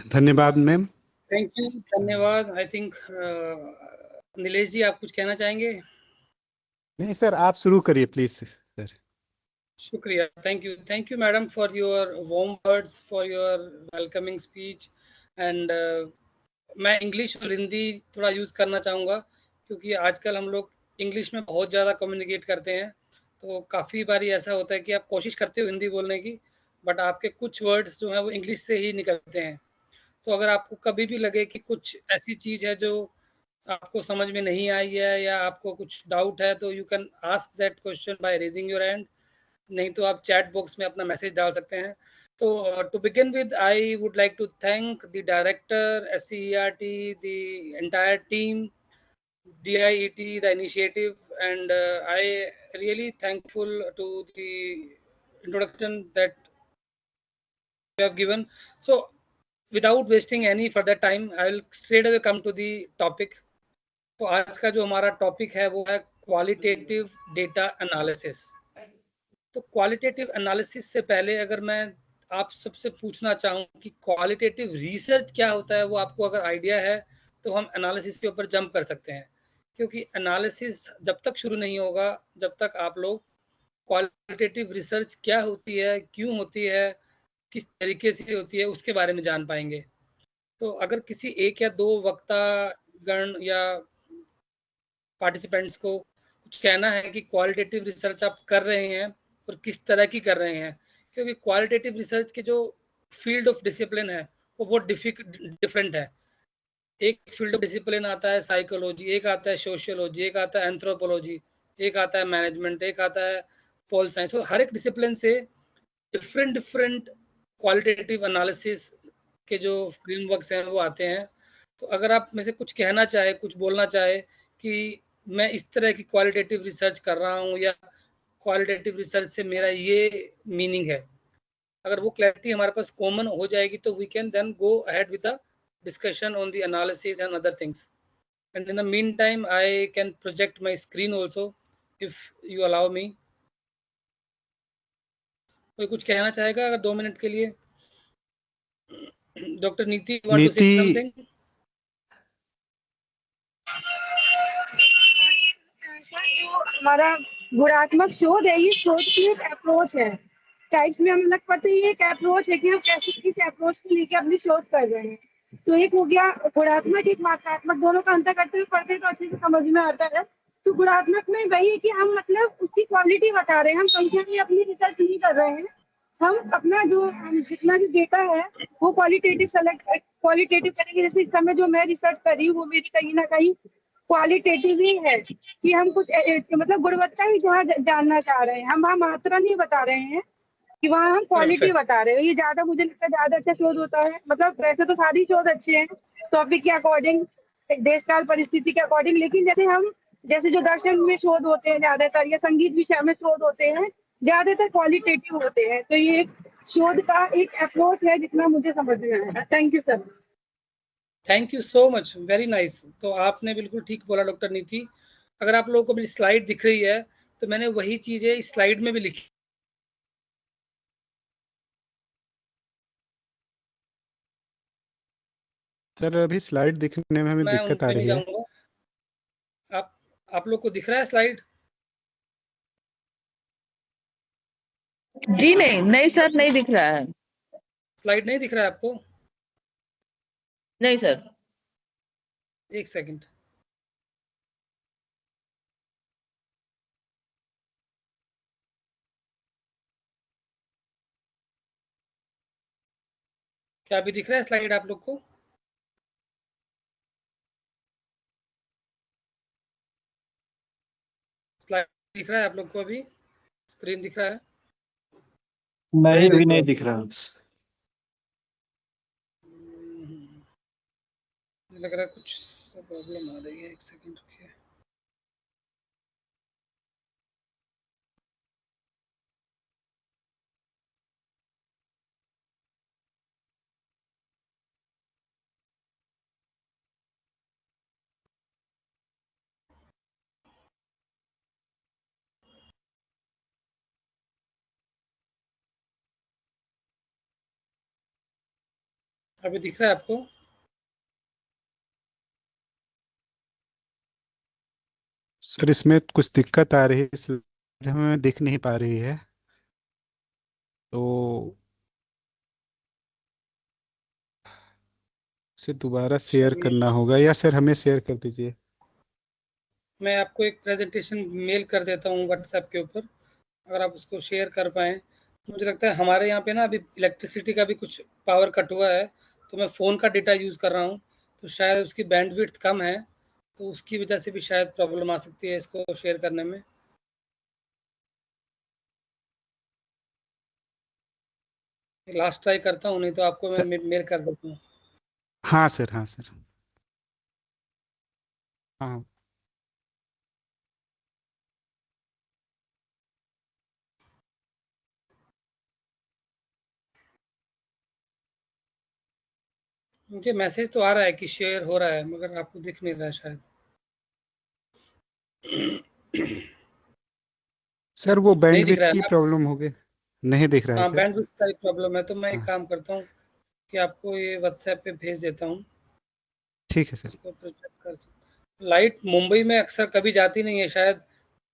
धन्यवाद ma'am. Thank you, धन्यवाद। I think Nilesh जी आप कुछ कहना चाहेंगे? नहीं सर, आप शुरू करिए प्लीज सर। शुक्रिया, thank you madam for your warm words, for your welcoming speech. And मैं इंग्लिश और हिंदी थोड़ा यूज़ करना चाहूँगा, क्योंकि आजकल हम लोग इंग्लिश में बहुत ज़्यादा कम्युनिकेट करते हैं, तो काफ़ी बारी ऐसा होता है कि आप कोशिश करते हो हिंदी बोलने की, बट आपके कुछ वर्ड्स जो हैं वो इंग्लिश से ही निकलते हैं। तो अगर आपको कभी भी लगे कि कुछ ऐसी चीज़ है जो आपको समझ में नहीं आई है या आपको कुछ डाउट है, तो you can ask that question by raising your hand, नहीं तो आप चैट बॉक्स में अपना मैसेज डाल सकते हैं। तो to begin with, I would like to thank the director, SCERT, the entire team, DIET, the initiative, and I really thankful to the introduction that you have given. So without wasting any further time, I will straight away come to the topic. तो आज का जो हमारा topic है वो है qualitative data analysis. तो qualitative analysis से पहले अगर मैं आप सबसे पूछना चाहूँ कि क्वालिटेटिव रिसर्च क्या होता है, वो आपको अगर आइडिया है तो हम एनालिसिस के ऊपर जंप कर सकते हैं, क्योंकि एनालिसिस जब तक शुरू नहीं होगा जब तक आप लोग क्वालिटेटिव रिसर्च क्या होती है, क्यों होती है, किस तरीके से होती है, उसके बारे में जान पाएंगे। तो अगर किसी एक या दो वक्ता गण या पार्टिसिपेंट्स को कुछ कहना है कि क्वालिटेटिव रिसर्च आप कर रहे हैं और किस तरह की कर रहे हैं, क्योंकि क्वालिटेटिव रिसर्च के जो फील्ड ऑफ डिसिप्लिन है वो बहुत डिफरेंट है। एक फील्ड ऑफ डिसिप्लिन आता है साइकोलॉजी, एक आता है सोशियोलॉजी, एक आता है एंथ्रोपोलॉजी, एक आता है मैनेजमेंट, एक आता है पोल साइंस। तो हर एक डिसिप्लिन से डिफरेंट क्वालिटेटिव एनालिसिस के जो फ्रेमवर्क्स हैं वो आते हैं। तो अगर आप में से कुछ कहना चाहे, कुछ बोलना चाहे कि मैं इस तरह की क्वालिटेटिव रिसर्च कर रहा हूँ या क्वालिटेटिव रिसर्च से मेरा ये मीनिंग है, अगर वो क्लैरिटी हमारे पास कॉमन हो जाएगी तो we can then go ahead with the discussion on the analysis and other things. And in the meantime, I can project my screen also, if you allow me. कोई कुछ कहना चाहेगा अगर 2 मिनट के लिए? डॉक्टर नीति, वांट टू से समथिंग? जो हमारा गुणात्मक शोध है, ये शोध की एक अप्रोच है। टाइप्स में हमें लग पाते हैं ये एक अप्रोच है कि हम कैसे किस अप्रोच को लेके अपनी शोध कर रहे हैं। तो एक हो गया गुणात्मक, एक मात्रात्मक, दोनों का अंतर करते हुए पढ़ते हैं तो अच्छे से समझ में आता है। तो गुणात्मक में वही है कि हम मतलब उसकी क्वालिटी बता रहे हैं, हम संख्या में अपनी रिसर्च नहीं कर रहे हैं, हम अपना जो जितना भी डेटा है वो क्वालिटेटिव करेंगे। जैसे इस समय जो मैं रिसर्च कर रही हूँ वो मेरी कहीं ना कहीं क्वालिटेटिव ही है कि हम कुछ मतलब गुणवत्ता ही जहाँ जानना चाह रहे हैं, हम वहाँ मात्रा नहीं बता रहे हैं कि वहाँ हम क्वालिटी बता रहे हैं। ये ज्यादा मुझे लगता है ज्यादा अच्छा शोध होता है। मतलब वैसे तो सारी शोध अच्छे हैं टॉपिक के अकॉर्डिंग, देश काल परिस्थिति के अकॉर्डिंग, लेकिन जैसे जो दर्शन में शोध होते हैं ज्यादातर या संगीत विषय में शोध होते हैं ज्यादातर क्वालिटेटिव होते हैं। तो ये एक शोध का एक अप्रोच है जितना मुझे समझ में आया। Thank you sir. Thank you so much, very nice. तो आपने बिल्कुल ठीक बोला डॉक्टर नीति। अगर आप लोगों को मेरी स्लाइड दिख रही है तो मैंने वही चीजें इस स्लाइड में भी लिखी। सर अभी स्लाइड दिखने में हमें मैं उन दिक्कत आ पे नहीं रही है। जाऊंगा। आप लोग को दिख रहा है स्लाइड? जी नहीं सर, नहीं दिख रहा है। स्लाइड नहीं दिख रहा है आपको? नहीं सर। एक सेकंड। क्या अभी दिख रहा है स्लाइड आप लोग को? स्लाइड दिख रहा है आप लोग को? अभी स्क्रीन दिख रहा है? नहीं, अभी नहीं दिख रहा। लग रहा है कुछ प्रॉब्लम आ रही है। एक सेकंड रुकिए। अभी दिख रहा है आपको? सर इसमें कुछ दिक्कत आ रही है, इसलिए हमें दिख नहीं पा रही है, तो इसे दोबारा शेयर चलिए, करना होगा, या सर हमें शेयर कर दीजिए। मैं आपको एक प्रेजेंटेशन मेल कर देता हूँ व्हाट्सएप के ऊपर, अगर आप उसको शेयर कर पाएँ। मुझे लगता है हमारे यहाँ पे ना अभी इलेक्ट्रिसिटी का भी कुछ पावर कट हुआ है, तो मैं फ़ोन का डेटा यूज़ कर रहा हूँ, तो शायद उसकी बैंडविड्थ कम है, तो उसकी वजह से भी शायद प्रॉब्लम आ सकती है इसको शेयर करने में। लास्ट ट्राई करता हूँ, नहीं तो आपको मैं सर मेल कर देता हूँ। हाँ सर, हाँ सर, हाँ। मुझे मैसेज तो आ रहा है कि शेयर हो रहा है, मगर आपको दिख नहीं रहा है शायद। सर वो नहीं दिख बैंडविड्थ रहा है की ना? प्रॉब्लम हो गई, नहीं दिख रहा है हाँ, सर। बैंडविड्थ का ही प्रॉब्लम है, तो मैं एक हाँ काम करता हूँ कि आपको ये व्हाट्सएप पे भेज देता हूँ, ठीक है सर। इसको फिर चेक कर सकते। लाइट मुंबई में अक्सर कभी जाती नहीं है, शायद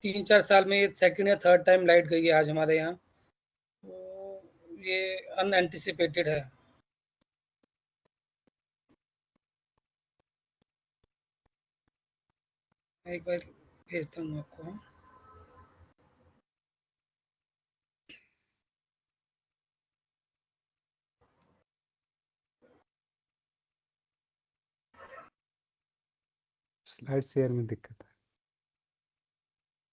3-4 साल में ये सेकंड या थर्ड टाइम लाइट गई है आज हमारे यहाँ, तो ये अनएंटिसिपेटेड है। मैं एक बार भेजता हूँ आपको। हाँ। स्लाइड शेयर में दिक्कत है।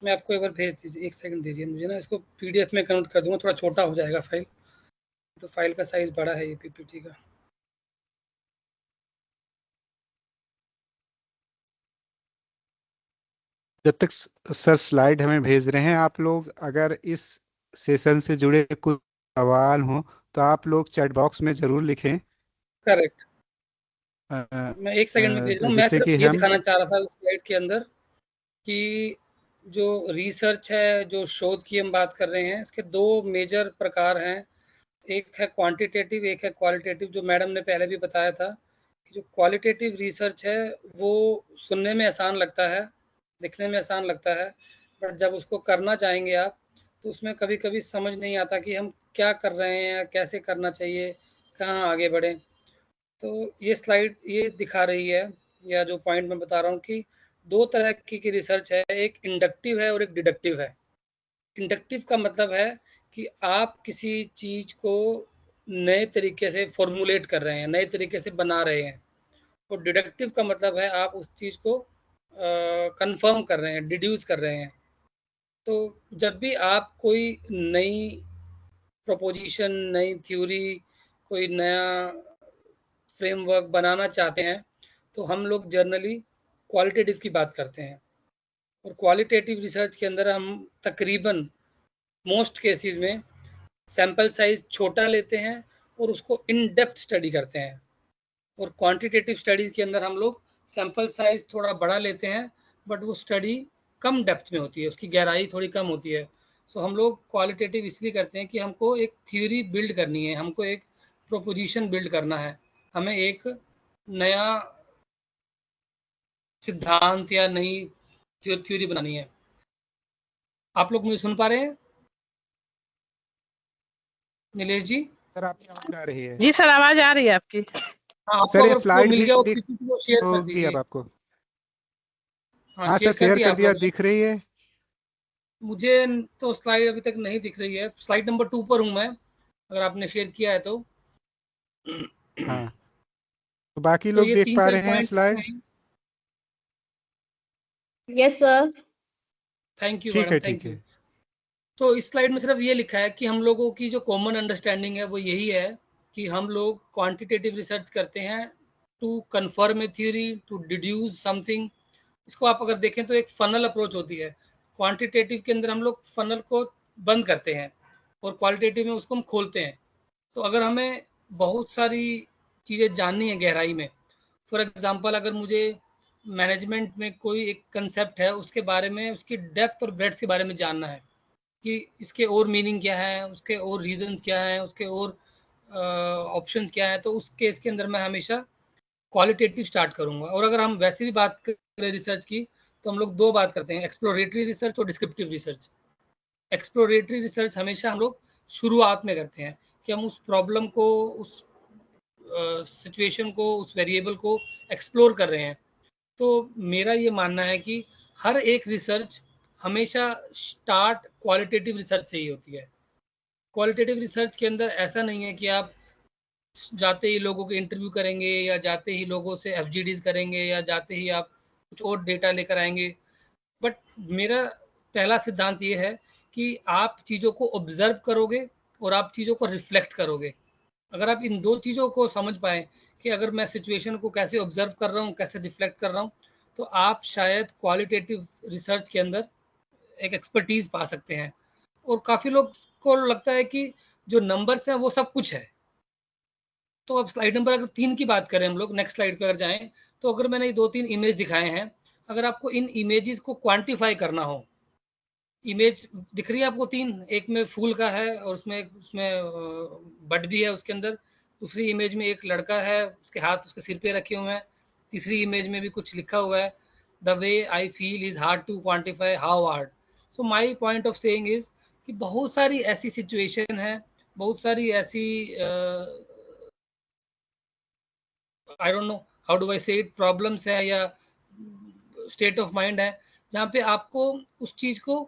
मैं आपको एक बार भेज दीजिए, 1 सेकंड दीजिए मुझे ना, इसको पीडीएफ में कन्वर्ट कर दूँगा, थोड़ा छोटा हो जाएगा फाइल, तो फाइल का साइज़ बड़ा है ये पीपीटी का। जब तक सर स्लाइड हमें भेज रहे हैं, आप लोग अगर इस सेशन से जुड़े कुछ सवाल हो तो आप लोग चैट बॉक्स में ज़रूर लिखें। करेक्ट। अ, मैं 1 सेकंड में भेज रहा हूँ। मैं जिससे सिर्फ कि ये हम दिखाना चाह रहा था उस स्लाइड के अंदर कि जो रिसर्च है, जो शोध की हम बात कर रहे हैं, इसके 2 मेजर प्रकार हैं। एक है क्वांटिटेटिव, एक है क्वालिटेटिव, जो मैडम ने पहले भी बताया था कि जो क्वालिटेटिव रिसर्च है वो सुनने में आसान लगता है, दिखने में आसान लगता है, बट जब उसको करना चाहेंगे आप, तो उसमें कभी-कभी समझ नहीं आता कि हम क्या कर रहे हैं, कैसे करना चाहिए, कहाँ आगे बढ़ें। तो ये स्लाइड ये दिखा रही है, या जो पॉइंट मैं बता रहा हूँ कि 2 तरह की रिसर्च है, एक इंडक्टिव है और एक डिडक्टिव है। इंडक्टिव का मतलब है कि आप किसी चीज़ को नए तरीके से फॉर्मुलेट कर रहे हैं, नए तरीके से बना रहे हैं, और डिडक्टिव का मतलब है आप उस चीज़ को कंफर्म कर रहे हैं, डिड्यूस कर रहे हैं। तो जब भी आप कोई नई प्रोपोजिशन, नई थ्योरी, कोई नया फ्रेमवर्क बनाना चाहते हैं, तो हम लोग जनरली क्वालिटेटिव की बात करते हैं, और क्वालिटेटिव रिसर्च के अंदर हम तकरीबन मोस्ट केसेस में सैंपल साइज छोटा लेते हैं और उसको इन डेप्थ स्टडी करते हैं, और क्वांटिटेटिव स्टडीज के अंदर हम लोग सैंपल साइज थोड़ा बड़ा लेते हैं, बट वो स्टडी कम डेप्थ में होती है, उसकी गहराई थोड़ी कम होती है। सो हम लोग क्वालिटेटिव इसलिए करते हैं कि हमको एक थ्योरी बिल्ड करनी है, हमको एक प्रोपोजिशन बिल्ड करना है, हमें एक नया सिद्धांत या नई थ्योरी बनानी है। आप लोग मुझे सुन पा रहे हैं नीलेश जी? सर आपकी आवाज आ रही है। जी सर, आवाज आ रही है आपकी। हाँ, आपको सर ये अगर वो स्लाइड मिल भी गया वो दिख पीपीटी को शेयर कर होगी अब दीजिए। आपको। हाँ, हाँ सर, शेयर कर शेयर दिया कर आप दिया, लोगों ने? दिख रही है। मुझे तो स्लाइड अभी तक नहीं दिख रही है, स्लाइड नंबर 2 पर हूँ मैं, अगर आपने शेयर किया है तो। हाँ, तो बाकी तो लोग ये देख पा 3-4 रहे हैं पॉइंट स्लाइड? हैं। Yes sir. थैंक यू ठीक मैडम, है, थैंक ठीक यू। है। तो इस स्लाइड में सिर्फ ये लिखा है कि हम लोगों की जो कॉमन अंडरस्टैंडिंग है वो यही है कि हम लोग क्वांटिटेटिव रिसर्च करते हैं to confirm a theory, to deduce something. इसको आप अगर देखें तो एक फनल अप्रोच होती है। क्वांटिटेटिव के अंदर हम लोग फनल को बंद करते हैं, और क्वालिटेटिव में उसको हम खोलते हैं। तो अगर हमें बहुत सारी चीज़ें जाननी है गहराई में, फॉर एग्जांपल अगर मुझे मैनेजमेंट में कोई एक कंसेप्ट है, उसके बारे में, उसकी डेप्थ और ब्रेड्थ के बारे में जानना है कि इसके और मीनिंग क्या है, उसके और रीजंस क्या हैं, उसके और ऑप्शंस क्या है, तो उस केस के अंदर मैं हमेशा क्वालिटेटिव स्टार्ट करूंगा। और अगर हम वैसे भी बात करें रिसर्च की, तो हम लोग दो बात करते हैं, एक्सप्लोरेटरी रिसर्च और डिस्क्रिप्टिव रिसर्च। एक्सप्लोरेटरी रिसर्च हमेशा हम लोग शुरुआत में करते हैं कि हम उस प्रॉब्लम को, उस सिचुएशन को, उस वेरिएबल को एक्सप्लोर कर रहे हैं। तो मेरा ये मानना है कि हर एक रिसर्च हमेशा स्टार्ट क्वालिटेटिव रिसर्च से ही होती है। क्वालिटेटिव रिसर्च के अंदर ऐसा नहीं है कि आप जाते ही लोगों के इंटरव्यू करेंगे, या जाते ही लोगों से एफजीडीज करेंगे, या जाते ही आप कुछ और डेटा लेकर आएंगे। बट मेरा पहला सिद्धांत ये है कि आप चीज़ों को ऑब्जर्व करोगे और आप चीज़ों को रिफ्लेक्ट करोगे। अगर आप इन दो चीज़ों को समझ पाए कि अगर मैं सिचुएशन को कैसे ऑब्जर्व कर रहा हूँ, कैसे रिफ्लेक्ट कर रहा हूँ, तो आप शायद क्वालिटेटिव रिसर्च के अंदर एक एक्सपर्टीज पा सकते हैं। और काफ़ी लोग को लगता है कि जो नंबर्स हैं वो सब कुछ है। तो अब स्लाइड नंबर अगर 3 की बात करें हम लोग, नेक्स्ट स्लाइड पे अगर जाएं, तो अगर मैंने 2-3 इमेज दिखाए हैं, अगर आपको इन इमेजेस को क्वांटिफाई करना हो, इमेज दिख रही है आपको 3, एक में फूल का है और उसमें बड भी है उसके अंदर, दूसरी इमेज में एक लड़का है, उसके हाथ उसके सिर पे रखे हुए हैं, तीसरी इमेज में भी कुछ लिखा हुआ है, the way I feel is hard to quantify how hard. So my point of saying is कि बहुत सारी ऐसी सिचुएशन है, बहुत सारी ऐसी I don't know how do I say it, problems है या स्टेट ऑफ माइंड है, जहाँ पे आपको उस चीज को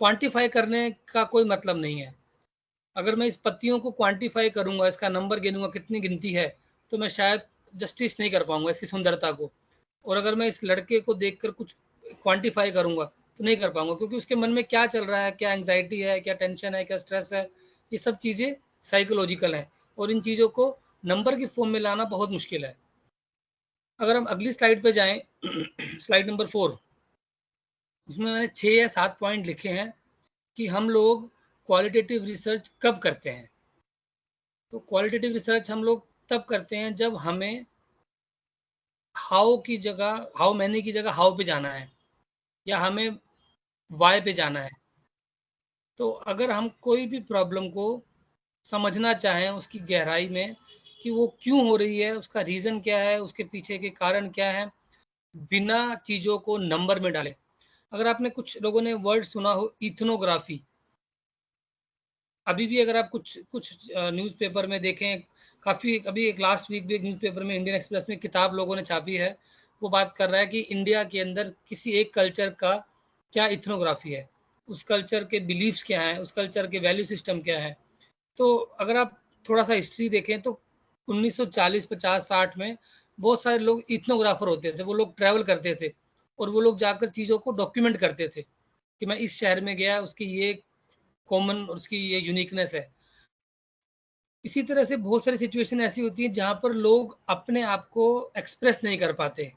क्वांटिफाई करने का कोई मतलब नहीं है। अगर मैं इस पत्तियों को क्वांटिफाई करूंगा, इसका नंबर गिनूंगा कितनी गिनती है, तो मैं शायद जस्टिस नहीं कर पाऊंगा इसकी सुंदरता को। और अगर मैं इस लड़के को देखकर कुछ क्वांटिफाई करूंगा तो नहीं कर पाऊंगा, क्योंकि उसके मन में क्या चल रहा है, क्या एंग्जाइटी है, क्या टेंशन है, क्या स्ट्रेस है, ये सब चीज़ें साइकोलॉजिकल हैं और इन चीज़ों को नंबर की फॉर्म में लाना बहुत मुश्किल है। अगर हम अगली स्लाइड पे जाएं, स्लाइड नंबर 4, उसमें मैंने 6 या 7 पॉइंट लिखे हैं कि हम लोग क्वालिटेटिव रिसर्च कब करते हैं। तो क्वालिटेटिव रिसर्च हम लोग तब करते हैं जब हमें हाउ की जगह, हाउ मैनी की जगह हाउ पे जाना है, या हमें वाई पे जाना है। तो अगर हम कोई भी प्रॉब्लम को समझना चाहें उसकी गहराई में कि वो क्यों हो रही है, उसका रीज़न क्या है, उसके पीछे के कारण क्या है, बिना चीज़ों को नंबर में डालें। अगर आपने, कुछ लोगों ने वर्ड सुना हो इथनोग्राफी, अभी भी अगर आप कुछ कुछ न्यूज़पेपर में देखें, काफ़ी, अभी एक लास्ट वीक भी एक न्यूज़पेपर में, इंडियन एक्सप्रेस में किताब लोगों ने छापी है, वो बात कर रहा है कि इंडिया के अंदर किसी एक कल्चर का क्या इथनोग्राफी है, उस कल्चर के बिलीफ्स क्या हैं, उस कल्चर के वैल्यू सिस्टम क्या है। तो अगर आप थोड़ा सा हिस्ट्री देखें तो 1940, 50, 60 में बहुत सारे लोग इथनोग्राफर होते थे, वो लोग ट्रैवल करते थे और वो लोग जाकर चीज़ों को डॉक्यूमेंट करते थे कि मैं इस शहर में गया, उसकी ये कॉमन और उसकी ये यूनिकनेस है। इसी तरह से बहुत सारी सिचुएशन ऐसी होती है जहाँ पर लोग अपने आप को एक्सप्रेस नहीं कर पाते,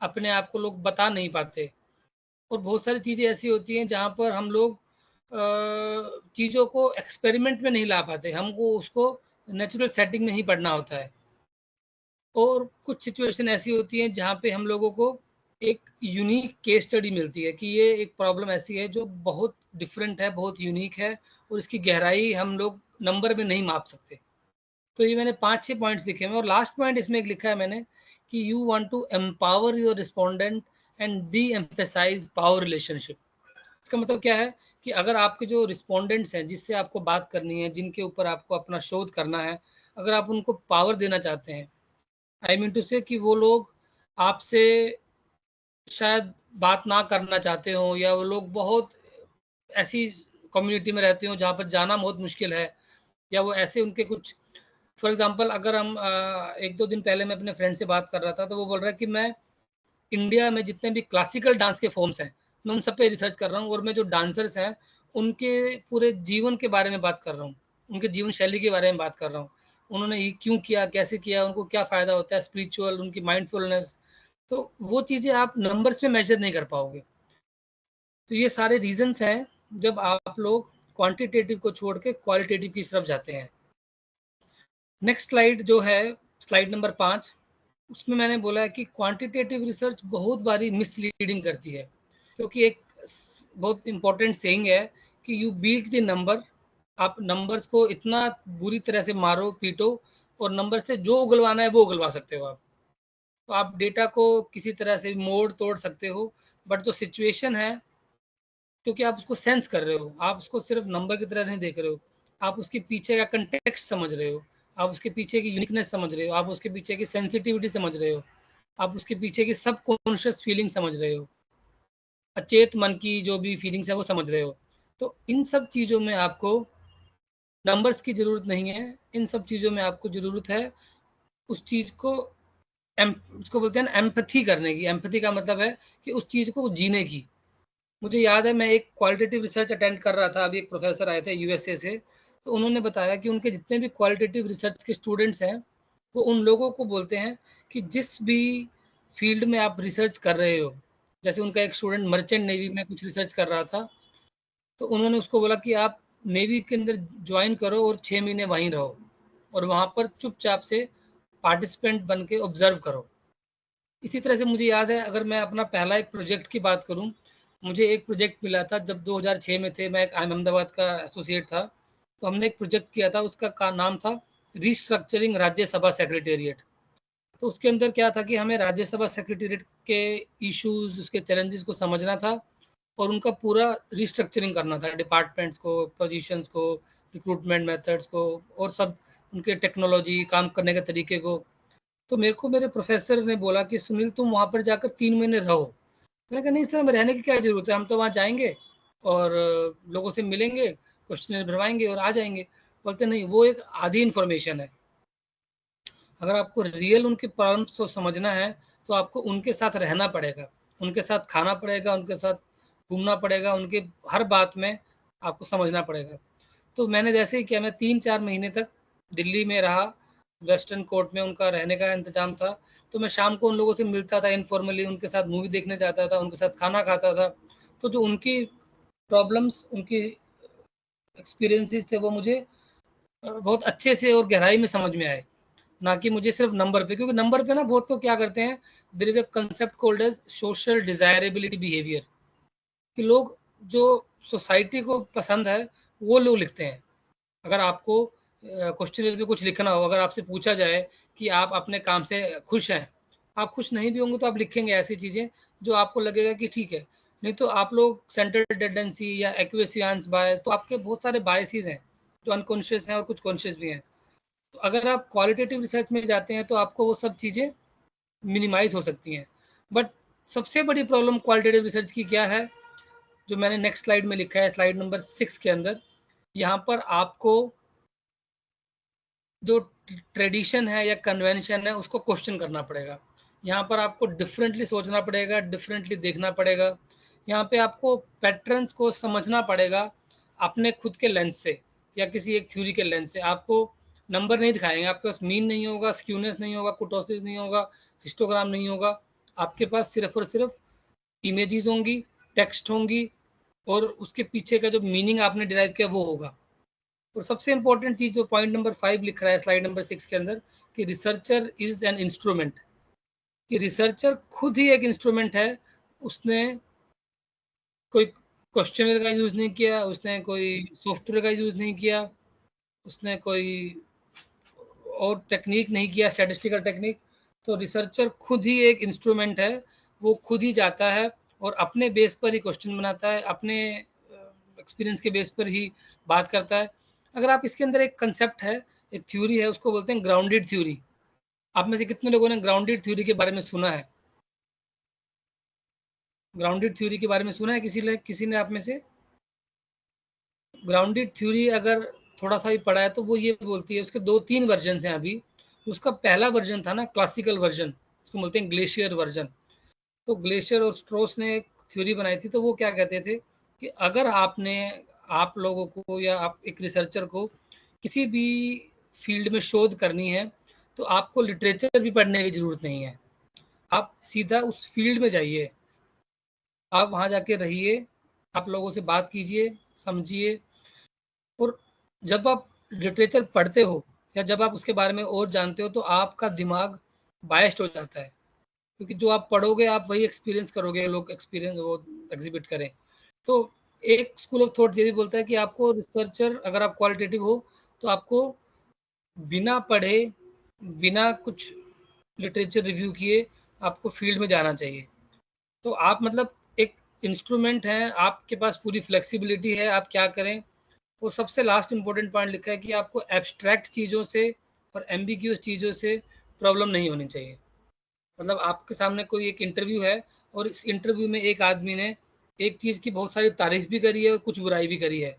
अपने आप को लोग बता नहीं पाते, और बहुत सारी चीज़ें ऐसी होती हैं जहाँ पर हम लोग चीज़ों को एक्सपेरिमेंट में नहीं ला पाते, हमको उसको नेचुरल सेटिंग में ही पढ़ना होता है। और कुछ सिचुएशन ऐसी होती हैं जहाँ पे हम लोगों को एक यूनिक केस स्टडी मिलती है कि ये एक प्रॉब्लम ऐसी है जो बहुत डिफरेंट है, बहुत यूनिक है, और इसकी गहराई हम लोग नंबर में नहीं माप सकते। तो ये मैंने 5-6 पॉइंट्स लिखे हैं, और लास्ट पॉइंट इसमें एक लिखा है मैंने कि you want to empower your respondent and de emphasise power relationship. इसका मतलब क्या है कि अगर आपके जो रिस्पोंडेंट्स हैं, जिससे आपको बात करनी है, जिनके ऊपर आपको अपना शोध करना है, अगर आप उनको पावर देना चाहते हैं, आई मीन टू से कि वो लोग आपसे शायद बात ना करना चाहते हो, या वो लोग बहुत ऐसी कम्युनिटी में रहते हो जहाँ पर जाना बहुत मुश्किल है, या वो ऐसे उनके कुछ, फॉर एग्जांपल अगर हम 1-2 दिन पहले मैं अपने फ्रेंड से बात कर रहा था, तो वो बोल रहा है कि मैं इंडिया में जितने भी क्लासिकल डांस के फॉर्म्स हैं, मैं उन सब पे रिसर्च कर रहा हूँ, और मैं जो डांसर्स हैं उनके पूरे जीवन के बारे में बात कर रहा हूँ, उनके जीवन शैली के बारे में बात कर रहा हूँ, उन्होंने ये क्यों किया, कैसे किया, उनको क्या फ़ायदा होता है, स्पिरिचुअल, उनकी माइंडफुलनेस। तो वो चीज़ें आप नंबर्स में मेजर नहीं कर पाओगे। तो ये सारे रीजंस हैं जब आप लोग क्वांटिटेटिव को छोड़ के क्वालिटेटिव की तरफ जाते हैं। नेक्स्ट स्लाइड जो है, स्लाइड नंबर 5, उसमें मैंने बोला है कि क्वांटिटेटिव रिसर्च बहुत बारी मिसलीडिंग करती है, क्योंकि एक बहुत इंपॉर्टेंट सेइंग है कि यू बीट द नंबर आप नंबर्स को इतना बुरी तरह से मारो पीटो और नंबर से जो उगलवाना है वो उगलवा सकते हो आप। तो आप डेटा को किसी तरह से मोड़ तोड़ सकते हो, बट जो सिचुएशन है, क्योंकि आप उसको सेंस कर रहे हो, आप उसको सिर्फ नंबर की तरह नहीं देख रहे हो, आप उसके पीछे का कंटेक्स्ट समझ रहे हो, आप उसके पीछे की यूनिकनेस समझ रहे हो, आप उसके पीछे की सेंसिटिविटी समझ रहे हो, आप उसके पीछे की सब कॉन्शियस फीलिंग समझ रहे हो, अचेत मन की जो भी फीलिंग्स है वो समझ रहे हो। तो इन सब चीज़ों में आपको नंबर्स की ज़रूरत नहीं है, इन सब चीज़ों में आपको ज़रूरत है उस चीज़ को उसको बोलते हैं ना एम्पैथी करने की। एम्पैथी का मतलब है कि उस चीज़ को जीने की। मुझे याद है मैं एक क्वालिटेटिव रिसर्च अटेंड कर रहा था, अभी एक प्रोफेसर आए थे यूएसए से, तो उन्होंने बताया कि उनके जितने भी क्वालिटेटिव रिसर्च के स्टूडेंट्स हैं वो उन लोगों को बोलते हैं कि जिस भी फील्ड में आप रिसर्च कर रहे हो, जैसे उनका एक स्टूडेंट मर्चेंट नेवी में कुछ रिसर्च कर रहा था, तो उन्होंने उसको बोला कि आप नेवी के अंदर ज्वाइन करो और 6 महीने वहीं रहो और वहाँ पर चुपचाप से पार्टिसिपेंट बन के ऑब्जर्व करो। इसी तरह से मुझे याद है, अगर मैं अपना पहला एक प्रोजेक्ट की बात करूं, मुझे एक प्रोजेक्ट मिला था जब 2006 में थे, मैं एक अहमदाबाद का एसोसिएट था, तो हमने एक प्रोजेक्ट किया था, उसका नाम था रिस्ट्रक्चरिंग राज्यसभा सेक्रेटेरिएट। तो उसके अंदर क्या था कि हमें राज्यसभा सेक्रेटेरिएट के इश्यूज, उसके चैलेंजेस को समझना था और उनका पूरा रिस्ट्रक्चरिंग करना था, डिपार्टमेंट्स को, पोजीशंस को, रिक्रूटमेंट मेथड्स को और सब उनके टेक्नोलॉजी, काम करने के तरीके को। तो मेरे को मेरे प्रोफेसर ने बोला कि सुनील तुम वहाँ पर जाकर 3 महीने रहो। मैंने कहा नहीं सर, हमें रहने की क्या ज़रूरत है, हम तो वहाँ जाएंगे और लोगों से मिलेंगे, क्वेश्चन भरवाएंगे और आ जाएंगे। बोलते नहीं, वो एक आधी इन्फॉर्मेशन है, अगर आपको रियल उनकी प्रॉब्लम्स को समझना है तो आपको उनके साथ रहना पड़ेगा, उनके साथ खाना पड़ेगा, उनके साथ घूमना पड़ेगा, उनके हर बात में आपको समझना पड़ेगा। तो मैंने जैसे ही किया, मैं 3-4 महीने तक दिल्ली में रहा, वेस्टर्न कोर्ट में उनका रहने का इंतजाम था। तो मैं शाम को उन लोगों से मिलता था इनफॉर्मली, उनके साथ मूवी देखने जाता था, उनके साथ खाना खाता था। तो जो उनकी प्रॉब्लम्स, उनकी एक्सपीरियंसेस थे वो मुझे बहुत अच्छे से और गहराई में समझ में आए, ना कि मुझे सिर्फ नंबर पे। क्योंकि नंबर पे ना बहुत लोग क्या करते हैं, there is a concept called as social desirability behaviour, कि लोग जो सोसाइटी को पसंद है वो लोग लिखते हैं। अगर आपको क्वेश्चन पे कुछ लिखना हो, अगर आपसे पूछा जाए कि आप अपने काम से खुश हैं, आप खुश नहीं भी होंगे तो आप लिखेंगे ऐसी चीज़ें जो आपको लगेगा कि ठीक है। नहीं तो आप लोग सेंट्रल टेंडेंसी या एक्वेसियंस बायस, तो आपके बहुत सारे बायसेस हैं जो अनकॉन्शियस हैं और कुछ कॉन्शियस भी हैं। तो अगर आप क्वालिटेटिव रिसर्च में जाते हैं तो आपको वो सब चीज़ें मिनिमाइज हो सकती हैं। बट सबसे बड़ी प्रॉब्लम क्वालिटेटिव रिसर्च की क्या है, जो मैंने नेक्स्ट स्लाइड में लिखा है, स्लाइड नंबर 6 के अंदर, यहाँ पर आपको जो ट्रेडिशन है या कन्वेंशन है उसको क्वेश्चन करना पड़ेगा। यहाँ पर आपको डिफरेंटली सोचना पड़ेगा, डिफरेंटली देखना पड़ेगा। यहाँ पे आपको पैटर्न्स को समझना पड़ेगा अपने खुद के लेंस से या किसी एक थ्योरी के लेंस से। आपको नंबर नहीं दिखाएंगे, आपके पास मीन नहीं होगा, स्क्यूनेस नहीं होगा, कुटोसिस नहीं होगा, हिस्टोग्राम नहीं होगा। आपके पास सिर्फ और सिर्फ इमेजेस होंगी, टेक्स्ट होंगी और उसके पीछे का जो मीनिंग आपने डिराइव किया वो होगा। और सबसे इंपॉर्टेंट चीज जो पॉइंट नंबर 5 लिख रहा है स्लाइड नंबर 6 के अंदर, कि रिसर्चर इज एन इंस्ट्रूमेंट, कि रिसर्चर खुद ही एक इंस्ट्रूमेंट है। उसने कोई क्वेश्चनर का यूज नहीं किया, उसने कोई सॉफ्टवेयर का यूज नहीं किया, उसने कोई और टेक्निक नहीं किया, स्टैटिस्टिकल टेक्निक। तो रिसर्चर खुद ही एक इंस्ट्रूमेंट है, वो खुद ही जाता है और अपने बेस पर ही क्वेश्चन बनाता है, अपने एक्सपीरियंस के बेस पर ही बात करता है। अगर आप इसके अंदर एक कंसेप्ट है, एक थ्योरी है, उसको बोलते हैं ग्राउंडेड थ्योरी। आप में से कितने लोगों ने ग्राउंडेड थ्योरी के बारे में सुना है? ग्राउंडेड थ्योरी के बारे में सुना है किसी ने आप में से? ग्राउंडेड थ्योरी अगर थोड़ा सा भी पढ़ा है तो वो ये बोलती है, उसके 2-3 वर्जन हैं अभी। उसका पहला वर्जन था ना क्लासिकल वर्जन, उसको बोलते हैं ग्लेशियर वर्जन। तो ग्लेशियर और स्ट्रोस ने एक थ्योरी बनाई थी। तो वो क्या कहते थे कि अगर आप लोगों को या आप एक रिसर्चर को किसी भी फील्ड में शोध करनी है तो आपको लिटरेचर भी पढ़ने की जरूरत नहीं है, आप सीधा उस फील्ड में जाइए, आप वहाँ जाके रहिए, आप लोगों से बात कीजिए, समझिए। और जब आप लिटरेचर पढ़ते हो या जब आप उसके बारे में और जानते हो तो आपका दिमाग बायस्ड हो जाता है, क्योंकि जो आप पढ़ोगे आप वही एक्सपीरियंस करोगे, लोग एक्सपीरियंस वो एग्जिबिट करें। तो एक स्कूल ऑफ थॉट ये भी बोलता है कि आपको रिसर्चर, अगर आप क्वालिटेटिव हो तो आपको बिना पढ़े, बिना कुछ लिटरेचर रिव्यू किए आपको फील्ड में जाना चाहिए। तो आप मतलब एक इंस्ट्रूमेंट है, आपके पास पूरी फ्लेक्सिबिलिटी है, आप क्या करें। और सबसे लास्ट इंपॉर्टेंट पॉइंट लिखा है कि आपको एब्स्ट्रैक्ट चीज़ों से और एम्बिग्यूअस चीज़ों से प्रॉब्लम नहीं होनी चाहिए। मतलब आपके सामने कोई एक इंटरव्यू है और इस इंटरव्यू में एक आदमी ने एक चीज़ की बहुत सारी तारीफ भी करी है और कुछ बुराई भी करी है,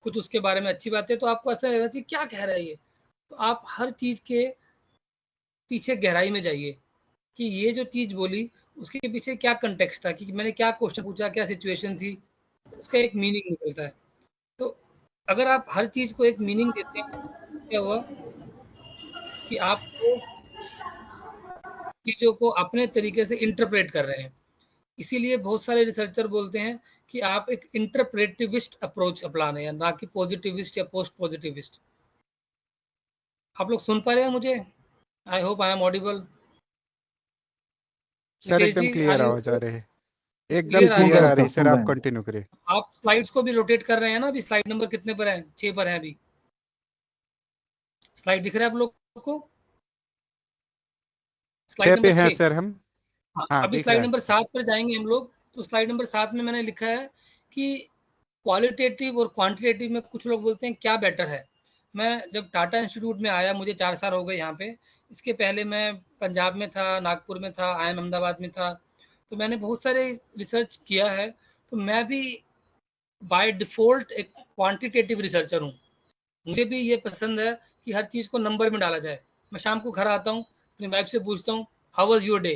कुछ उसके बारे में अच्छी बात है, तो आपको ऐसा लगेगा कि क्या कह रहा है ये। तो आप हर चीज़ के पीछे गहराई में जाइए कि ये जो चीज़ बोली उसके पीछे क्या कंटेक्स्ट था, कि मैंने क्या क्वेश्चन पूछा, क्या सिचुएशन थी, उसका एक मीनिंग निकलता है। तो अगर आप हर चीज़ को एक मीनिंग देते हैं, क्या हुआ कि आपको चीज़ों को अपने तरीके से इंटरप्रेट कर रहे हैं। इसीलिए बहुत सारे रिसर्चर बोलते हैं कि आप एक इंटरप्रेटिविस्ट अप्रोच अपना रहे हैं, ना कि पॉजिटिविस्ट या पोस्ट पॉजिटिविस्ट। आप लोग सुन पा रहे हैं मुझे? I hope I am audible. Sir Nitesh एकदम जी, क्लियर आर यू आवाज आ रही है, एकदम क्लियर? आ रही है क्लियर ना? आ रही है सर, सुन रहे आप हैं। कंटिन्यू करिए। आप स्लाइड्स को भी रोटेट कर रहे हैं ना? अभी स्लाइड नंबर कितने पर है? 6 पर है अभी। स्लाइड दिख रहा है आप लोग को? स्लाइड 6 पे नंबर हैं 6। सर हम। हाँ, हाँ अभी दिख रहा स्लाइड है। नंबर 7 पर जाएंगे हम लोग। तो स्लाइड नंबर 7 में मैंने लिखा है कि क्वालिटेटिव और क्वांटिटेटिव में कुछ लोग बोलते हैं क्या बेटर है। मैं जब टाटा इंस्टीट्यूट में आया, मुझे 4 साल हो गए यहाँ पे। इसके पहले मैं पंजाब में था, नागपुर में था, IIM अहमदाबाद में था। तो मैंने बहुत सारे रिसर्च किया है। तो मैं भी बाय डिफ़ॉल्ट एक क्वांटिटेटिव रिसर्चर हूँ। मुझे भी ये पसंद है कि हर चीज़ को नंबर में डाला जाए। मैं शाम को घर आता हूँ, अपनी वाइफ से पूछता हूँ, हाउ वाज़ योर डे?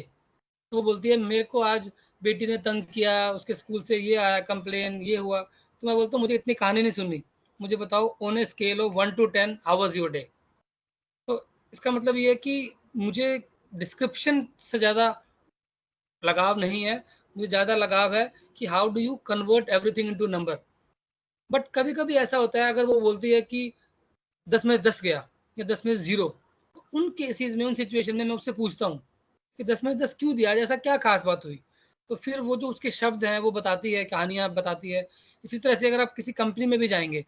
तो वो बोलती है मेरे को आज बेटी ने तंग किया, उसके स्कूल से ये आया कंप्लेन, ये हुआ। तो मैं बोलता हूँ मुझे इतनी कहानी नहीं सुननी, मुझे बताओ on a scale of 1 to 10 how was your day. तो इसका मतलब ये है कि मुझे डिस्क्रिप्शन से ज़्यादा लगाव नहीं है, मुझे ज़्यादा लगाव है कि how do you convert everything into number. But कभी कभी ऐसा होता है, अगर वो बोलती है कि 10 में 10 गया या 10 में 0, तो उन केसेस में, उन सिचुएशन में मैं उससे पूछता हूँ कि 10 में 10 क्यों दिया, ऐसा क्या खास बात हुई। तो फिर वो जो उसके शब्द हैं वो बताती है, कहानियाँ बताती है। इसी तरह से अगर आप किसी कंपनी में भी जाएंगे,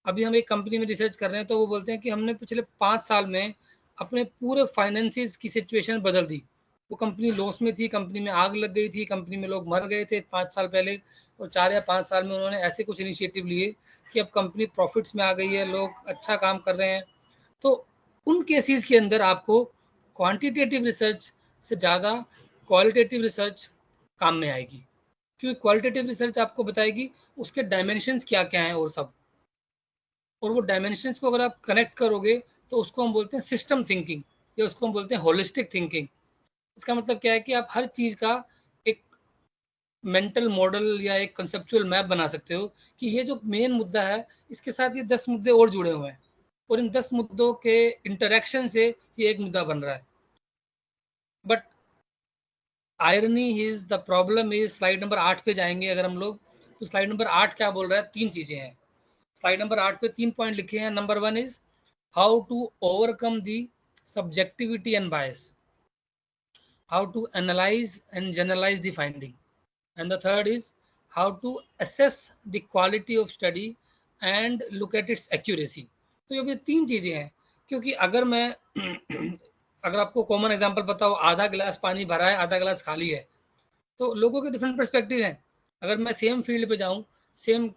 अभी हम एक कंपनी में रिसर्च कर रहे हैं, तो वो बोलते हैं कि हमने पिछले 5 साल में अपने पूरे फाइनेंसिस की सिचुएशन बदल दी। वो कंपनी लॉस में थी, कंपनी में आग लग गई थी, कंपनी में लोग मर गए थे 5 साल पहले, और 4 या 5 साल में उन्होंने ऐसे कुछ इनिशिएटिव लिए कि अब कंपनी प्रॉफिट्स में आ गई है, लोग अच्छा काम कर रहे हैं। तो उन केसेस के अंदर आपको क्वांटिटेटिव रिसर्च से ज़्यादा क्वालिटेटिव रिसर्च काम में आएगी, क्योंकि क्वालिटेटिव रिसर्च आपको बताएगी उसके डायमेंशंस क्या क्या हैं और सब। और वो डायमेंशंस को अगर आप कनेक्ट करोगे तो उसको हम बोलते हैं सिस्टम थिंकिंग, या उसको हम बोलते हैं होलिस्टिक थिंकिंग। इसका मतलब क्या है कि आप हर चीज़ का एक मेंटल मॉडल या एक कंसेप्चुअल मैप बना सकते हो कि ये जो मेन मुद्दा है, इसके साथ ये 10 मुद्दे और जुड़े हुए हैं, और इन 10 मुद्दों के इंटरेक्शन से ये एक मुद्दा बन रहा है। But irony is the problem is, slide number 8 पे जाएंगे अगर हम लोग, तो स्लाइड नंबर 8 क्या बोल रहा है? 3 चीजें हैं स्लाइड नंबर 8 पे, 3 पॉइंट लिखे हैं। Number 1 is how to overcome the subjectivity and bias, how to analyze and generalize the finding, and the third is how to assess the quality of study and look at its accuracy। तो ये भी 3 चीजें हैं। क्योंकि अगर मैं अगर आपको कॉमन एग्जांपल पता हो, आधा गिलास पानी भरा है, आधा गिलास खाली है, तो लोगों के डिफरेंट पर्सपेक्टिव हैं। अगर मैं सेम फील्ड पे जाऊं, सेम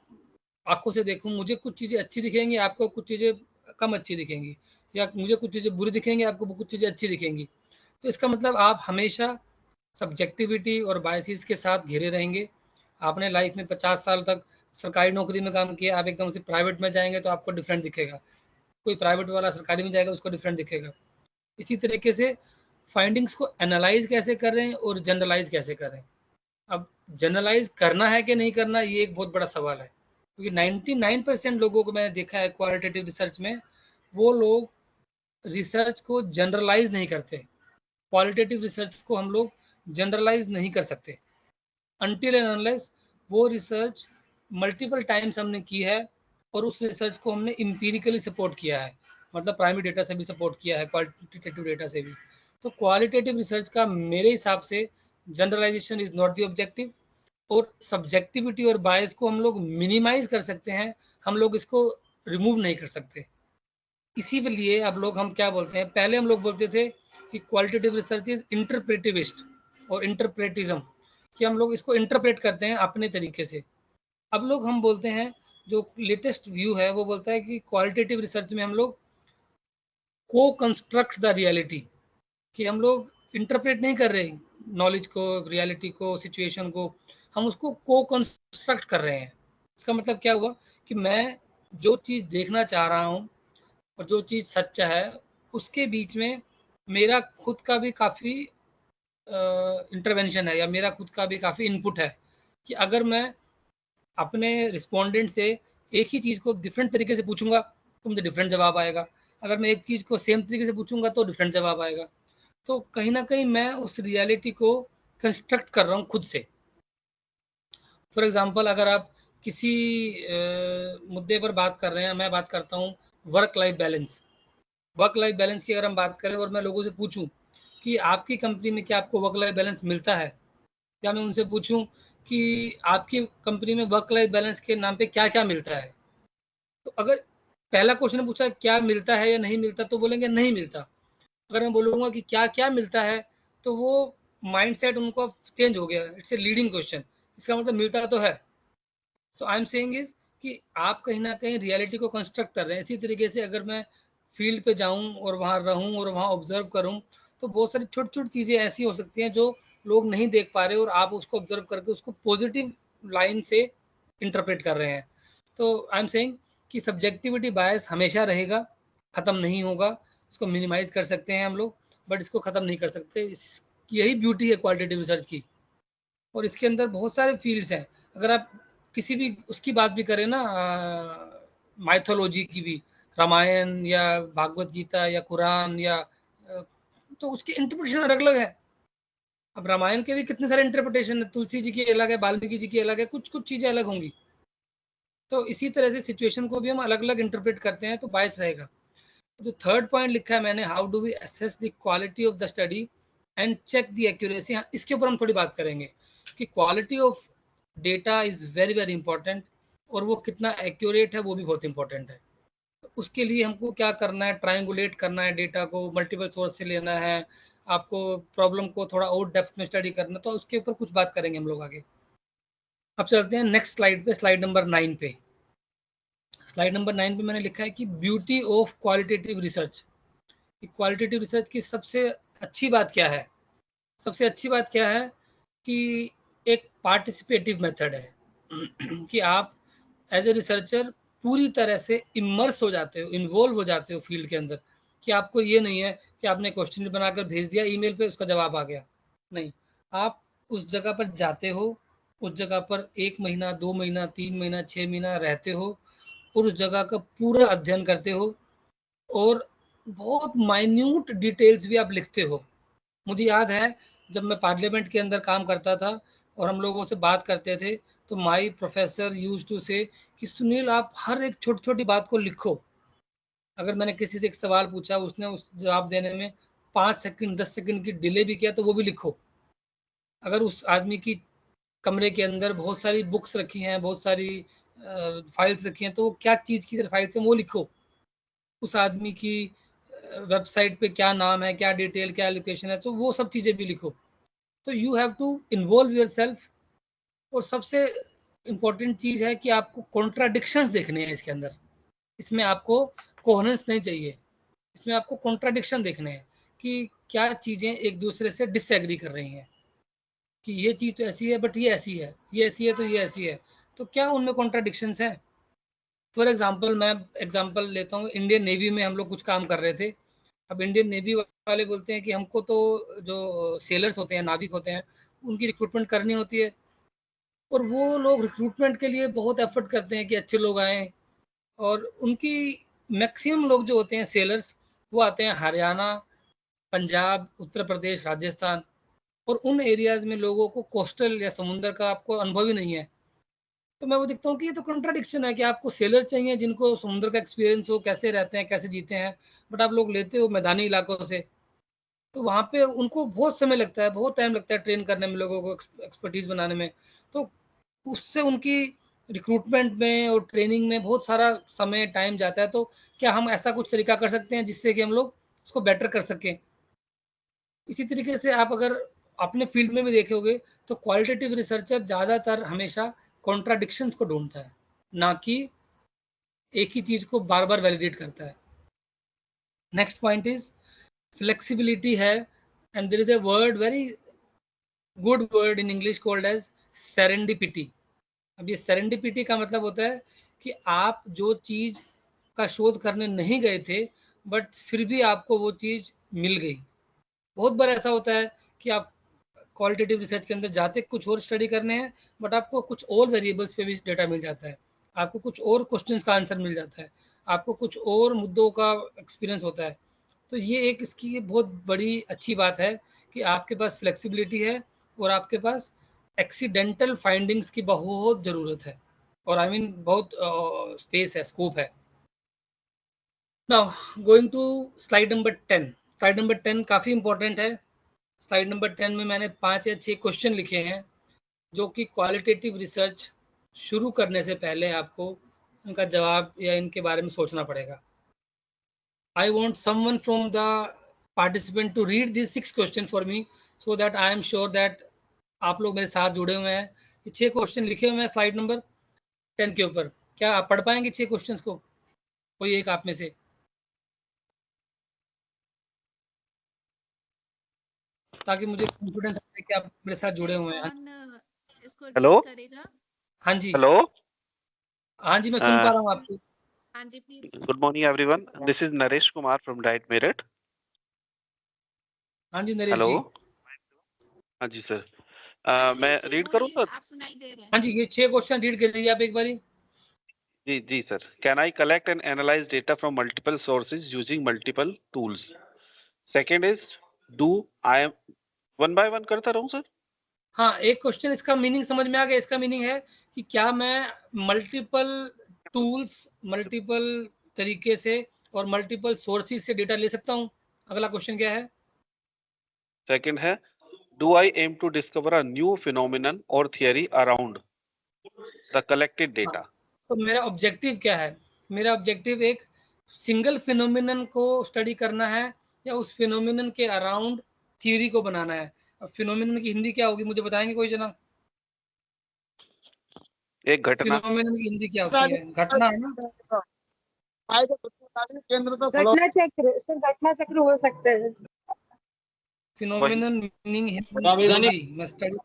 आंखों से देखूं, मुझे कुछ चीजें अच्छी दिखेंगी, आपको कुछ चीजें कम अच्छी दिखेंगी, या मुझे कुछ चीजें बुरी दिखेंगी, आपको कुछ चीजें अच्छी दिखेंगी। तो इसका मतलब आप हमेशा सब्जेक्टिविटी और बायसिस के साथ घिरे रहेंगे। आपने लाइफ में 50 साल तक सरकारी नौकरी में काम किया, आप एकदम से प्राइवेट में जाएंगे तो आपको डिफरेंट दिखेगा, कोई प्राइवेट वाला सरकारी में जाएगा उसको डिफरेंट दिखेगा। इसी तरीके से फाइंडिंग्स को एनालाइज कैसे कर रहे हैं और जनरलाइज कैसे कर रहे हैं। अब जनरलाइज करना है कि नहीं करना, ये एक बहुत बड़ा सवाल है, क्योंकि 99% लोगों को मैंने देखा है क्वालिटेटिव रिसर्च में, वो लोग रिसर्च को जनरलाइज नहीं करते। क्वालिटेटिव रिसर्च को हम लोग जनरलाइज नहीं कर सकते अनटिल एंड अनलेस वो रिसर्च मल्टीपल टाइम्स हमने की है, और उस रिसर्च को हमने इम्पीरिकली सपोर्ट किया है, मतलब प्राइमरी डेटा से भी सपोर्ट किया है, क्वालिटेटिव डेटा से भी। तो क्वालिटेटिव रिसर्च का मेरे हिसाब से generalisation is not the objective, और सब्जेक्टिविटी और बायस को हम लोग मिनिमाइज कर सकते हैं, हम लोग इसको रिमूव नहीं कर सकते। इसीलिए अब लोग हम क्या बोलते हैं, पहले हम लोग बोलते थे कि क्वालिटेटिव रिसर्च इज इंटरप्रेटिविस्ट और इंटरप्रेटिज्म, कि हम लोग इसको इंटरप्रेट करते हैं अपने तरीके से। अब लोग हम बोलते हैं, जो लेटेस्ट व्यू है वो बोलता है कि क्वालिटेटिव रिसर्च में हम लोग को कंस्ट्रक्ट द रियलिटी, कि हम लोग इंटरप्रेट नहीं कर रहे नॉलेज को, रियलिटी को, सिचुएशन को, हम उसको को कंस्ट्रक्ट कर रहे हैं। इसका मतलब क्या हुआ कि मैं जो चीज़ देखना चाह रहा हूँ और जो चीज़ सच्चा है उसके बीच में मेरा खुद का भी काफ़ी इंटरवेंशन है, या मेरा खुद का भी काफ़ी इनपुट है। कि अगर मैं अपने रिस्पोंडेंट से एक ही चीज़ को डिफरेंट तरीके से पूछूंगा तो मुझे डिफरेंट जवाब आएगा, अगर मैं एक चीज़ को सेम तरीके से पूछूंगा तो डिफरेंट जवाब आएगा। तो कहीं ना कहीं मैं उस रियलिटी को कंस्ट्रक्ट कर रहा हूँ खुद से। फॉर एग्जांपल, अगर आप किसी मुद्दे पर बात कर रहे हैं, मैं बात करता हूँ work life balance. Work life balance की अगर हम बात करें और मैं लोगों से पूछूं कि आपकी कंपनी में क्या आपको वर्क लाइफ बैलेंस मिलता है, या मैं उनसे पूछूं कि आपकी कंपनी में वर्क लाइफ बैलेंस के नाम पे क्या क्या मिलता है, तो अगर पहला क्वेश्चन पूछा क्या मिलता है या नहीं मिलता तो बोलेंगे नहीं मिलता। अगर मैं बोलूँगा कि क्या क्या मिलता है तो वो माइंडसेट उनको चेंज हो गया, इट्स ए लीडिंग क्वेश्चन, इसका मतलब मिलता तो है। सो आई एम सेइंग इज कि आप कहीं ना कहीं रियलिटी को कंस्ट्रक्ट कर रहे हैं। इसी तरीके से अगर मैं फील्ड पे जाऊं और वहाँ रहूं और वहाँ ऑब्जर्व करूं तो बहुत सारी छोटी छोटी चीज़ें ऐसी हो सकती हैं जो लोग नहीं देख पा रहे और आप उसको ऑब्जर्व करके उसको पॉजिटिव लाइन से इंटरप्रेट कर रहे हैं। तो आई एम सेइंग कि सब्जेक्टिविटी बायस हमेशा रहेगा, ख़त्म नहीं होगा। इसको मिनिमाइज कर सकते हैं हम लोग, बट इसको ख़त्म नहीं कर सकते। यही ब्यूटी है क्वालिटेटिव रिसर्च की। और इसके अंदर बहुत सारे फील्ड्स हैं। अगर आप किसी भी उसकी बात भी करें ना, माइथोलॉजी की भी, रामायण या भागवत गीता या कुरान या तो उसकी इंटरप्रिटेशन अलग अलग है। अब रामायण के भी कितने सारे इंटरप्रिटेशन है, तुलसी जी की अलग है, वाल्मीकि जी की अलग है, कुछ कुछ चीजें अलग होंगी। तो इसी तरह से सिचुएशन को भी हम अलग अलग इंटरप्रेट करते हैं, तो बायस रहेगा। जो थर्ड पॉइंट लिखा है मैंने, how do we assess the quality of the study and check the accuracy, इसके ऊपर हम थोड़ी बात करेंगे कि quality of data is very very important, और वो कितना एक्यूरेट है वो भी बहुत इंपॉर्टेंट है। तो उसके लिए हमको क्या करना है, ट्रायंगुलेट करना है डेटा को, मल्टीपल सोर्स से लेना है, आपको प्रॉब्लम को थोड़ा और डेप्थ में स्टडी करना, तो उसके ऊपर कुछ बात करेंगे हम लोग आगे। अब चलते हैं नेक्स्ट स्लाइड पे, स्लाइड नंबर 9 पे। स्लाइड नंबर 9 पे मैंने लिखा है कि beauty of qualitative research. Qualitative research की सबसे अच्छी बात क्या है? सबसे अच्छी बात क्या है कि एक पार्टिसिपेटिव मेथड है कि आप एज ए रिसर्चर पूरी तरह से इमर्स हो जाते हो, इन्वॉल्व हो जाते हो फील्ड के अंदर। कि आपको ये नहीं है कि आपने क्वेश्चन बनाकर भेज दिया ईमेल पे, उसका जवाब आ गया। नहीं, आप उस जगह पर जाते हो, उस जगह पर 1 महीना, 2 महीना, 3 महीना, 6 महीना रहते हो और उस जगह का पूरा अध्ययन करते हो, और बहुत माइन्यूट डिटेल्स भी आप लिखते हो। मुझे याद है जब मैं पार्लियामेंट के अंदर काम करता था और हम लोगों से बात करते थे, तो माई प्रोफेसर यूज्ड टू से कि सुनील आप हर एक छोटी छोटी बात को लिखो। अगर मैंने किसी से एक सवाल पूछा, उसने उस जवाब देने में 5 सेकंड 10 सेकंड की डिले भी किया तो वो भी लिखो। अगर उस आदमी की कमरे के अंदर बहुत सारी बुक्स रखी हैं, बहुत सारी फाइल्स रखी हैं, तो क्या चीज़ की फाइल्स हैं वो लिखो। उस आदमी की वेबसाइट पे क्या नाम है, क्या डिटेल, क्या लोकेशन है, तो वो सब चीज़ें भी लिखो। तो you have to involve yourself. और सबसे इम्पोर्टेंट चीज़ है कि आपको कॉन्ट्राडिक्शंस देखने हैं इसके अंदर। इसमें आपको कोहेरेंस नहीं चाहिए, इसमें आपको कॉन्ट्राडिक्शन देखने हैं कि क्या चीज़ें एक दूसरे से डिसएग्री कर रही हैं, कि ये चीज़ तो ऐसी है बट ये ऐसी है, ये ऐसी है तो ये ऐसी है, तो क्या उनमें कॉन्ट्राडिक्शंस हैं। फॉर एग्जाम्पल, मैं एग्जाम्पल लेता हूँ, इंडियन नेवी में हम लोग कुछ काम कर रहे थे। अब इंडियन नेवी वाले बोलते हैं कि हमको तो जो सेलर्स होते हैं, नाविक होते हैं, उनकी रिक्रूटमेंट करनी होती है, और वो लोग रिक्रूटमेंट के लिए बहुत एफर्ट करते हैं कि अच्छे लोग आएँ। और उनकी मैक्सिमम लोग जो होते हैं सेलर्स, वो आते हैं हरियाणा, पंजाब, उत्तर प्रदेश, राजस्थान, और उन एरियाज़ में लोगों को कोस्टल या समुंदर का आपको अनुभव ही नहीं है। तो मैं वो देखता हूँ कि ये तो कॉन्ट्राडिक्शन है कि आपको सेलर चाहिए जिनको समुद्र का एक्सपीरियंस हो, कैसे रहते हैं, कैसे जीते हैं, बट आप लोग लेते हो मैदानी इलाकों से। तो वहाँ पे उनको बहुत समय लगता है, बहुत टाइम लगता है ट्रेन करने में, लोगों को एक्सपर्टीज बनाने में। तो उससे उनकी रिक्रूटमेंट में और ट्रेनिंग में बहुत सारा समय टाइम जाता है। तो क्या हम ऐसा कुछ तरीका कर सकते हैं जिससे कि हम लोग उसको बेटर कर सकें? इसी तरीके से आप अगर अपने फील्ड में भी देखोगे तो क्वालिटेटिव रिसर्चर ज़्यादातर हमेशा कॉन्ट्राडिक्शंस को ढूंढता है, ना कि एक ही चीज़ को बार बार वैलिडेट करता है। नेक्स्ट पॉइंट इज फ्लेक्सिबिलिटी है, and there is a word, very good word in English called as serendipity. अब ये सेरेंडिपिटी का मतलब होता है कि आप जो चीज़ का शोध करने नहीं गए थे बट फिर भी आपको वो चीज़ मिल गई। बहुत बार ऐसा होता है कि आप क्वालिटेटिव रिसर्च के अंदर जाते कुछ और स्टडी करने हैं, बट आपको कुछ और वेरिएबल्स पे भी डेटा मिल जाता है, आपको कुछ और क्वेश्चंस का आंसर मिल जाता है, आपको कुछ और मुद्दों का एक्सपीरियंस होता है। तो ये एक इसकी बहुत बड़ी अच्छी बात है कि आपके पास फ्लेक्सिबिलिटी है और आपके पास एक्सीडेंटल फाइंडिंग्स की बहुत ज़रूरत है, और आई मीन बहुत स्पेस है, स्कोप है। Now going to slide number 10। Slide number 10 काफ़ी इंपॉर्टेंट है। स्लाइड नंबर 10 में मैंने 5 या 6 क्वेश्चन लिखे हैं जो कि क्वालिटेटिव रिसर्च शुरू करने से पहले आपको इनका जवाब या इनके बारे में सोचना पड़ेगा। I want someone from the participant to read these 6 questions for me so that I am sure that आप लोग मेरे साथ जुड़े हुए हैं। ये 6 क्वेश्चन लिखे हुए हैं स्लाइड नंबर 10 के ऊपर। क्या आप पढ़ पाएंगे 6 क्वेश्चंस को? कोई एक आप में से? ताकि मुझे कॉन्फिडेंस आए कि आप मेरे साथ जुड़े हुए हैं। हेलो हाँ जी, हेलो हाँ जी, मैं सुन पा रहा हूँ आपको। हाँ जी please. Good morning everyone, this is Naresh Kumar from DIET Meerut. हाँ जी नरेश हेलो, जी। हाँ जी सर, मैं रीड करूँ सर? आप सुनाई दे रहे हैं। हाँ जी, ये 6 क्वेश्चन रीड कर लीजिए आप एक बारी। जी जी sir. Can I collect and analyse data from multiple sources using multiple tools? Second is, do I aim, one by one करता रहूँ सर? हाँ, एक क्वेश्चन इसका मीनिंग समझ में आ गया। इसका मीनिंग है कि क्या मैं मल्टीपल टूल्स, मल्टीपल तरीके से और मल्टीपल सोर्सेज से डेटा ले सकता हूँ? अगला क्वेश्चन क्या है? सेकेंड है, do I aim to discover a new phenomenon और theory around the collected data? तो मेरा ऑब्जेक्टिव क्या है? मेरा ऑब्जेक्टिव एक सिंगल फिनोमिनन को स्टडी करना है या उस फिनोमिनन के अराउंड थ्योरी को बनाना है? अब फिनोमिनन की हिंदी क्या होगी, मुझे बताएंगे कोई जना? एक घटना। फिनोमिनन की हिंदी क्या होती है? घटना है ना? घटना चक्र, सर घटना चक्र हो सकता है। फिनोमिनन मीनिंग हिंदी में स्टडी।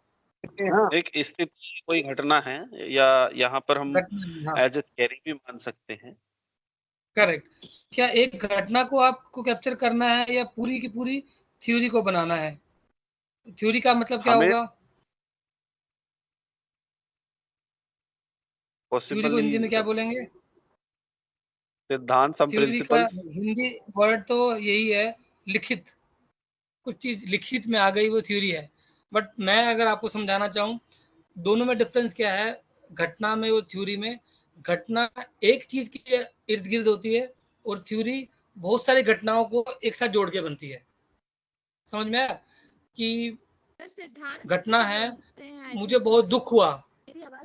एक स्थिति, कोई घटना है, या यहाँ पर हम घटना, हाँ एज ए थियरी भी मान सकते हैं। करेक्ट। क्या एक घटना को आपको कैप्चर करना है या पूरी की पूरी थ्योरी को बनाना है? थ्योरी का मतलब क्या हमें होगा? थ्योरी को पॉसिबल हिंदी में क्या बोलेंगे? सिद्धांत, सम थ्योरी का प्रिंसिपल। हिंदी वर्ड तो यही है, लिखित। कुछ चीज लिखित में आ गई वो थ्योरी है। बट मैं अगर आपको समझाना चाहूँ, दोनों में डिफरेंस क्या है, घटना में और थ्योरी में? घटना एक चीज के इर्द गिर्द होती है और थ्योरी बहुत सारी घटनाओं को एक साथ जोड़ के बनती है। समझ में आया कि घटना है, मुझे बहुत दुख हुआ,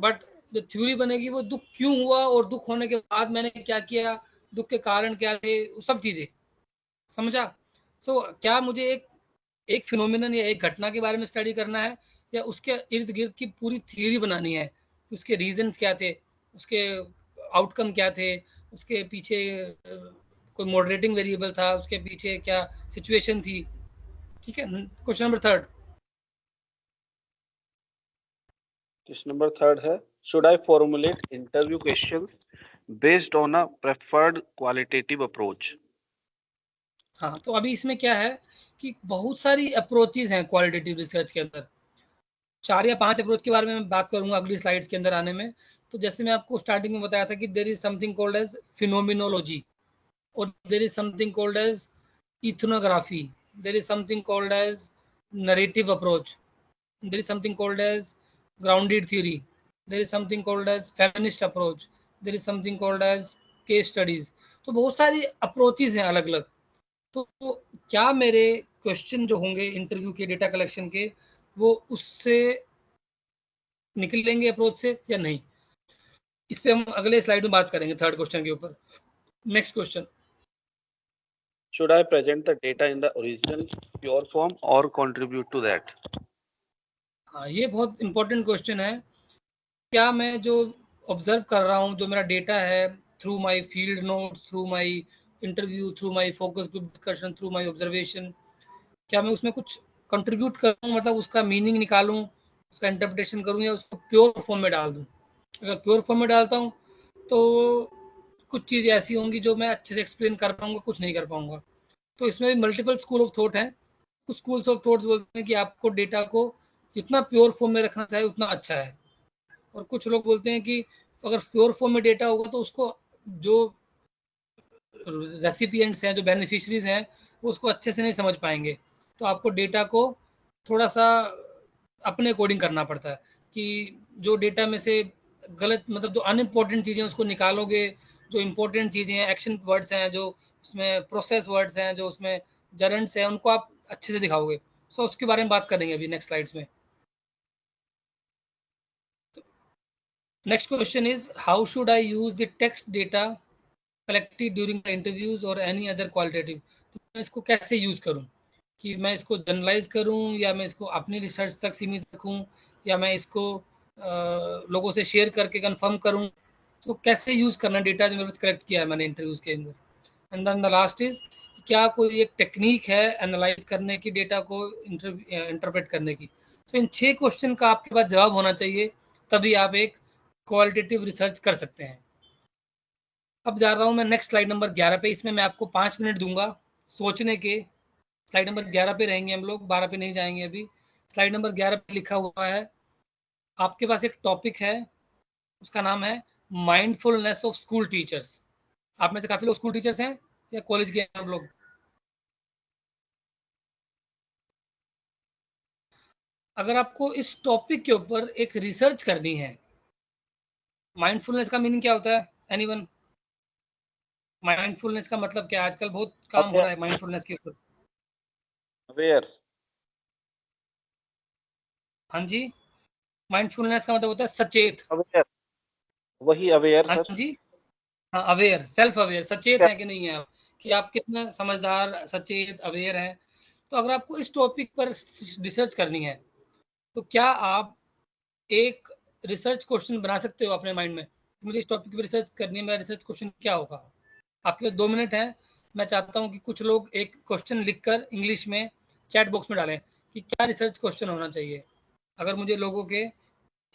बट जो थ्योरी बनेगी वो दुख क्यों हुआ और दुख होने के बाद मैंने क्या किया, दुख के कारण क्या थे, सब चीजें। समझा? सो क्या मुझे एक फिनोमिनन या एक घटना के बारे में स्टडी करना है या उसके इर्द गिर्द की पूरी थ्योरी बनानी है? उसके रीजंस क्या थे, उसके आउटकम क्या थे, उसके पीछे कोई मॉडरेटिंग वेरिएबल था, उसके पीछे क्या सिचुएशन थी? ठीक है। Question number 3। क्वेश्चन नंबर 3 है, should I formulate interview questions based on a preferred qualitative approach? हाँ, तो अभी इसमें क्या है कि बहुत सारी अप्रोचेज हैं क्वालिटेटिव रिसर्च के अंदर। 4 या 5 अप्रोच के बारे में मैं बात करूंगा अगली स्लाइड्स के अंदर आने में। तो जैसे मैं आपको स्टार्टिंग में बताया था कि there is something called as phenomenology, और there is something called as ethnography, there is something called as narrative approach, there is something called as grounded theory, there is something called as feminist approach, there is something called as case studies। तो बहुत सारी approaches हैं अलग अलग। तो क्या मेरे question जो होंगे इंटरव्यू के, डेटा कलेक्शन के, वो उससे निकलेंगे अप्रोच से या नहीं, इस पे हम अगले स्लाइड में बात करेंगे, थर्ड क्वेश्चन के ऊपर। Next question, Should I present the data in the original pure form or contribute to that? हाँ ये बहुत इंपॉर्टेंट क्वेश्चन है। क्या मैं जो ऑब्जर्व कर रहा हूँ, जो मेरा डेटा है, through my field notes, through my interview, through my focus group discussion, through my observation, क्या मैं उसमें कुछ कंट्रीब्यूट करूँ, मतलब उसका मीनिंग निकालूं, उसका इंटरप्रिटेशन करूँ, या उसको प्योर फॉर्म में डाल दूं? अगर प्योर फॉर्म में डालता हूँ तो कुछ चीज़ें ऐसी होंगी जो मैं अच्छे से एक्सप्लेन कर पाऊंगा, कुछ नहीं कर पाऊंगा। तो इसमें मल्टीपल स्कूल ऑफ थॉट हैं। कुछ स्कूल्स ऑफ थॉट्स बोलते हैं कि आपको डेटा को जितना प्योर फॉर्म में रखना चाहिए उतना अच्छा है, और कुछ लोग बोलते हैं कि अगर प्योर फॉर्म में डेटा होगा तो उसको जो रेसिपिएंट्स हैं, जो बेनिफिशरीज हैं, वो उसको अच्छे से नहीं समझ पाएंगे। तो आपको डेटा को थोड़ा सा अपने अकॉर्डिंग करना पड़ता है कि जो डेटा में से गलत, मतलब जो अनइम्पोर्टेंट चीज़ें उसको निकालोगे, जो इम्पोर्टेंट चीज़ें हैं, एक्शन वर्ड्स हैं, जो उसमें प्रोसेस वर्ड्स हैं, जो उसमें जरंट्स हैं, उनको आप अच्छे से दिखाओगे। सो उसके बारे में बात करेंगे अभी नेक्स्ट स्लाइड्स में। Next question is how should I use the text data collected during the interviews और एनी अदर क्वालिटेटिव। तो मैं इसको कैसे यूज करूं, कि मैं इसको जनरलाइज करूं, या मैं इसको अपनी रिसर्च तक सीमित रखूं, या मैं इसको लोगों से शेयर करके कंफर्म करूं। तो कैसे यूज करना डेटा जो मेरे पास कलेक्ट किया है मैंने इंटरव्यूज के अंदर। And then the last is क्या कोई एक टेक्निक है एनालाइज करने की, डेटा को इंटरप्रेट करने की। तो इन 6 क्वेश्चन का आपके पास जवाब होना चाहिए, तभी आप एक क्वालिटेटिव रिसर्च कर सकते हैं। अब जा रहा हूं मैं नेक्स्ट स्लाइड नंबर 11 पे। इसमें मैं आपको 5 मिनट दूंगा सोचने के। स्लाइड नंबर 11 पे रहेंगे हम लोग, 12 पे नहीं जाएंगे अभी। स्लाइड नंबर 11 पे लिखा हुआ है, आपके पास एक टॉपिक है, उसका नाम है माइंडफुलनेस ऑफ स्कूल टीचर्स। आप में से काफी लोग स्कूल टीचर्स हैं या कॉलेज के हैं आप लोग? अगर आपको इस टॉपिक के ऊपर एक रिसर्च करनी है, माइंडफुलनेस का मीनिंग क्या होता है एनीवन? माइंडफुलनेस का मतलब क्या है? आजकल बहुत काम हो रहा है माइंडफुलनेस के ऊपर। अवेयर। हाँ जी, माइंडफुलनेस का मतलब होता है सचेत। अवेयर, वही अवेयर हाँ सर। जी, हाँ अवेयर, सेल्फ अवेयर, सचेत है कि नहीं है आप, कि आप कितना समझदार, सचेत, अवेयर हैं। तो अगर आपको इस टॉपिक पर रिसर्च करनी है तो क्या आप एक रिसर्च क्वेश्चन बना सकते हो अपने माइंड में? मुझे इस टॉपिक पर रिसर्च करनी है, मेरा रिसर्च क्वेश्चन क्या होगा? आपके पास 2 मिनट है। मैं चाहता हूँ कि कुछ लोग एक क्वेश्चन लिखकर इंग्लिश में चैट बॉक्स में डालें कि क्या रिसर्च क्वेश्चन होना चाहिए। अगर मुझे लोगों के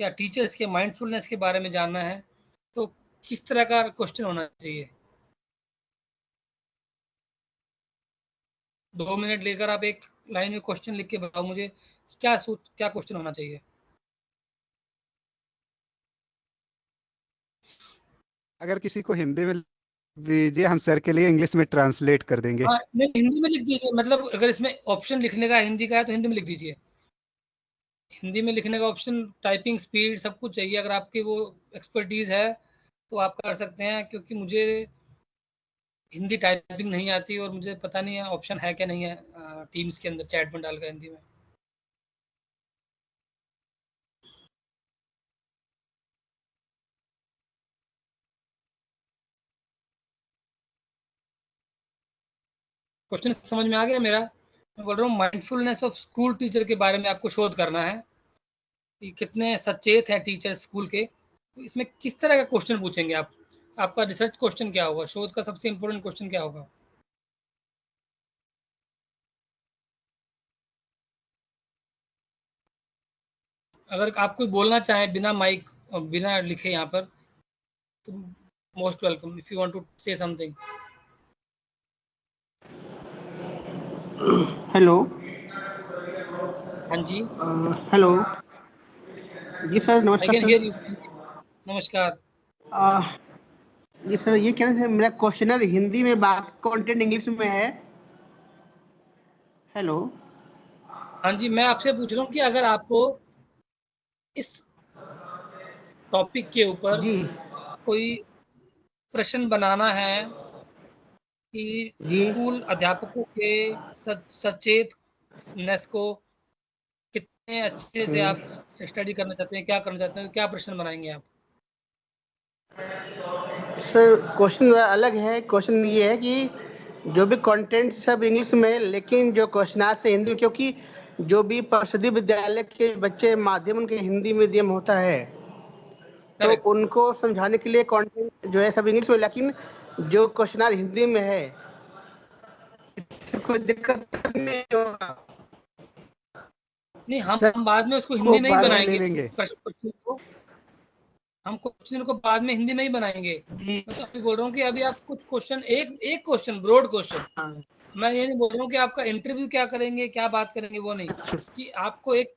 या टीचर्स के माइंडफुलनेस के बारे में जानना है तो किस तरह का क्वेश्चन होना चाहिए? 2 मिनट लेकर आप एक लाइन में क्वेश्चन लिख के बताओ मुझे क्या क्वेश्चन होना चाहिए। अगर किसी को हिंदी में दीजिए, हम सर के लिए इंग्लिश में ट्रांसलेट कर देंगे। हाँ, नहीं हिंदी में लिख दीजिए, मतलब अगर इसमें ऑप्शन लिखने का हिंदी का है तो हिंदी में लिख दीजिए। हिंदी में लिखने का ऑप्शन, टाइपिंग स्पीड सब कुछ चाहिए। अगर आपकी वो एक्सपर्टीज है तो आप कर सकते हैं, क्योंकि मुझे हिंदी टाइपिंग नहीं आती और मुझे पता नहीं है ऑप्शन है क्या नहीं है टीम्स के अंदर चैट में डालकर हिंदी में। क्वेश्चन समझ में आ गया मेरा? मैं बोल रहा हूँ माइंडफुलनेस ऑफ स्कूल टीचर के बारे में आपको शोध करना है कि कितने सचेत हैं टीचर स्कूल के। तो इसमें किस तरह का क्वेश्चन पूछेंगे आप? आपका रिसर्च क्वेश्चन क्या होगा? शोध का सबसे इंपॉर्टेंट क्वेश्चन क्या होगा? अगर आप कोई बोलना चाहें बिना माइक और बिना लिखे यहाँ पर, तो most welcome if you want to say something. Hello. हाँ जी, हेलो। जी सर, आई नमस्कार कैन सर। Here you. नमस्कार। ये सर, ये क्या है, मेरा क्वेश्चन है हिंदी में, बाकी कंटेंट इंग्लिश में है। हेलो। हाँ जी, मैं आपसे पूछ रहा हूँ कि अगर आपको इस टॉपिक के ऊपर जी कोई प्रश्न बनाना है कि जी स्कूल अध्यापकों के सचेत माइंडफुलनेस को कितने अच्छे से आप स्टडी करना चाहते हैं, क्या करना चाहते हैं, क्या प्रश्न बनाएंगे आप? सर क्वेश्चन अलग है। क्वेश्चन ये है कि जो भी कंटेंट सब इंग्लिश में है, लेकिन जो क्वेश्चन से हिंदी में, क्योंकि जो भी परिषदीय विद्यालय के बच्चे माध्यम उनके हिंदी मीडियम होता है, तो Correct. उनको समझाने के लिए कंटेंट जो है सब इंग्लिश में, लेकिन जो क्वेश्चन हिंदी में है, कोई दिक्कत नहीं होगा। नहीं, सर हम बाद में उसको को हिंदी में ही बाद में ले बनाएंगे लेंगे। क्वेश्चन को, हम क्वेश्चन को बाद में हिंदी में ही बनाएंगे। मैं तो अभी बोल रहा हूँ कि अभी आप कुछ क्वेश्चन, एक क्वेश्चन, ब्रॉड क्वेश्चन, मैं ये नहीं बोल रहा हूँ कि आपका इंटरव्यू क्या करेंगे, क्या बात करेंगे, वो नहीं, कि आपको एक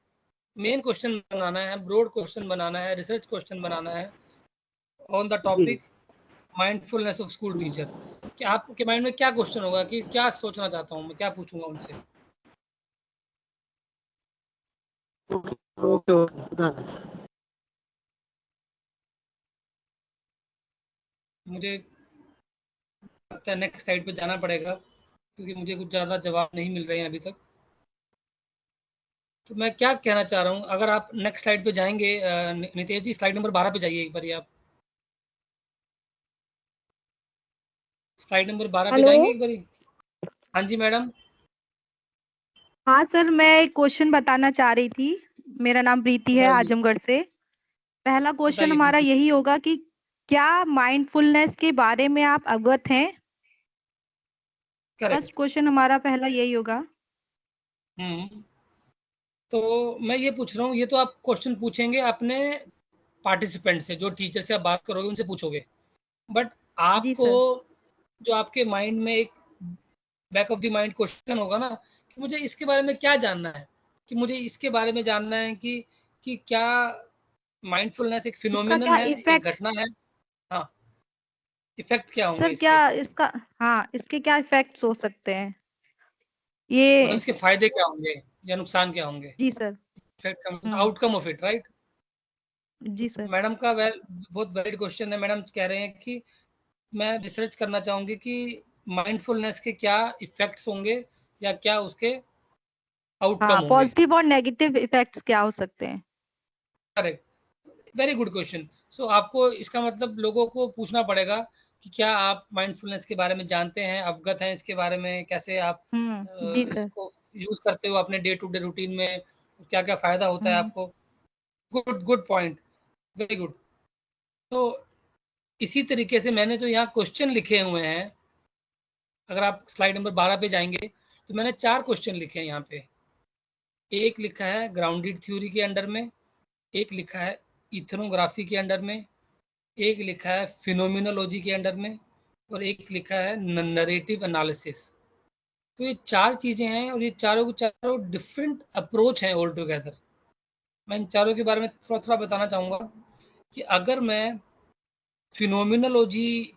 मेन क्वेश्चन बनाना है, ब्रॉड क्वेश्चन बनाना है, रिसर्च क्वेश्चन बनाना है on the topic mindfulness of school teacher. कि आपके माइंड में क्या क्वेश्चन होगा, कि क्या सोचना चाहता हूँ मैं, क्या पूछूंगा उनसे। मुझे लगता है नेक्स्ट स्लाइड पे जाना पड़ेगा, क्योंकि मुझे कुछ ज़्यादा जवाब नहीं मिल रहे हैं अभी तक। तो मैं क्या कहना चाह रहा हूँ, अगर आप नेक्स्ट स्लाइड पे जाएंगे, नितेश जी स्लाइड नंबर 12 पे जाइए एक बार आप। स्लाइड नंबर 12 पे हेलो। जाएंगे एक बार। हाँ जी मैडम। हाँ सर, मैं एक क्वेश्चन बताना चाह रही थी। मेरा नाम प्रीति है, बताइए आजमगढ़ से। पहला क्वेश्चन बताइए हमारा प्रीति। यही होगा कि क्या माइंडफुलनेस के बारे में आप अवगत हैं? करेक्ट। फर्स्ट क्वेश्चन हमारा पहला यही होगा। तो मैं ये पूछ रहा हूँ, ये तो आप क्वेश्चन पूछेंगे अपने पार्टिसिपेंट से, जो टीचर से आप बात करोगे उनसे पूछोगे, बट जी आपको सर। जो आपके माइंड में एक back of the mind question होगा ना, कि मुझे इसके बारे में क्या जानना है, कि मुझे इसके बारे में जानना है कि क्या माइंडफुलनेस एक इसका फिनोमिनन क्या है, एक इफेक्ट, घटना है। हाँ, इफेक्ट क्या होंगे सर क्या इसके, इसका, हाँ इसके क्या इफेक्ट्स हो सकते हैं मतलब ये? इसके फायदे क्या होंगे या नुकसान क्या होंगे, जी सर। इफेक्ट का hmm. Outcome of it, right. जी सर। मैडम का बहुत वैलिड क्वेश्चन है। मैडम कह रहे हैं कि मैं रिसर्च करना चाहूंगी कि माइंडफुलनेस के क्या इफेक्ट्स होंगे या क्या उसके हाँ, आउटकम होंगे। पॉजिटिव और नेगेटिव इफेक्ट्स क्या हो सकते हैं? Correct, very good question. So आपको इसका मतलब लोगों को पूछना पड़ेगा कि क्या आप माइंडफुलनेस के बारे में जानते हैं, अवगत हैं इसके बारे में, कैसे आप जी सर। इसको यूज करते हो अपने डे टू डे रूटीन में, क्या क्या फायदा होता है हम्म। आपको। Good good point, very good. तो इसी तरीके से मैंने जो यहाँ क्वेश्चन लिखे हुए हैं, अगर आप स्लाइड नंबर 12 पे जाएंगे तो मैंने 4 क्वेश्चन लिखे हैं यहाँ पे। एक लिखा है ग्राउंडेड थ्योरी के अंडर में, एक लिखा है इथनोग्राफी के अंडर में, एक लिखा है फिनोमिनोलॉजी के अंडर में, और एक लिखा है नरेटिव एनालिसिस। तो ये 4 चीजें हैं, और ये चारों के चारों डिफरेंट अप्रोच हैं ऑल टुगेदर। मैं इन चारों के बारे में थोड़ा थोड़ा बताना चाहूँगा कि अगर मैं फिनोमिनोलॉजी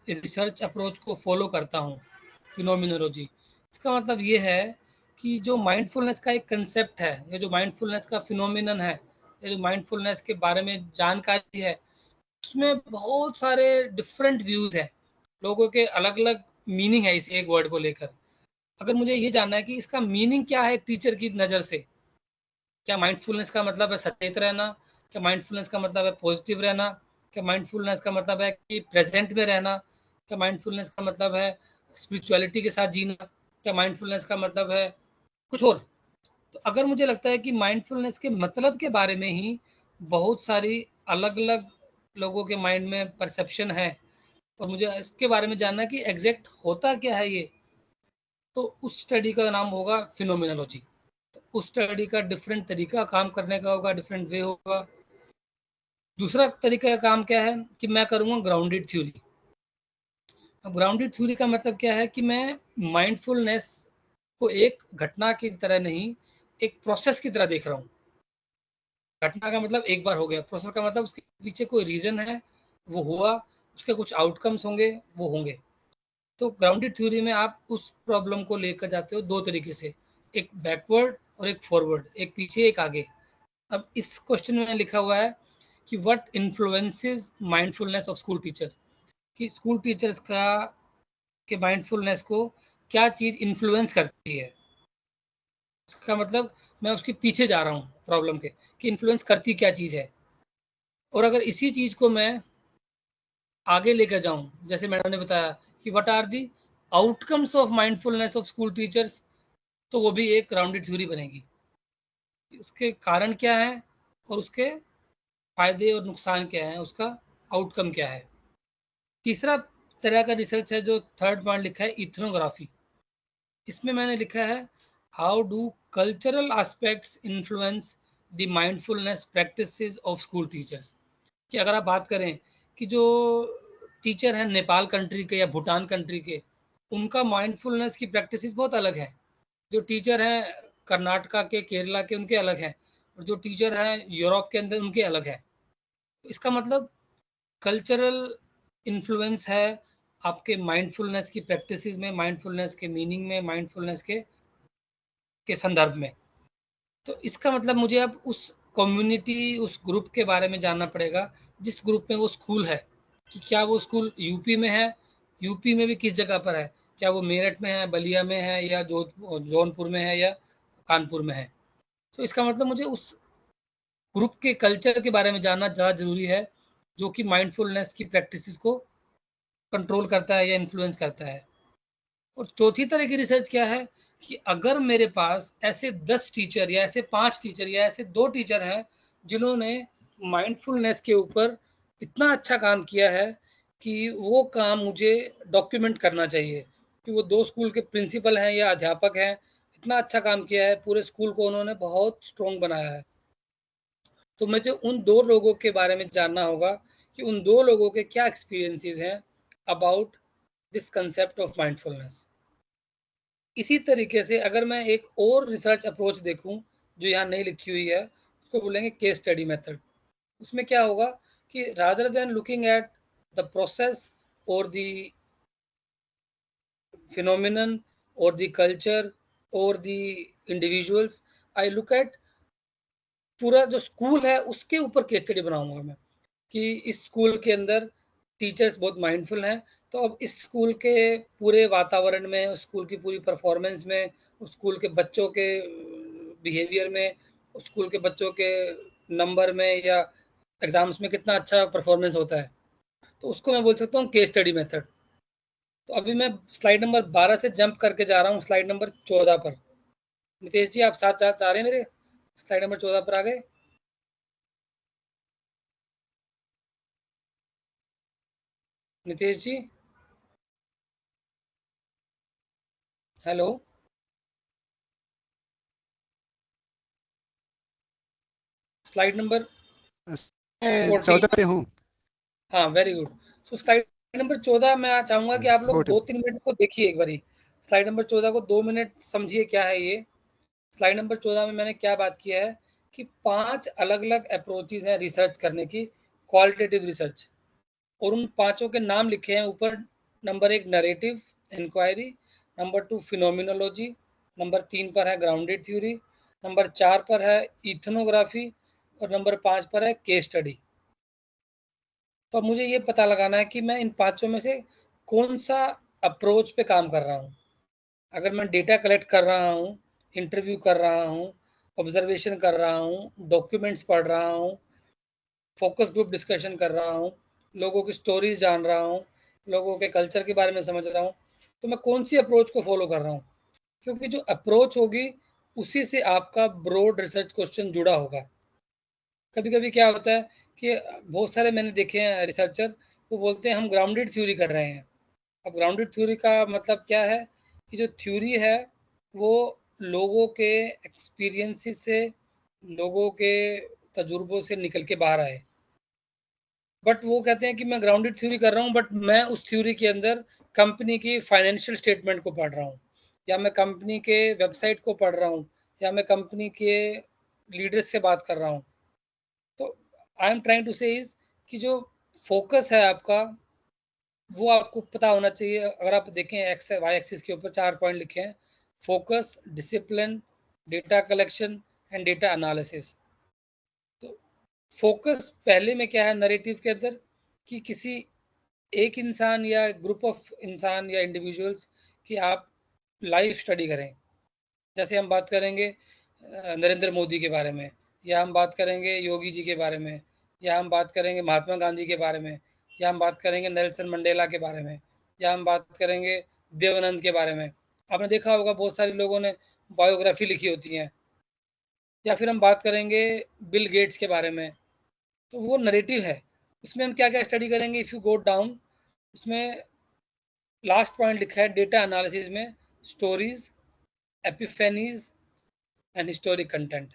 रिसर्च अप्रोच को फॉलो करता हूँ, फिनोमिनोलॉजी, इसका मतलब ये है कि जो माइंडफुलनेस का एक कंसेप्ट है, या जो माइंडफुलनेस का फिनोमिनन है, या जो माइंडफुलनेस के बारे में जानकारी है, उसमें बहुत सारे डिफरेंट व्यूज है, लोगों के अलग अलग मीनिंग है इस एक वर्ड को लेकर। अगर मुझे ये जानना है कि इसका मीनिंग क्या है टीचर की नज़र से, क्या माइंडफुलनेस का मतलब है सचेत रहना, क्या माइंडफुलनेस का मतलब है पॉजिटिव रहना, क्या माइंडफुलनेस का मतलब है कि प्रेजेंट में रहना, क्या माइंडफुलनेस का मतलब है स्पिरिचुअलिटी के साथ जीना, क्या माइंडफुलनेस का मतलब है कुछ और। तो अगर मुझे लगता है कि माइंडफुलनेस के मतलब के बारे में ही बहुत सारी अलग अलग लोगों के माइंड में परसेप्शन है, और मुझे इसके बारे में जानना है कि एग्जैक्ट होता क्या है ये, तो उस स्टडी का नाम होगा फिनोमिनोलॉजी। तो उस स्टडी का डिफरेंट तरीका काम करने का होगा, डिफरेंट वे होगा। दूसरा तरीका का काम क्या है कि मैं करूँगा ग्राउंडेड थ्योरी। अब ग्राउंडेड थ्योरी का मतलब क्या है कि मैं माइंडफुलनेस को एक घटना की तरह नहीं, एक प्रोसेस की तरह देख रहा हूँ। घटना का मतलब एक बार हो गया, प्रोसेस का मतलब उसके पीछे कोई रीजन है, वो हुआ, उसके कुछ आउटकम्स होंगे, वो होंगे। तो ग्राउंडेड थ्योरी में आप उस प्रॉब्लम को लेकर जाते हो दो तरीके से, एक बैकवर्ड और एक फॉरवर्ड, एक पीछे एक आगे। अब इस क्वेश्चन में लिखा हुआ है कि what influences mindfulness of school teacher, कि स्कूल टीचर्स का के माइंडफुलनेस को क्या चीज़ इन्फ्लुएंस करती है। इसका मतलब मैं उसके पीछे जा रहा हूँ प्रॉब्लम के, कि इन्फ्लुएंस करती क्या चीज़ है। और अगर इसी चीज़ को मैं आगे लेकर जाऊं, जैसे मैडम ने बताया कि what are the outcomes of mindfulness of school teachers, तो वो भी एक राउंडेड थ्योरी बनेगी। उसके कारण क्या है और उसके फायदे और नुकसान क्या है, उसका आउटकम क्या है। तीसरा तरह का रिसर्च है जो थर्ड पॉइंट लिखा है, इथनोग्राफी। इसमें मैंने लिखा है how do cultural aspects influence the mindfulness practices of school teachers. कि अगर आप बात करें कि जो टीचर हैं नेपाल कंट्री के या भूटान कंट्री के, उनका माइंडफुलनेस की प्रैक्टिसेस बहुत अलग है। जो टीचर हैं कर्नाटका के, केरला के, उनके अलग हैं, और जो टीचर हैं यूरोप के अंदर, उनके अलग है। इसका मतलब कल्चरल इन्फ्लुएंस है आपके माइंडफुलनेस की प्रैक्टिसेस में, माइंडफुलनेस के मीनिंग में, माइंडफुलनेस के संदर्भ में। तो इसका मतलब मुझे अब उस कम्युनिटी, उस ग्रुप के बारे में जानना पड़ेगा जिस ग्रुप में वो स्कूल है, कि क्या वो स्कूल यूपी में है, यूपी में भी किस जगह पर है, क्या वो मेरठ में है, बलिया में है, या जौनपुर में है, या कानपुर में है। तो इसका मतलब मुझे उस ग्रुप के कल्चर के बारे में जानना ज़्यादा जरूरी है, जो कि माइंडफुलनेस की प्रैक्टिसेस को कंट्रोल करता है या इन्फ्लुएंस करता है। और चौथी तरह की रिसर्च क्या है कि अगर मेरे पास ऐसे 10 टीचर या ऐसे 5 टीचर या ऐसे 2 टीचर हैं जिन्होंने माइंडफुलनेस के ऊपर इतना अच्छा काम किया है कि वो काम मुझे डॉक्यूमेंट करना चाहिए, कि वो 2 स्कूल के प्रिंसिपल हैं या अध्यापक हैं, इतना अच्छा काम किया है, पूरे स्कूल को उन्होंने बहुत स्ट्रॉन्ग बनाया है। तो मुझे उन 2 लोगों के बारे में जानना होगा कि उन 2 लोगों के क्या एक्सपीरियंसेस हैं about this concept of mindfulness. इसी तरीके से अगर मैं एक और रिसर्च अप्रोच देखूं जो यहाँ नहीं लिखी हुई है, उसको बोलेंगे केस स्टडी मेथड। उसमें क्या होगा कि rather than looking at the process और the phenomenon or the culture or the individuals, I look at पूरा जो स्कूल है उसके ऊपर केस स्टडी बनाऊंगा मैं, कि इस स्कूल के अंदर टीचर्स बहुत माइंडफुल हैं, तो अब इस स्कूल के पूरे वातावरण में, स्कूल की पूरी परफॉर्मेंस में, स्कूल के बच्चों के बिहेवियर में, स्कूल के बच्चों के नंबर में या एग्जाम्स में कितना अच्छा परफॉर्मेंस होता है, तो उसको मैं बोल सकता हूँ केस स्टडी मेथड। तो अभी मैं स्लाइड नंबर 12 से जंप करके जा रहा हूँ स्लाइड नंबर 14 पर। नितेश जी, आप साथ जा रहे हैं मेरे? स्लाइड नंबर 14 पर आ गए? नितेश जी, हेलो? Slide number 14। 14 पे हूँ। हाँ, वेरी गुड। सो स्लाइड नंबर 14 मैं चाहूंगा कि आप लोग 2-3 मिनट को देखिए एक बारी। स्लाइड नंबर 14 को 2 मिनट समझिए क्या है ये। स्लाइड नंबर 14 में मैंने क्या बात किया है कि 5 अलग-अलग अप्रोचेस हैं रिसर्च करने की, क्वालिटेटिव रिसर्च, और उन पांचों के नाम लिखे हैं ऊपर। Number 1 narrative inquiry, number 2 phenomenology, number 3 पर है ग्राउंडेड थ्योरी, नंबर 4 पर है इथनोग्राफी, और नंबर 5 पर है केस स्टडी। तो अब मुझे ये पता लगाना है कि मैं इन पांचों में से कौन सा अप्रोच पे काम कर रहा हूँ। अगर मैं डेटा कलेक्ट कर रहा हूँ, इंटरव्यू कर रहा हूँ, ऑब्जर्वेशन कर रहा हूँ, डॉक्यूमेंट्स पढ़ रहा हूँ, फोकस ग्रुप डिस्कशन कर रहा हूँ, लोगों की स्टोरीज जान रहा हूँ, लोगों के कल्चर के बारे में समझ रहा हूँ, तो मैं कौन सी अप्रोच को फॉलो कर रहा हूँ। क्योंकि जो अप्रोच होगी उसी से आपका ब्रॉड रिसर्च क्वेश्चन जुड़ा होगा। कभी कभी क्या होता है कि बहुत सारे मैंने देखे हैं रिसर्चर, वो बोलते हैं हम ग्राउंडेड थ्योरी कर रहे हैं। अब ग्राउंडेड थ्योरी का मतलब क्या है कि जो थ्योरी है वो लोगों के एक्सपीरियंसेस से, लोगों के तजुर्बों से निकल के बाहर आए। बट वो कहते हैं कि मैं ग्राउंडेड थ्योरी कर रहा हूँ, बट मैं उस थ्योरी के अंदर कंपनी की फाइनेंशियल स्टेटमेंट को पढ़ रहा हूँ, या मैं कंपनी के वेबसाइट को पढ़ रहा हूँ, या मैं कंपनी के लीडर्स से बात कर रहा हूँ। तो आई एम ट्राइंग टू से इज कि जो फोकस है आपका वो आपको पता होना चाहिए। अगर आप देखें एक्स वाई एक्सिस के ऊपर 4 पॉइंट लिखे हैं, focus, discipline, data collection and data analysis. तो फोकस पहले में क्या है नरेटिव के अंदर, कि किसी एक इंसान या ग्रुप ऑफ इंसान या इंडिविजुअल्स की आप लाइफ स्टडी करें, जैसे हम बात करेंगे नरेंद्र मोदी के बारे में, या हम बात करेंगे योगी जी के बारे में, या हम बात करेंगे महात्मा गांधी के बारे में, या हम बात करेंगे नेल्सन मंडेला के बारे में, या हम बात करेंगे देवानंद के बारे में। आपने देखा होगा बहुत सारे लोगों ने बायोग्राफी लिखी होती है। या फिर हम बात करेंगे बिल गेट्स के बारे में, तो वो नरेटिव है। उसमें हम क्या क्या स्टडी करेंगे, इफ़ यू गो डाउन, उसमें लास्ट पॉइंट लिखा है डेटा एनालिसिस में stories, epiphanies and historic content.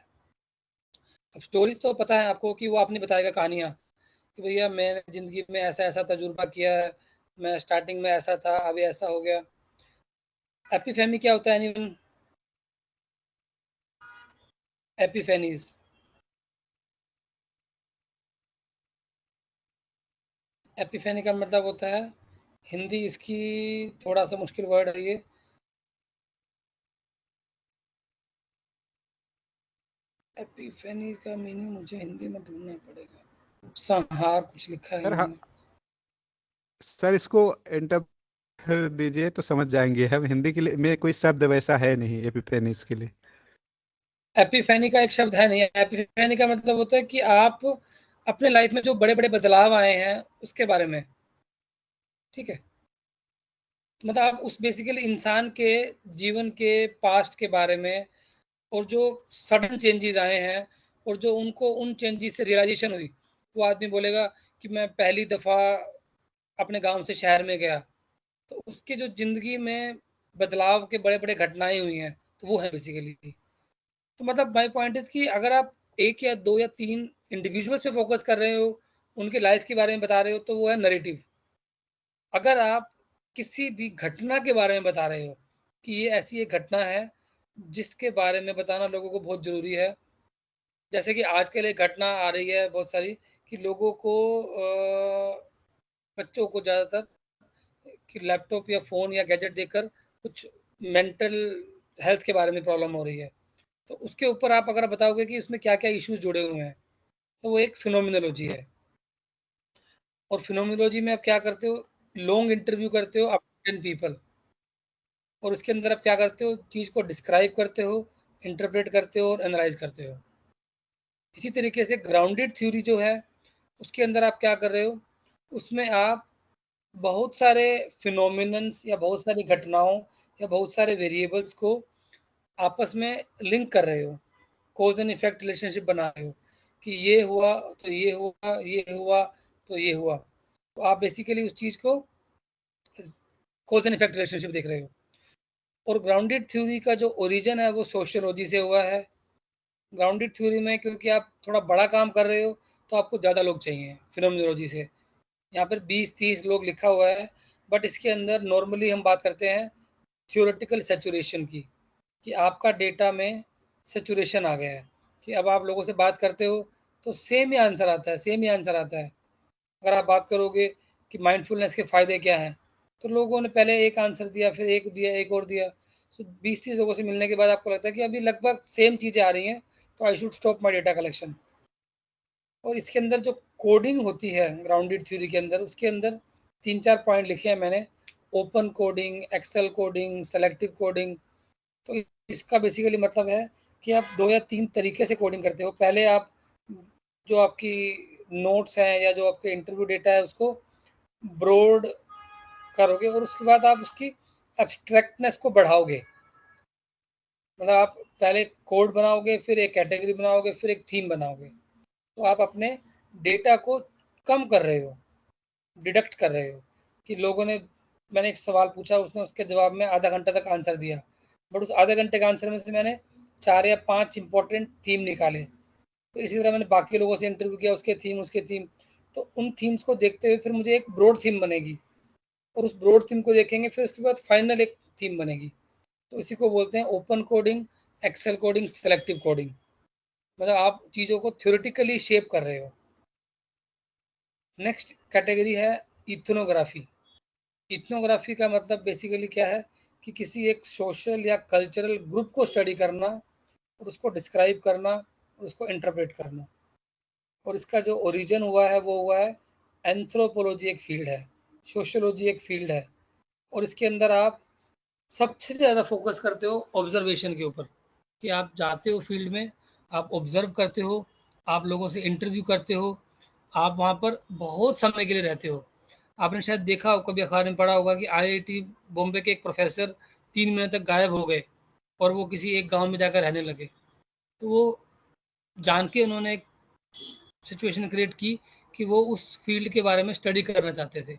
अब स्टोरीज तो पता है आपको कि वो आपने बताएगा कहानियाँ कि भैया मैंने ज़िंदगी में ऐसा ऐसा तजुर्बा किया है, मैं स्टार्टिंग में ऐसा था, अभी ऐसा हो गया। एपिफेनी क्या होता है एनीवन? एपिफेनीज, एपिफेनी का मतलब होता है, हिंदी इसकी थोड़ा सा मुश्किल वर्ड है ये, एपिफेनी का मीनिंग मुझे हिंदी में ढूंढना पड़ेगा। संहार कुछ लिखा है सर इन्होंने। सर इसको इंटर कर दीजिए तो समझ जाएंगे हम। हिंदी के लिए में कोई शब्द वैसा है नहीं एपिफेनिस के लिए। एपिफेनी का एक शब्द है नहीं। एपिफेनी का मतलब होता है कि आप अपने लाइफ में जो बड़े बड़े बदलाव आए हैं उसके बारे में, ठीक है। मतलब आप उस बेसिकली इंसान के जीवन के पास्ट के बारे में, और जो सडन चेंजेस आए हैं और जो उनको उन चेंजेस से रियलाइजेशन हुई, वो आदमी बोलेगा कि मैं पहली दफ़ा अपने गांव से शहर में गया, तो उसके जो ज़िंदगी में बदलाव के बड़े बड़े घटनाएं हुई हैं, तो वो है बेसिकली। तो मतलब माय पॉइंट इज कि अगर आप एक या दो या तीन इंडिविजुअल्स पे फोकस कर रहे हो, उनके लाइफ के बारे में बता रहे हो, तो वो है नरेटिव। अगर आप किसी भी घटना के बारे में बता रहे हो कि ये ऐसी एक घटना है जिसके बारे में बताना लोगों को बहुत ज़रूरी है, जैसे कि आजकल एक घटना आ रही है बहुत सारी कि लोगों को बच्चों को ज़्यादातर कि लैपटॉप या फ़ोन या गैजेट देखकर कुछ मेंटल हेल्थ के बारे में प्रॉब्लम हो रही है। तो उसके ऊपर आप अगर बताओगे कि उसमें क्या-क्या इश्यूज़ जुड़े हुए हैं, तो वो एक फिनोमिनोलॉजी है। और फिनोमिनोलॉजी में आप क्या करते हो, लॉन्ग इंटरव्यू करते हो अप टू 10 पीपल, और उसके अंदर आप क्या करते हो, चीज़ को डिस्क्राइब करते हो, इंटरप्रेट करते हो और एनालाइज़ करते हो। इसी तरीके से ग्राउंडेड थ्योरी जो है, उसके अंदर आप क्या कर रहे हो, उसमें आप बहुत सारे फिनोमिनन्स या बहुत सारी घटनाओं या बहुत सारे वेरिएबल्स को आपस में लिंक कर रहे हो, कॉज एंड इफेक्ट रिलेशनशिप बना रहे हो कि ये हुआ तो ये हुआ, ये हुआ तो ये हुआ। तो आप बेसिकली उस चीज़ को कॉज एंड इफेक्ट रिलेशनशिप देख रहे हो। और ग्राउंडेड थ्योरी का जो ओरिजिन है वो सोशियोलॉजी से हुआ है। ग्राउंडेड थ्योरी में क्योंकि आप थोड़ा बड़ा काम कर रहे हो तो आपको ज़्यादा लोग चाहिए फिनोमिनोलॉजी से। यहाँ पर 20-30 लोग लिखा हुआ है, बट इसके अंदर नॉर्मली हम बात करते हैं थ्योरेटिकल सैचुरेशन की, कि आपका डेटा में सैचुरेशन आ गया है, कि अब आप लोगों से बात करते हो तो सेम ही आंसर आता है, सेम ही आंसर आता है। अगर आप बात करोगे कि माइंडफुलनेस के फ़ायदे क्या हैं, तो लोगों ने पहले एक आंसर दिया, फिर एक दिया, एक और दिया। सो 20-30 लोगों से मिलने के बाद आपको लगता है कि अभी लगभग सेम चीज़ें आ रही हैं, तो I should stop my data collection. और इसके अंदर जो कोडिंग होती है ग्राउंडेड थ्योरी के अंदर, उसके अंदर 3-4 पॉइंट लिखे हैं मैंने, open coding, axial coding, selective coding. तो इसका बेसिकली मतलब है कि आप 2 या 3 तरीके से कोडिंग करते हो। पहले आप जो आपकी नोट्स हैं या जो आपके इंटरव्यू डेटा है उसको ब्रॉड करोगे, और उसके बाद आप उसकी एब्स्ट्रैक्टनेस को बढ़ाओगे। मतलब आप पहले कोड बनाओगे, फिर एक कैटेगरी बनाओगे, फिर एक थीम बनाओगे। तो आप अपने डेटा को कम कर रहे हो, डिडक्ट कर रहे हो। कि लोगों ने, मैंने एक सवाल पूछा, उसने उसके जवाब में आधा घंटा तक आंसर दिया, बट उस आधे घंटे के आंसर में से मैंने 4 या 5 इंपॉर्टेंट थीम निकाले। तो इसी तरह मैंने बाकी लोगों से इंटरव्यू किया, उसके थीम, उसके थीम। तो उन थीम्स को देखते हुए फिर मुझे एक ब्रॉड थीम बनेगी, और उस ब्रॉड थीम को देखेंगे, फिर उसके बाद फाइनल एक थीम बनेगी। तो इसी को बोलते हैं open coding, axial coding, selective coding. मतलब आप चीज़ों को थ्योरेटिकली शेप कर रहे हो। नेक्स्ट कैटेगरी है इथनोग्राफी। इथनोग्राफी का मतलब बेसिकली क्या है कि किसी एक सोशल या कल्चरल ग्रुप को स्टडी करना और उसको डिस्क्राइब करना और उसको इंटरप्रेट करना। और इसका जो ओरिजिन हुआ है वो हुआ है, एंथ्रोपोलॉजी एक फील्ड है, सोशियोलॉजी एक फील्ड है, और इसके अंदर आप सबसे ज़्यादा फोकस करते हो ऑब्जर्वेशन के ऊपर, कि आप जाते हो फील्ड में, आप ऑब्जर्व करते हो, आप लोगों से इंटरव्यू करते हो, आप वहाँ पर बहुत समय के लिए रहते हो। आपने शायद देखा हो, कभी अखबार में पढ़ा होगा कि IIT बॉम्बे के एक प्रोफेसर 3 महीने तक गायब हो गए और वो किसी एक गांव में जाकर रहने लगे। तो वो जान के उन्होंने एक सिचुएशन क्रिएट की कि वो उस फील्ड के बारे में स्टडी करना चाहते थे।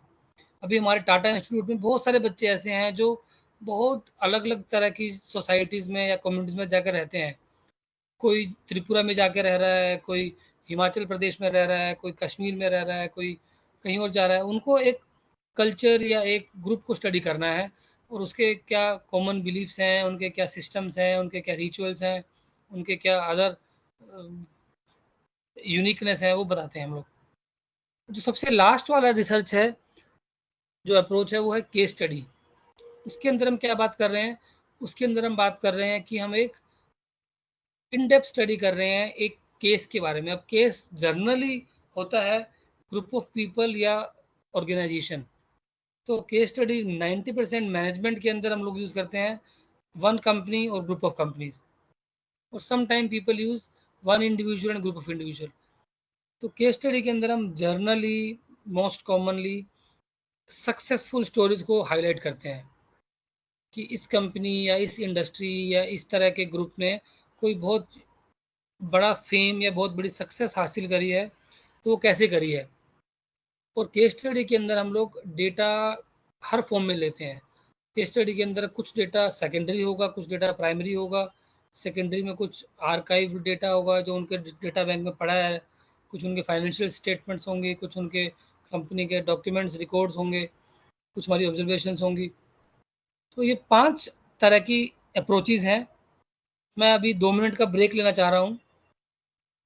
अभी हमारे टाटा इंस्टीट्यूट में बहुत सारे बच्चे ऐसे हैं जो बहुत अलग अलग तरह की सोसाइटीज़ में या कम्युनिटीज़ में जाकर रहते हैं। कोई त्रिपुरा में जाके रह रहा है, कोई हिमाचल प्रदेश में रह रहा है, कोई कश्मीर में रह रहा है, कोई कहीं और जा रहा है। उनको एक कल्चर या एक ग्रुप को स्टडी करना है और उसके क्या कॉमन बिलीफ्स हैं, उनके क्या सिस्टम्स हैं, उनके क्या रिचुअल्स हैं, उनके क्या अदर यूनिकनेस है, वो बताते हैं हम लोग। जो सबसे लास्ट वाला रिसर्च है, जो अप्रोच है, वो है केस स्टडी। उसके अंदर हम क्या बात कर रहे हैं? उसके अंदर हम बात कर रहे हैं कि हम एक इन डेप्थ स्टडी कर रहे हैं एक केस के बारे में। अब केस जर्नली होता है ग्रुप ऑफ पीपल या ऑर्गेनाइजेशन। तो केस स्टडी 90% मैनेजमेंट के अंदर हम लोग यूज़ करते हैं, वन कंपनी और ग्रुप ऑफ कंपनीज, और some time people use one individual and group of individual. तो केस स्टडी के अंदर हम generally most commonly successful stories को हाईलाइट करते हैं कि इस कंपनी या इस इंडस्ट्री या इस तरह के ग्रुप ने कोई बहुत बड़ा फेम या बहुत बड़ी सक्सेस हासिल करी है, तो वो कैसे करी है। और केस स्टडी के अंदर हम लोग डेटा हर फॉर्म में लेते हैं। केस स्टडी के अंदर कुछ डेटा सेकेंडरी होगा, कुछ डेटा प्राइमरी होगा। सेकेंडरी में कुछ आर्काइव डेटा होगा जो उनके डेटा बैंक में पड़ा है, कुछ उनके फाइनेंशियल स्टेटमेंट्स होंगे, कुछ उनके कंपनी के डॉक्यूमेंट्स रिकॉर्ड्स होंगे, कुछ हमारी ऑब्जर्वेशंस होंगी। तो ये 5 तरह की अप्रोचेज़ हैं। मैं अभी 2 मिनट का ब्रेक लेना चाह रहा हूँ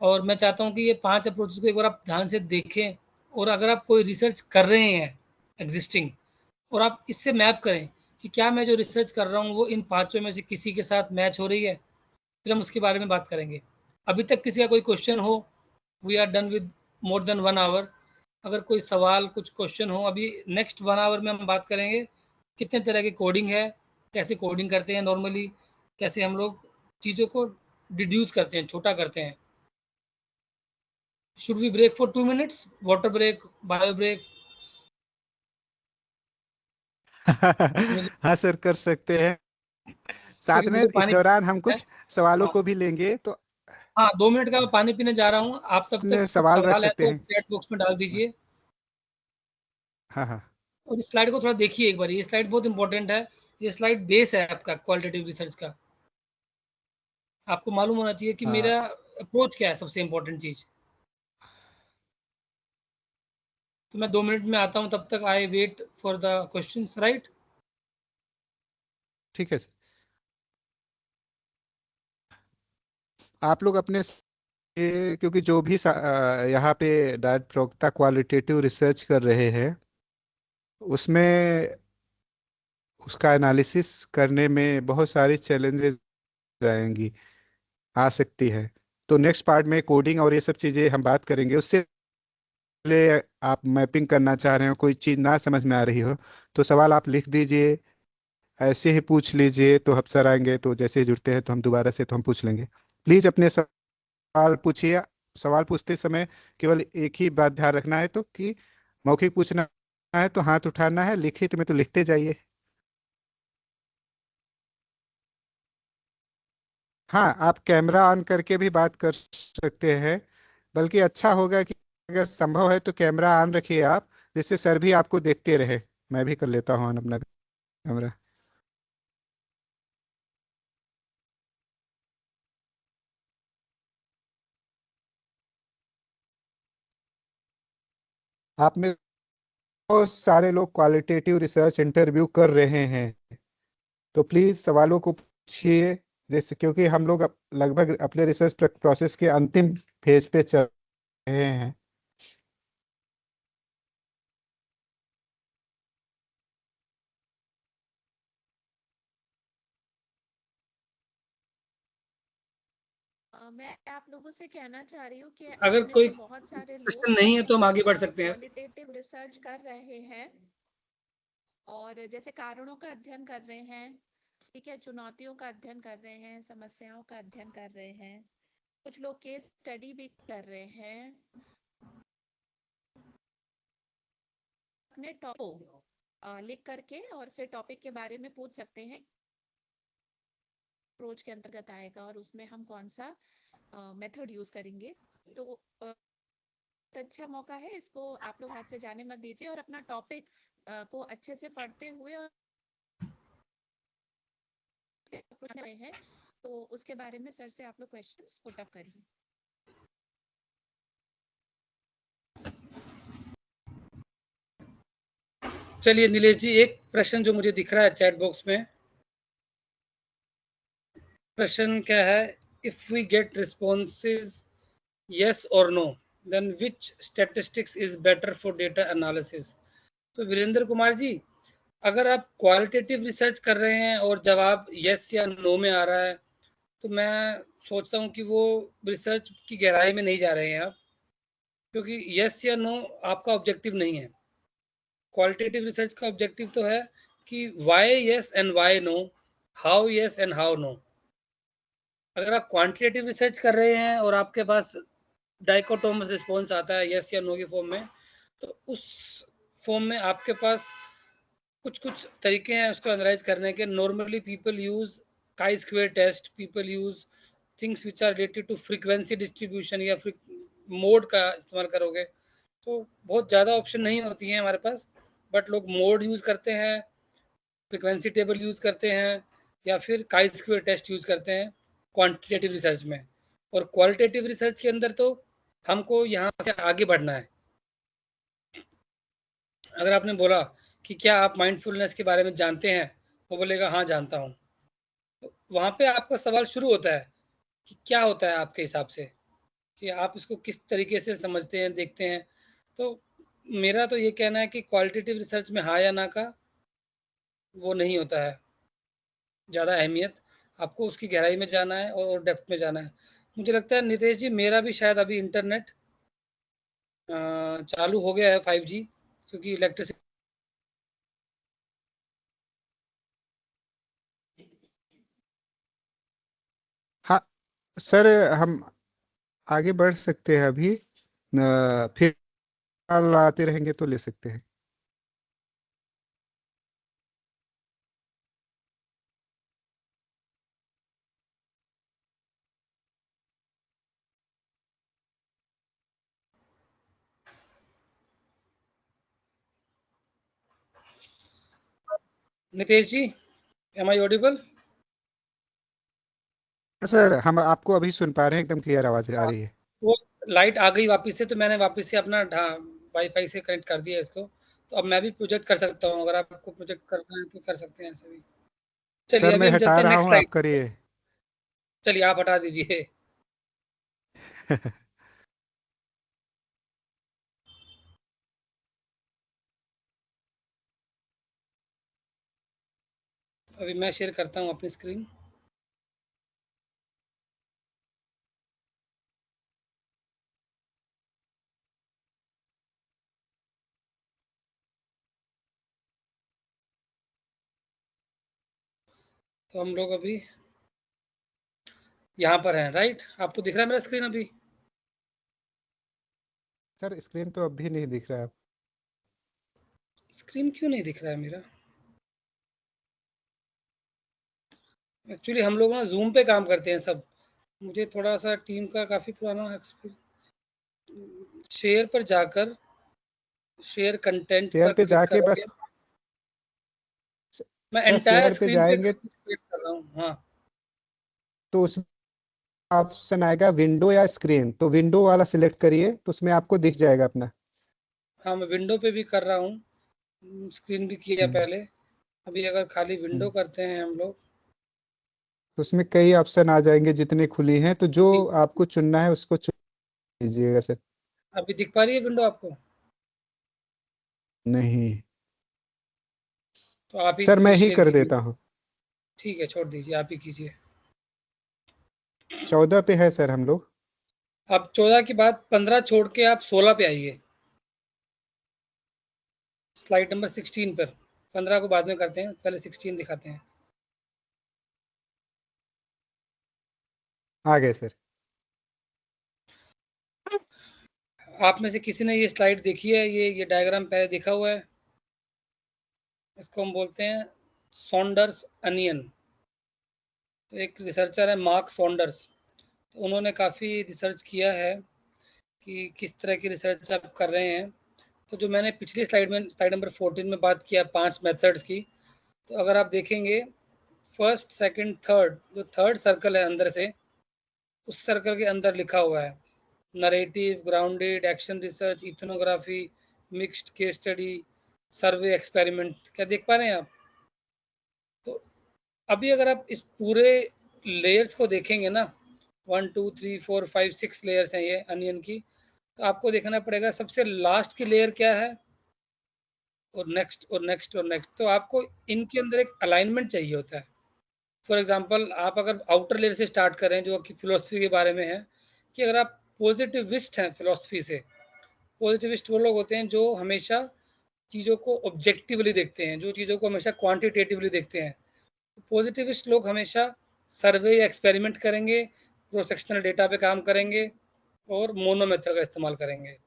और मैं चाहता हूँ कि ये 5 अप्रोचेज़ को एक बार आप ध्यान से देखें, और अगर आप कोई रिसर्च कर रहे हैं एग्जिस्टिंग, और आप इससे मैप करें कि क्या मैं जो रिसर्च कर रहा हूँ वो इन 5 में से किसी के साथ मैच हो रही है, फिर हम उसके बारे में बात करेंगे। अभी तक किसी का कोई क्वेश्चन हो? We are done with more than 1 hour. अगर कोई सवाल, कुछ क्वेश्चन हो, अभी नेक्स्ट 1 आवर में हम बात करेंगे कितने तरह की कोडिंग है, कैसे कोडिंग करते हैं नॉर्मली, कैसे हम लोग चीज़ों को डिड्यूस करते हैं, छोटा करते हैं। Should we break for 2 minutes? Water break, bio break? हाँ सर, कर सकते हैं। साथ क्योंकि में मुझे इस पानी दौरान हम है। कुछ सवालों हाँ, को भी लेंगे, तो हाँ, 2 मिनट का मैं पानी पीने जा रहा हूँ। आप तब तक अपने कुछ सवाल रख सवाल है सकते तो हैं। चैट बॉक्स में डाल दीजिए। हाँ हाँ। और इस स्लाइड को थोड़ा देखिए एक बार, ये स्लाइड बहुत इंपॉर्टेंट है। ये स्लाइड बेस है आपका क्वालिटेटिव रिसर्च का। आपको मालूम होना चाहिए कि हाँ, मेरा अप्रोच क्या है, सबसे इंपॉर्टेंट चीज। तो मैं 2 मिनट में आता हूँ, तब तक I wait for the questions, right? ठीक है सर। आप लोग अपने क्योंकि जो भी यहाँ पे डायरेक्ट प्रवक्ता क्वालिटेटिव रिसर्च कर रहे हैं, उसमें उसका एनालिसिस करने में बहुत सारी चैलेंजेस आएंगी, आ सकती है। तो नेक्स्ट पार्ट में कोडिंग और ये सब चीज़ें हम बात करेंगे। उससे पहले आप मैपिंग करना चाह रहे हो, कोई चीज़ ना समझ में आ रही हो, तो सवाल आप लिख दीजिए, ऐसे ही पूछ लीजिए, तो अफसर आएंगे तो जैसे ही जुड़ते हैं तो हम दोबारा से तो हम पूछ लेंगे। प्लीज़ अपने सवाल पूछिए। सवाल पूछते समय केवल एक ही बात ध्यान रखना है, तो कि मौखिक पूछना है तो हाथ उठाना है, लिखित में तो लिखते जाइए। हाँ, आप कैमरा ऑन करके भी बात कर सकते हैं, बल्कि अच्छा होगा कि अगर संभव है तो कैमरा ऑन रखिए आप, जिससे सर भी आपको देखते रहे। मैं भी कर लेता हूँ ऑन अपना कैमरा। आप में बहुत सारे लोग क्वालिटेटिव रिसर्च इंटरव्यू कर रहे हैं, तो प्लीज़ सवालों को पूछिए, जैसे क्योंकि हम लोग लगभग अपने रिसर्च प्रोसेस के अंतिम फेज पे चल रहे हैं। मैं आप लोगों से कहना चाह रही हूँ कि अगर आप में कोई से बहुत सारे क्वेश्चन लोग नहीं है तो हम आगे बढ़ सकते हैं। क्वालिटेटिव रिसर्च कर रहे हैं और जैसे कारणों का अध्ययन कर रहे हैं, ठीक है, चुनौतियों का अध्ययन कर रहे हैं, समस्याओं का अध्ययन कर रहे हैं, कुछ लोग केस स्टडी भी कर रहे हैं। अपने टॉपिक को लिख करके और फिर टॉपिक के बारे में पूछ सकते हैं, अप्रोच के अंतर्गत आएगा और उसमें हम कौन सा मेथड यूज करेंगे। तो अच्छा मौका है, इसको आप लोग हाथ से जाने मत दीजिए और अपना टॉपिक को अच्छे से पढ़ते हुए और हैं तो उसके बारे में सर से आप लोग क्वेश्चंस पुट अप करिए। चलिए नीलेश जी, एक प्रश्न जो मुझे दिख रहा है चैट बॉक्स में, प्रश्न क्या है, if we get responses yes or no, then which statistics is better for data analysis? तो वीरेंद्र कुमार जी, अगर आप क्वालिटेटिव रिसर्च कर रहे हैं और जवाब यस या नो में आ रहा है तो मैं सोचता हूं कि वो रिसर्च की गहराई में नहीं जा रहे हैं आप, क्योंकि यस या नो आपका ऑब्जेक्टिव नहीं है। क्वालिटेटिव रिसर्च का ऑब्जेक्टिव तो है कि why yes and why no, how yes and how no. अगर आप क्वांटिटेटिव रिसर्च कर रहे हैं और आपके पास डाइकोटोमस रिस्पॉन्स आता है यस या नो की फॉर्म में, तो उस फॉर्म में आपके पास कुछ कुछ तरीके हैं उसको एनालाइज करने के। Normally people use chi square test, people use things which are related to frequency distribution या मोड का इस्तेमाल करोगे तो बहुत ज़्यादा ऑप्शन नहीं होती हैं हमारे पास, बट लोग मोड यूज़ करते हैं, फ्रीक्वेंसी टेबल यूज़ करते हैं या फिर काई स्क्वायर टेस्ट यूज़ करते हैं क्वांटिटेटिव रिसर्च में। और क्वालिटेटिव रिसर्च के अंदर तो हमको यहाँ से आगे बढ़ना है। अगर आपने बोला कि क्या आप माइंडफुलनेस के बारे में जानते हैं, वो बोलेगा हाँ जानता हूँ, तो वहाँ पे आपका सवाल शुरू होता है कि क्या होता है आपके हिसाब से, कि आप इसको किस तरीके से समझते हैं, देखते हैं। तो मेरा तो ये कहना है कि क्वालिटेटिव रिसर्च में हाँ या ना का वो नहीं होता है ज़्यादा अहमियत, आपको उसकी गहराई में जाना है और डेप्थ में जाना है। मुझे लगता है नितेश जी, मेरा भी शायद अभी इंटरनेट चालू हो गया है 5G, क्योंकि इलेक्ट्रिसिटी। हाँ सर, हम आगे बढ़ सकते हैं अभी, फिर कॉल आते रहेंगे तो ले सकते हैं। नितेश जी, एम आई ऑडिबल? सर हम आपको अभी सुन पा रहे हैं, एकदम क्लियर आवाज आ रही है। वो लाइट आ गई वापस से, तो मैंने वापस से अपना वाईफाई से कनेक्ट कर दिया इसको, तो अब मैं भी प्रोजेक्ट कर सकता हूँ। अगर आपको प्रोजेक्ट करना है तो कर सकते हैं ऐसे भी। चलिए सर अभी मैं हम हटा चलते हैं रहा नेक्स्ट हूँ, आप स्लाइड। करिए। चलिए आप हटा दीजिए। अभी मैं शेयर करता हूँ अपनी स्क्रीन। तो हम लोग अभी यहाँ पर हैं, राइट? आपको दिख रहा है मेरा स्क्रीन अभी? सर स्क्रीन तो अब भी नहीं दिख रहा है। स्क्रीन क्यों नहीं दिख रहा है मेरा? एक्चुअली हम लोग ना जूम पे काम करते हैं सब, मुझे थोड़ा सा टीम का काफ़ी पुराना एक्सपीरियंस। शेयर पर जाकर शेयर कंटेंट शेयर पर पे क्लिक जाके करके बस, मैं सर एंटायर शेयर पे स्क्रीन पे जाएंगे शेयर कर रहा हूँ। हाँ तो उसमें ऑप्शन आएगा विंडो या स्क्रीन, तो विंडो वाला सिलेक्ट करिए तो उसमें आपको दिख जाएगा अपना। हाँ, मैं विंडो पे भी कर रहा हूँ, स्क्रीन भी किया हम्म, पहले। अभी अगर खाली विंडो हम्म। करते हैं हम लोग, तो उसमें कई ऑप्शन आ जाएंगे जितने खुली हैं, तो जो ठीक। आपको चुनना है उसको चुन लीजिएगा सर। अभी दिख पा रही है विंडो आपको? नहीं तो आप ही सर, फिर मैं ही शेयर कर कीजिए। देता हूँ। ठीक है, छोड़ दीजिए, आप ही कीजिए। 14 पे है सर हम लोग। अब 14 के बाद 15 छोड़ के आप 16 पे आइए, स्लाइड नंबर 16 पर। 15 को बाद में करते हैं, पहले 16 दिखाते हैं। आ गए सर। आप में से किसी ने ये स्लाइड देखी है? ये डायग्राम पहले देखा हुआ है? इसको हम बोलते हैं सॉन्डर्स अनियन। तो एक रिसर्चर है मार्क सॉन्डर्स, तो उन्होंने काफ़ी रिसर्च किया है कि किस तरह की रिसर्च आप कर रहे हैं। तो जो मैंने पिछली स्लाइड नंबर 14 में बात किया 5 मेथड्स की, तो अगर आप देखेंगे फर्स्ट, सेकंड, थर्ड, जो थर्ड सर्कल है अंदर से, उस सर्कल के अंदर लिखा हुआ है narrative, grounded, action research, ethnography, mixed case study, survey, experiment. क्या देख पा रहे हैं आप? तो अभी अगर आप इस पूरे लेयर्स को देखेंगे ना, 1 2 3 4 5 6 लेयर्स हैं ये अनियन की, तो आपको देखना पड़ेगा सबसे लास्ट की लेयर क्या है, और नेक्स्ट और नेक्स्ट और नेक्स्ट। तो आपको इनके अंदर एक अलाइनमेंट चाहिए होता है। फॉर एग्जांपल, आप अगर आउटर लेयर से स्टार्ट करें जो कि फिलोसफी के बारे में है, कि अगर आप पॉजिटिविस्ट हैं फिलोसफी से, पॉजिटिविस्ट वो लोग होते हैं जो हमेशा चीज़ों को ऑब्जेक्टिवली देखते हैं, जो चीज़ों को हमेशा क्वांटिटेटिवली देखते हैं। पॉजिटिविस्ट लोग हमेशा सर्वे या एक्सपेरिमेंट करेंगे, क्रॉस सेक्शनल डेटा पे काम करेंगे और मोनो मेथड का इस्तेमाल करेंगे।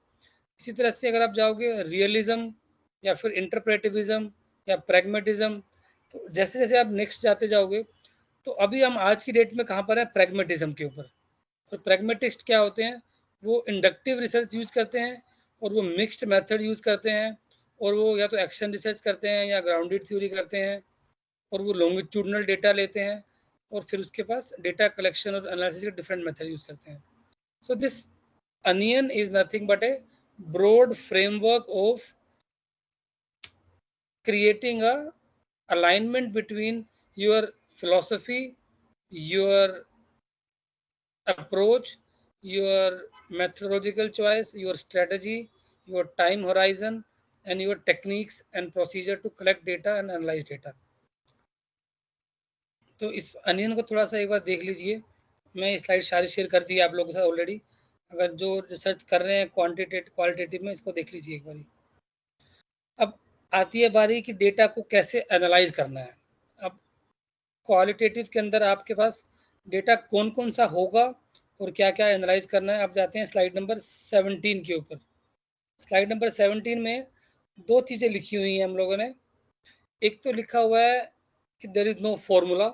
इसी तरह से अगर आप जाओगे रियलिज्म या फिर इंटरप्रेटिविज्म या प्रैग्मेटिज्म, तो जैसे जैसे आप नेक्स्ट जाते जाओगे, तो अभी हम आज की डेट में कहाँ पर है? प्रैग्मेटिज्म के ऊपर। और प्रैग्मेटिस्ट क्या होते हैं? वो इंडक्टिव रिसर्च यूज करते हैं और वो मिक्स्ड मेथड यूज करते हैं, और वो या तो एक्शन रिसर्च करते हैं या ग्राउंडेड थ्योरी करते हैं, और वो लॉन्गिट्यूडनल डेटा लेते हैं और फिर उसके पास डेटा कलेक्शन और एनालिसिस के डिफरेंट मेथड यूज करते हैं। So this onion is nothing but a broad framework of creating a alignment between your philosophy, your approach, your methodological choice, your strategy, your time horizon, and your techniques and procedure to collect data and analyze data. तो इस onion को थोड़ा सा एक बार देख लीजिए। मैं slide सारी शेयर कर दी आप लोगों के साथ ऑलरेडी। अगर जो रिसर्च कर रहे हैं क्वालिटेटिव में, इसको देख लीजिए एक बारी। अब आती है बारी कि डेटा को कैसे एनालाइज करना है। अब क्वालिटेटिव के अंदर आपके पास डेटा कौन कौन सा होगा और क्या क्या एनालाइज करना है। अब जाते हैं स्लाइड नंबर 17 के ऊपर। स्लाइड नंबर 17 में दो चीज़ें लिखी हुई हैं हम लोगों ने। एक तो लिखा हुआ है कि there is no formula,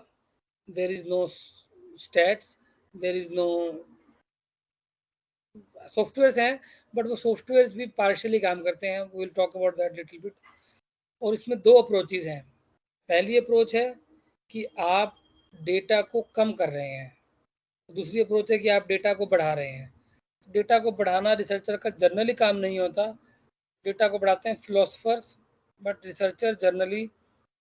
there is no stats, there is no softwares हैं, बट वो सॉफ्टवेयर्स भी पार्शियली काम करते हैं। We will talk about that little bit. और इसमें दो अप्रोचेज हैं। पहली अप्रोच है कि आप डेटा को कम कर रहे हैं, दूसरी अप्रोच है कि आप डेटा को बढ़ा रहे हैं। डेटा को बढ़ाना रिसर्चर का जनरली काम नहीं होता। डेटा को बढ़ाते हैं philosophers, but researcher generally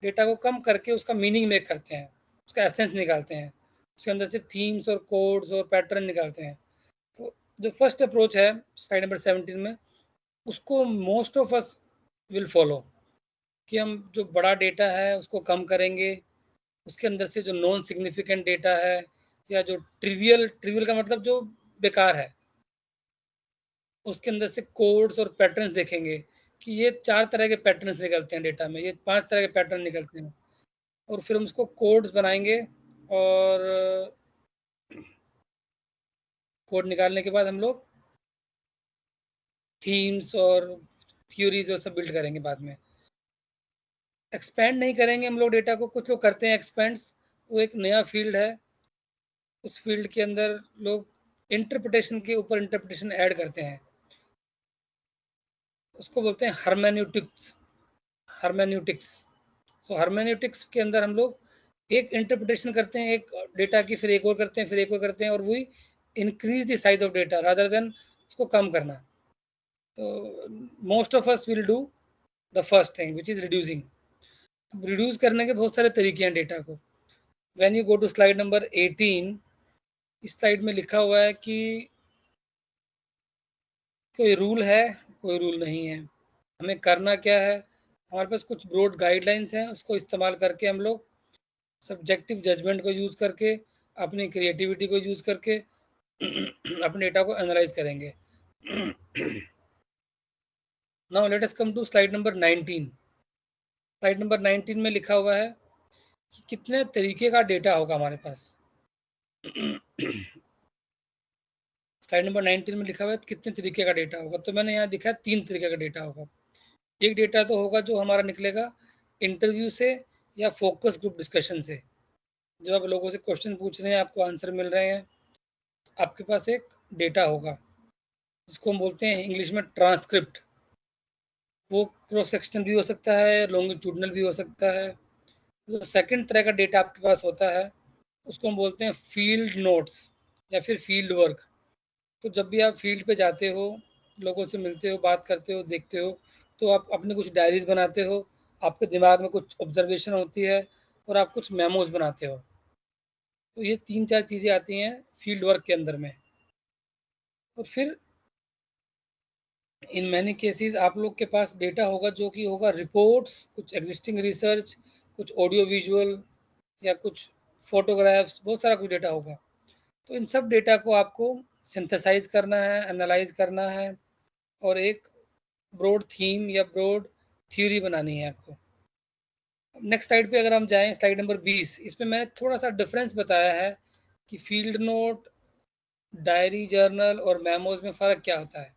data को कम करके उसका मीनिंग मेक करते हैं, उसका एसेंस निकालते हैं, उसके अंदर से थीम्स और कोड्स और पैटर्न निकालते हैं। तो जो फर्स्ट अप्रोच है स्लाइड नंबर 17 में, उसको most of us will follow, कि हम जो बड़ा डेटा है उसको कम करेंगे, उसके अंदर से जो नॉन सिग्निफिकेंट डेटा है या जो ट्रिवियल का मतलब जो बेकार है, उसके अंदर से कोड्स और पैटर्न्स देखेंगे कि ये 4 तरह के पैटर्न्स निकलते हैं डेटा में, ये 5 तरह के पैटर्न निकलते हैं, और फिर हम उसको कोड्स बनाएंगे। और कोड निकालने के बाद हम लोग थीम्स और थ्योरीज और सब बिल्ड करेंगे। बाद में एक्सपेंड नहीं करेंगे हम लोग डेटा को। कुछ लोग करते हैं एक्सपेंड्स, वो एक नया फील्ड है। उस फील्ड के अंदर लोग इंटरप्रिटेशन के ऊपर इंटरप्रिटेशन ऐड करते हैं, उसको बोलते हैं हर्मेन्यूटिक्स। सो हर्मेन्यूटिक्स के अंदर हम लोग एक इंटरप्रिटेशन करते हैं एक डेटा की, फिर एक और करते हैं, फिर एक और करते हैं, और वही increase the size of data rather than उसको कम करना। तो most of us will do the first thing which is reducing. Reduce करने के बहुत सारे तरीके हैं डेटा को। When you go to slide number 18, इस स्लाइड में लिखा हुआ है कि कोई रूल है, कोई रूल नहीं है, हमें करना क्या है। हमारे पास कुछ ब्रॉड गाइडलाइंस हैं, उसको इस्तेमाल करके हम लोग सब्जेक्टिव जजमेंट को यूज़ करके, अपनी क्रिएटिविटी को यूज़ करके अपने डेटा को एनालाइज करेंगे। Now let us come to slide number 19। Slide number 19 में लिखा हुआ है कि कितने तरीके का डेटा होगा हमारे पास। स्लाइड नंबर 19 में लिखा हुआ है कितने तरीके का डेटा होगा, तो मैंने यहाँ लिखा है 3 तरीके का डेटा होगा। एक डेटा तो होगा जो हमारा निकलेगा इंटरव्यू से या फोकस ग्रुप डिस्कशन से। जब आप लोगों से क्वेश्चन पूछ रहे हैं, आपको आंसर मिल रहे हैं, आपके पास एक डेटा होगा जिसको हम बोलते हैं इंग्लिश में ट्रांसक्रिप्ट। वो क्रॉस सेक्शनल भी हो सकता है, लॉन्गिट्यूडनल भी हो सकता है। जो सेकंड तरह का डेटा आपके पास होता है उसको हम बोलते हैं फील्ड नोट्स या फिर फील्ड वर्क। तो जब भी आप फील्ड पे जाते हो, लोगों से मिलते हो, बात करते हो, देखते हो, तो आप अपने कुछ डायरीज बनाते हो, आपके दिमाग में कुछ ऑब्जर्वेशन होती है और आप कुछ मेमोज बनाते हो। तो ये 3-4 चीज़ें आती हैं फील्ड वर्क के अंदर में। और फिर इन मैनी केसेस आप लोग के पास डेटा होगा जो कि होगा रिपोर्ट्स, कुछ एग्जिस्टिंग रिसर्च, कुछ ऑडियो विजुअल या कुछ फोटोग्राफ्स, बहुत सारा कुछ डेटा होगा। तो इन सब डेटा को आपको सिंथेसाइज करना है, एनालाइज करना है और एक ब्रॉड थीम या ब्रॉड थ्योरी बनानी है आपको। नेक्स्ट स्लाइड पे अगर हम जाएं, स्लाइड नंबर 20, इसमें मैंने थोड़ा सा डिफरेंस बताया है कि फील्ड नोट, डायरी, जर्नल और मेमोज में फ़र्क क्या होता है।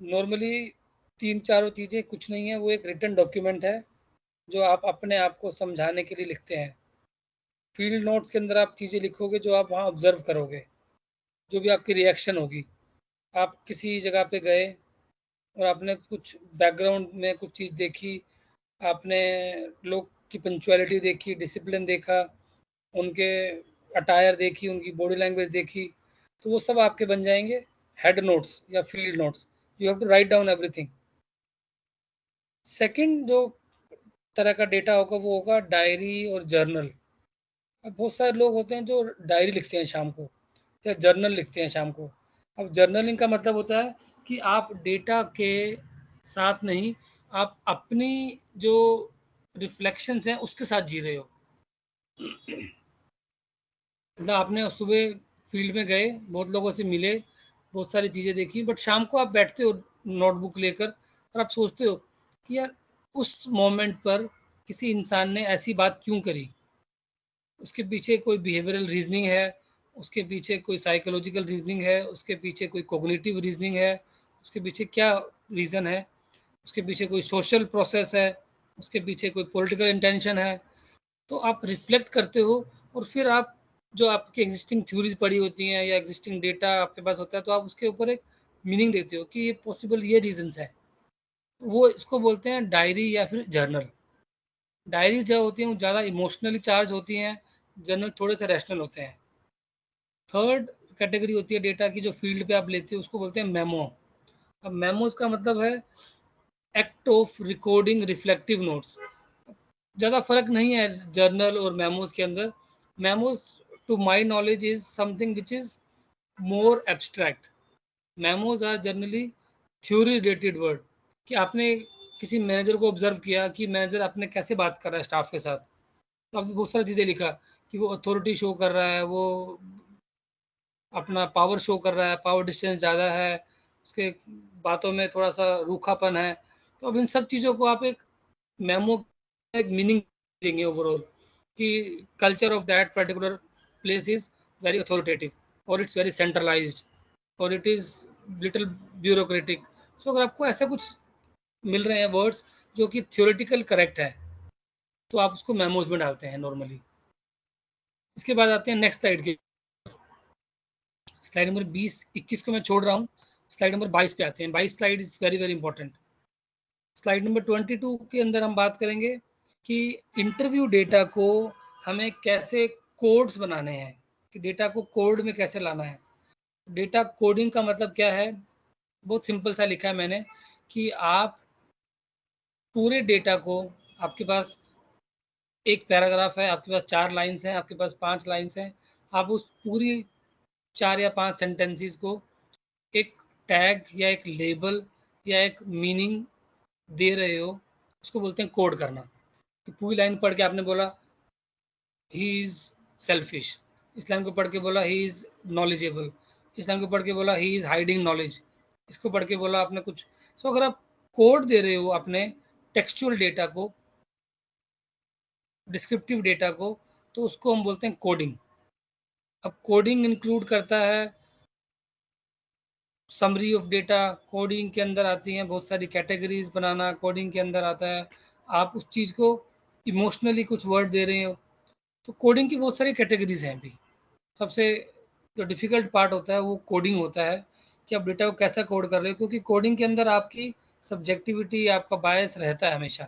नॉर्मली 3-4 चीज़ें कुछ नहीं है, वो एक रिटन डॉक्यूमेंट है जो आप अपने आप को समझाने के लिए लिखते हैं। फील्ड नोट्स के अंदर आप चीज़ें लिखोगे जो आप वहाँ ऑब्जर्व करोगे, जो भी आपकी रिएक्शन होगी। आप किसी जगह पे गए और आपने कुछ बैकग्राउंड में कुछ चीज़ देखी, आपने लोग की पंक्चुअलिटी देखी, डिसिप्लिन देखा, उनके अटायर देखी, उनकी बॉडी लैंग्वेज देखी, तो वो सब आपके बन जाएंगे हेड नोट्स या field notes. You have to write down everything. Second जो तरह का डेटा होगा वो होगा डायरी और जर्नल। अब बहुत सारे लोग होते हैं जो डायरी लिखते हैं शाम को या जर्नल लिखते हैं शाम को। अब जर्नलिंग का मतलब होता है कि आप डेटा के साथ नहीं, आप अपनी जो रिफ्लेक्शंस हैं उसके साथ जी रहे हो। मतलब आपने सुबह फील्ड में गए, बहुत लोगों से मिले, बहुत सारी चीज़ें देखी, बट शाम को आप बैठते हो नोटबुक लेकर और आप सोचते हो कि यार उस मोमेंट पर किसी इंसान ने ऐसी बात क्यों करी, उसके पीछे कोई बिहेवियरल रीजनिंग है, उसके पीछे कोई साइकोलॉजिकल रीजनिंग है, उसके पीछे कोई कॉग्निटिव रीजनिंग है, उसके पीछे क्या रीज़न है, उसके पीछे कोई सोशल प्रोसेस है, उसके पीछे कोई पॉलिटिकल इंटेंशन है। तो आप रिफ्लेक्ट करते हो और फिर आप जो आपकी एग्जिस्टिंग थ्योरीज पड़ी होती हैं या एग्जिस्टिंग डेटा आपके पास होता है, तो आप उसके ऊपर एक मीनिंग देते हो कि ये पॉसिबल ये रीजंस है। वो इसको बोलते हैं डायरी या फिर जर्नल। डायरीज जो होती हैं वो ज़्यादा इमोशनली चार्ज होती हैं, जर्नल थोड़े से रैशनल होते हैं। थर्ड कैटेगरी होती है डेटा की जो फील्ड पे आप लेते हो, उसको बोलते हैं मेमो। अब मेमोज का मतलब है act of recording reflective notes. ज़्यादा फर्क नहीं है जर्नल और मेमोज के अंदर। Memos to my knowledge is something which is more abstract. Memos are generally theory related word, कि आपने किसी मैनेजर को ऑब्जर्व किया कि मैनेजर अपने कैसे बात कर रहा है स्टाफ के साथ, तो आपने बहुत सारी चीज़ें लिखा कि वो अथॉरिटी शो कर रहा है, वो अपना पावर शो कर रहा है, पावर डिस्टेंस ज़्यादा है, उसके बातों में थोड़ा सा रूखापन है। तो अब इन सब चीज़ों को आप एक मेमो एक मीनिंग देंगे ओवरऑल कि culture of that particular place is very authoritative और इट्स वेरी सेंट्रलाइज्ड और इट इज़ लिटिल ब्यूरोक्रेटिक। सो अगर आपको ऐसा कुछ मिल रहे हैं वर्ड्स जो कि थ्योरेटिकल करेक्ट है, तो आप उसको मेमोज में डालते हैं नॉर्मली। इसके बाद आते हैं नेक्स्ट स्लाइड की, स्लाइड नंबर 20-21 को मैं छोड़ रहा हूँ, स्लाइड नंबर 22 पे आते हैं। 22 slide is very very important. Slide number 22 के अंदर हम बात करेंगे कि इंटरव्यू डेटा को हमें कैसे कोड्स बनाने हैं, कि डेटा को कोड में कैसे लाना है। डेटा कोडिंग का मतलब क्या है, बहुत सिंपल सा लिखा है मैंने कि आप पूरे डेटा को, आपके पास एक पैराग्राफ है, आपके पास 4 लाइन्स हैं, आपके पास 5 लाइन्स हैं, आप उस पूरी 4 या 5 सेंटेंसेस को एक टैग या एक लेबल या एक मीनिंग दे रहे हो, उसको बोलते हैं कोड करना। कि पूरी लाइन पढ़ के आपने बोला ही इज सेल्फिश, इस लाइन को पढ़ के बोला ही इज नॉलेजेबल, इस लाइन को पढ़ के बोला ही इज हाइडिंग नॉलेज, इसको पढ़ के बोला आपने कुछ। सो अगर आप कोड दे रहे हो अपने टेक्सचुअल डेटा को, डिस्क्रिप्टिव डेटा को, तो उसको हम बोलते हैं कोडिंग। अब कोडिंग इंक्लूड करता है समरी ऑफ डेटा कोडिंग के अंदर आती हैं, बहुत सारी कैटेगरीज बनाना कोडिंग के अंदर आता है। आप उस चीज़ को इमोशनली कुछ वर्ड दे रहे हो, तो कोडिंग की बहुत सारी कैटेगरीज हैं। अभी सबसे जो डिफ़िकल्ट पार्ट होता है वो कोडिंग होता है कि आप डेटा को कैसा कोड कर रहे हो, क्योंकि कोडिंग के अंदर आपकी सब्जेक्टिविटी, आपका बायस रहता है हमेशा।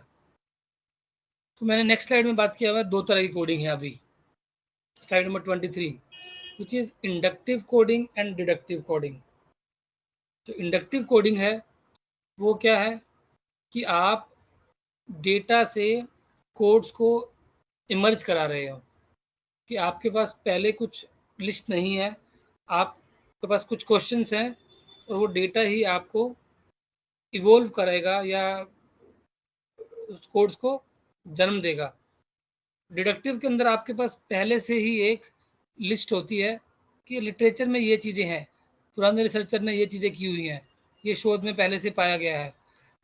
तो मैंने नेक्स्ट स्लाइड में बात किया हुआ है, दो तरह की कोडिंग है अभी, slide number 23, which is inductive coding and deductive coding. जो इंडक्टिव कोडिंग है वो क्या है कि आप डेटा से कोड्स को इमर्ज करा रहे हो, कि आपके पास पहले कुछ लिस्ट नहीं है, आपके पास कुछ क्वेश्चंस हैं और वो डेटा ही आपको इवोल्व करेगा या उस कोड्स को जन्म देगा। डिडक्टिव के अंदर आपके पास पहले से ही एक लिस्ट होती है कि लिटरेचर में ये चीज़ें हैं, पुराने रिसर्चर ने ये चीज़ें की हुई हैं, ये शोध में पहले से पाया गया है।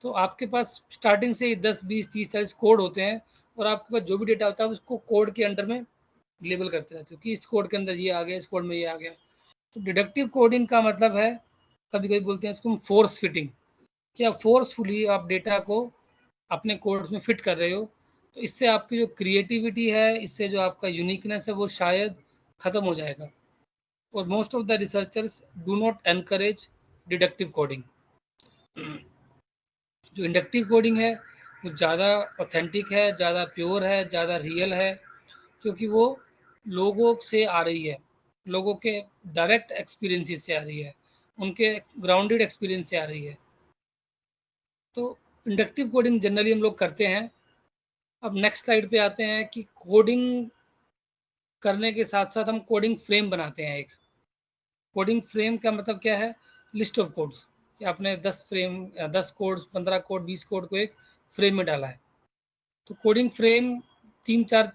तो आपके पास स्टार्टिंग से ही 10, 20, 30, 40 कोड होते हैं और आपके पास जो भी डेटा होता है उसको कोड के अंडर में लेबल करते रहते हो कि इस कोड के अंदर ये आ गया, इस कोड में ये आ गया। तो डिडक्टिव कोडिंग का मतलब है, कभी कभी बोलते हैं इसको हम फोर्स फिटिंग, कि आप फोर्सफुली आप डेटा को अपने कोड्स में फिट कर रहे हो। तो इससे आपकी जो क्रिएटिविटी है, इससे जो आपका यूनिकनेस है वो शायद ख़त्म हो जाएगा। और most of the researchers do not encourage deductive coding. जो इंडक्टिव कोडिंग है वो ज़्यादा ऑथेंटिक है, ज़्यादा प्योर है, ज़्यादा रियल है, क्योंकि वो लोगों से आ रही है, लोगों के डायरेक्ट एक्सपीरियंसेस से आ रही है, उनके ग्राउंडेड एक्सपीरियंस से आ रही है। तो इंडक्टिव कोडिंग जनरली हम लोग करते हैं। अब नेक्स्ट स्लाइड पे आते हैं कि कोडिंग करने के साथ साथ हम कोडिंग फ्रेम बनाते हैं। एक कोडिंग फ्रेम का मतलब क्या है? लिस्ट ऑफ कोड्स, कि आपने 10 फ्रेम, 10 कोड्स, 15 कोड, 20 कोड को एक फ्रेम में डाला है। तो कोडिंग फ्रेम 3-4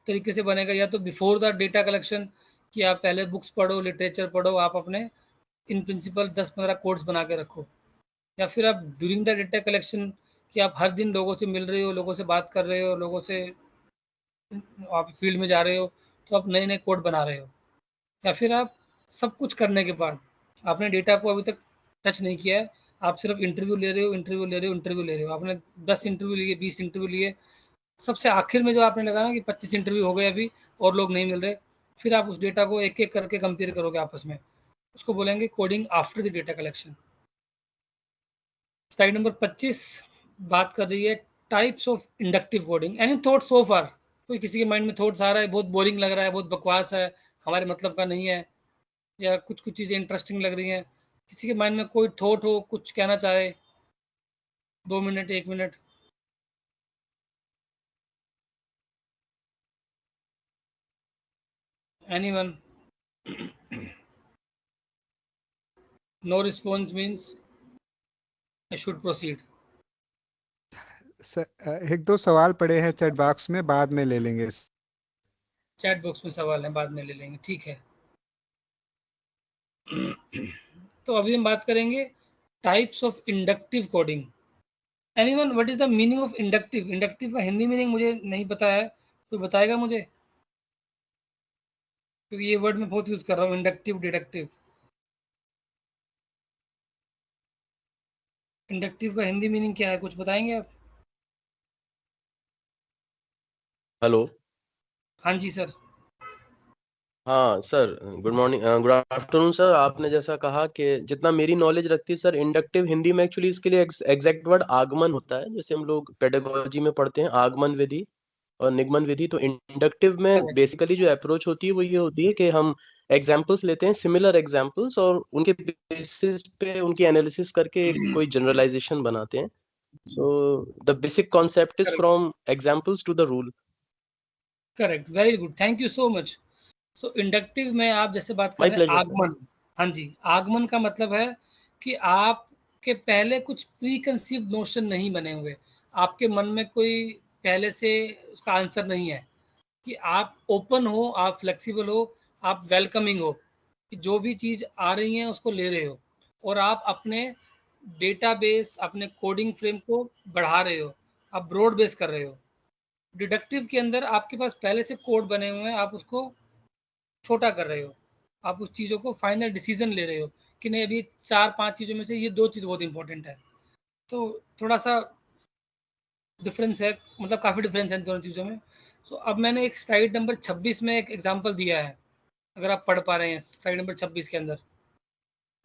तरीके से बनेगा। या तो बिफोर द डेटा कलेक्शन, कि आप पहले बुक्स पढ़ो, लिटरेचर पढ़ो, आप अपने इन प्रिंसिपल 10-15 कोड्स बना के रखो। या फिर आप ड्यूरिंग द डेटा कलेक्शन, कि आप हर दिन लोगों से मिल रहे हो, लोगों से बात कर रहे हो, लोगों से आप फील्ड में जा रहे हो, तो आप नए नए कोड बना रहे हो। या फिर आप सब कुछ करने के बाद, आपने डेटा को अभी तक टच नहीं किया है, आप सिर्फ इंटरव्यू ले रहे हो, इंटरव्यू ले रहे हो, इंटरव्यू ले रहे हो, आपने 10 इंटरव्यू लिए, 20 इंटरव्यू लिए, सबसे आखिर में जो आपने लगा ना कि 25 इंटरव्यू हो गए अभी और लोग नहीं मिल रहे, फिर आप उस डेटा को एक एक करके कंपेयर करोगे आपस में, उसको बोलेंगे coding after the data collection. Slide number 25 बात कर रही है types of inductive coding. Any thought so far? कोई किसी के माइंड में थॉट्स आ रहा है, बहुत बोरिंग लग रहा है, बहुत बकवास है, हमारे मतलब का नहीं है, या कुछ कुछ चीज़ें इंटरेस्टिंग लग रही हैं, किसी के माइंड में कोई थॉट हो, कुछ कहना चाहे, 2 minute, 1 minute. Anyone? No response means I should proceed. एक दो सवाल पड़े हैं चैट बॉक्स में, बाद में ले लेंगे। चैट बॉक्स में सवाल है, बाद में ले लेंगे, ठीक है। तो अभी हम बात करेंगे types of inductive coding. Anyone, what is the meaning of inductive? Inductive का हिंदी मीनिंग मुझे नहीं पता है, कोई बताएगा मुझे? क्योंकि ये वर्ड मैं बहुत यूज कर रहा हूँ, इंडक्टिव, डिडक्टिव। इंडक्टिव का हिंदी मीनिंग क्या है, कुछ बताएंगे आप? हेलो। हाँ जी सर। हाँ sir, good morning, good afternoon sir. आपने जैसा कहा कि जितना मेरी नॉलेज रखती है सर, इंडक्टिव हिंदी में एक्चुअली इसके लिए एग्जैक्ट वर्ड आगमन होता है, जैसे हम लोग पेडागोजी में पढ़ते हैं आगमन विधि और निगमन विधि। तो इंडक्टिव में बेसिकली जो अप्रोच होती है वो ये होती है कि हम एग्जाम्पल्स लेते हैं, सिमिलर एग्जाम्पल्स, और उनके बेसिस पे उनकी एनालिसिस करके कोई जनरलाइजेशन बनाते हैं। So the basic concept is from examples to the rule. Correct, very good, thank you so much. So inductive में आप जैसे बात कर माय रहे हैं प्लेजर सर। आगमन, हाँ जी, आगमन का मतलब है कि आपके पहले कुछ प्री कंसीव नोशन नहीं बने हुए, आपके मन में कोई पहले से उसका आंसर नहीं है, कि आप ओपन हो, आप फ्लेक्सिबल हो, आप वेलकमिंग हो, कि जो भी चीज़ आ रही है उसको ले रहे हो, और आप अपने डेटाबेस, अपने कोडिंग फ्रेम को बढ़ा रहे हो, आप ब्रॉड बेस कर रहे हो। डिडक्टिव के अंदर आपके पास पहले से कोड बने हुए हैं, आप उसको छोटा कर रहे हो, आप उस चीज़ों को फाइनल डिसीजन ले रहे हो कि नहीं अभी 4-5 चीज़ों में से ये 2 चीज़ बहुत इंपॉर्टेंट है। तो थोड़ा सा डिफरेंस है, मतलब काफ़ी डिफरेंस है इन दोनों चीज़ों में। सो अब मैंने एक स्लाइड नंबर 26 में एक एग्जांपल दिया है, अगर आप पढ़ पा रहे हैं स्लाइड नंबर 26 के अंदर।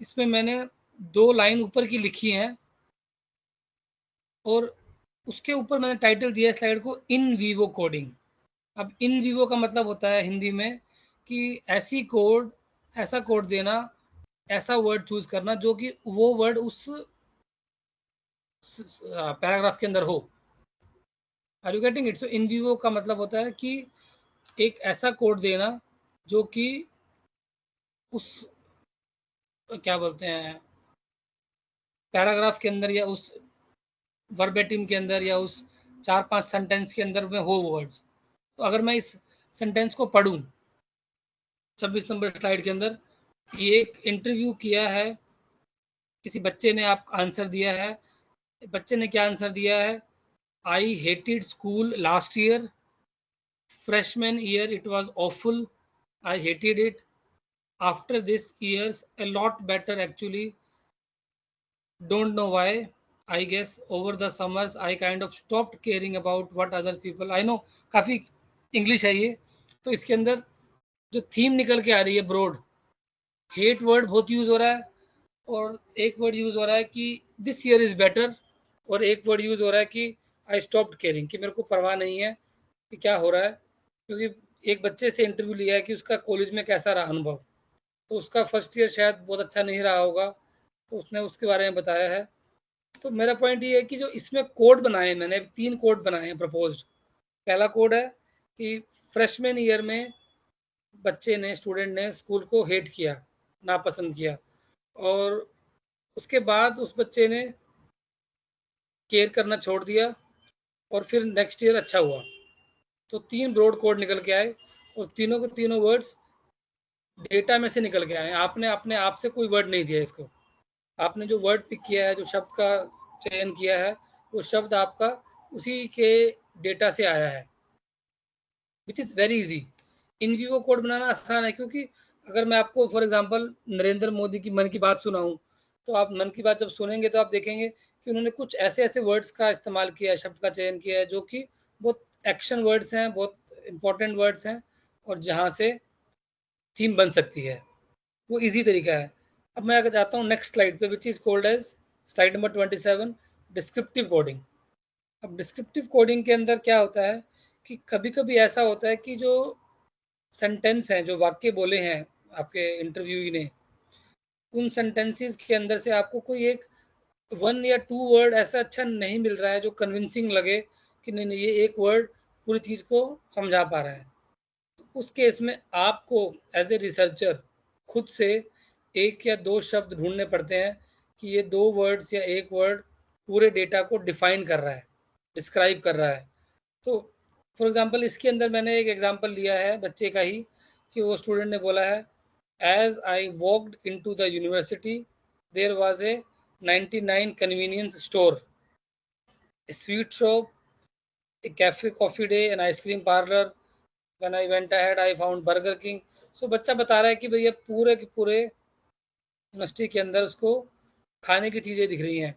इसमें मैंने 2 लाइन ऊपर की लिखी हैं और उसके ऊपर मैंने टाइटल दिया है स्लाइड को, इन वीवो कोडिंग। अब इन वीवो का मतलब होता है हिंदी में कि ऐसा कोड देना, ऐसा वर्ड चूज करना जो कि वो वर्ड उस पैराग्राफ के अंदर हो। Are you getting it? So in vivo का मतलब होता है कि एक ऐसा कोड देना जो कि उस क्या बोलते हैं पैराग्राफ के अंदर या उस वर्बेटिम के अंदर या उस 4-5 सेंटेंस के अंदर में हो वो वर्ड्स। तो अगर मैं इस सेंटेंस को पढ़ूं 26 नंबर स्लाइड के अंदर, ये एक इंटरव्यू किया है, किसी बच्चे ने आप आंसर दिया है। बच्चे ने क्या आंसर दिया है? I hated school last year, freshman year it was awful, I hated it, after this years a lot better actually, don't know why, I guess over the summers I kind of stopped caring about what other people, I know काफी English है ये। तो इसके अंदर जो theme निकल के आ रही है ब्रॉड, हेट वर्ड बहुत यूज हो रहा है और एक वर्ड यूज हो रहा है कि दिस ईयर इज बेटर, और एक वर्ड यूज हो रहा है कि आई स्टॉप्ड केयरिंग, कि मेरे को परवाह नहीं है कि क्या हो रहा है। क्योंकि एक बच्चे से इंटरव्यू लिया है कि उसका कॉलेज में कैसा रहा अनुभव, तो उसका फर्स्ट ईयर शायद बहुत अच्छा नहीं रहा होगा, तो उसने उसके बारे में बताया है। तो मेरा पॉइंट ये है कि जो इसमें कोड बनाए, मैंने 3 कोड बनाए हैं प्रपोज्ड। पहला कोड है कि फ्रेशमैन ईयर में बच्चे ने, स्टूडेंट ने स्कूल को हेट किया, नापसंद किया, और उसके बाद उस बच्चे ने केयर करना छोड़ दिया और फिर नेक्स्ट ईयर अच्छा हुआ। तो 3 ब्रॉड कोड निकल के आए और तीनों के तीनों वर्ड्स डेटा में से निकल के आए। आपने अपने आप से कोई वर्ड नहीं दिया इसको, आपने जो वर्ड पिक किया है, जो शब्द का चयन किया है, वो शब्द आपका उसी के डेटा से आया है, which is very easy. In vivo code बनाना आसान है, क्योंकि अगर मैं आपको फॉर एग्जांपल नरेंद्र मोदी की मन की बात सुनाऊं, तो आप मन की बात जब सुनेंगे तो आप देखेंगे कि उन्होंने कुछ ऐसे ऐसे वर्ड्स का इस्तेमाल किया है, शब्द का चयन किया है, जो कि बहुत एक्शन वर्ड्स हैं, बहुत इंपॉर्टेंट वर्ड्स हैं, और जहाँ से थीम बन सकती है। वो इजी तरीका है। अब मैं अगर जाता हूँ नेक्स्ट स्लाइड पे, which is called as slide number 27, descriptive coding. अब डिस्क्रिप्टिव कोडिंग के अंदर क्या होता है कि कभी कभी ऐसा होता है कि जो सेंटेंस हैं, जो वाक्य बोले हैं आपके इंटरव्यूई ने, उन सेंटेंसेस के अंदर से आपको कोई एक 1 या 2 वर्ड ऐसा अच्छा नहीं मिल रहा है जो कन्विंसिंग लगे कि नहीं नहीं ये एक वर्ड पूरी चीज को समझा पा रहा है। उस केस में आपको एज ए रिसर्चर खुद से 1 या 2 शब्द ढूंढने पड़ते हैं कि ये 2 वर्ड्स या एक वर्ड पूरे डेटा को डिफाइन कर रहा है, डिस्क्राइब कर रहा है। तो फॉर एग्जांपल इसके अंदर मैंने एक एग्जांपल लिया है बच्चे का ही, कि वो स्टूडेंट ने बोला है, as I walked into the university there was a 99 convenience store, sweet shop, a cafe, coffee day, an ice cream parlor. When I went ahead, I found Burger King. So बच्चा बता रहा है कि भैया पूरे के पूरे यूनिवर्सिटी के अंदर उसको खाने की चीज़ें दिख रही हैं,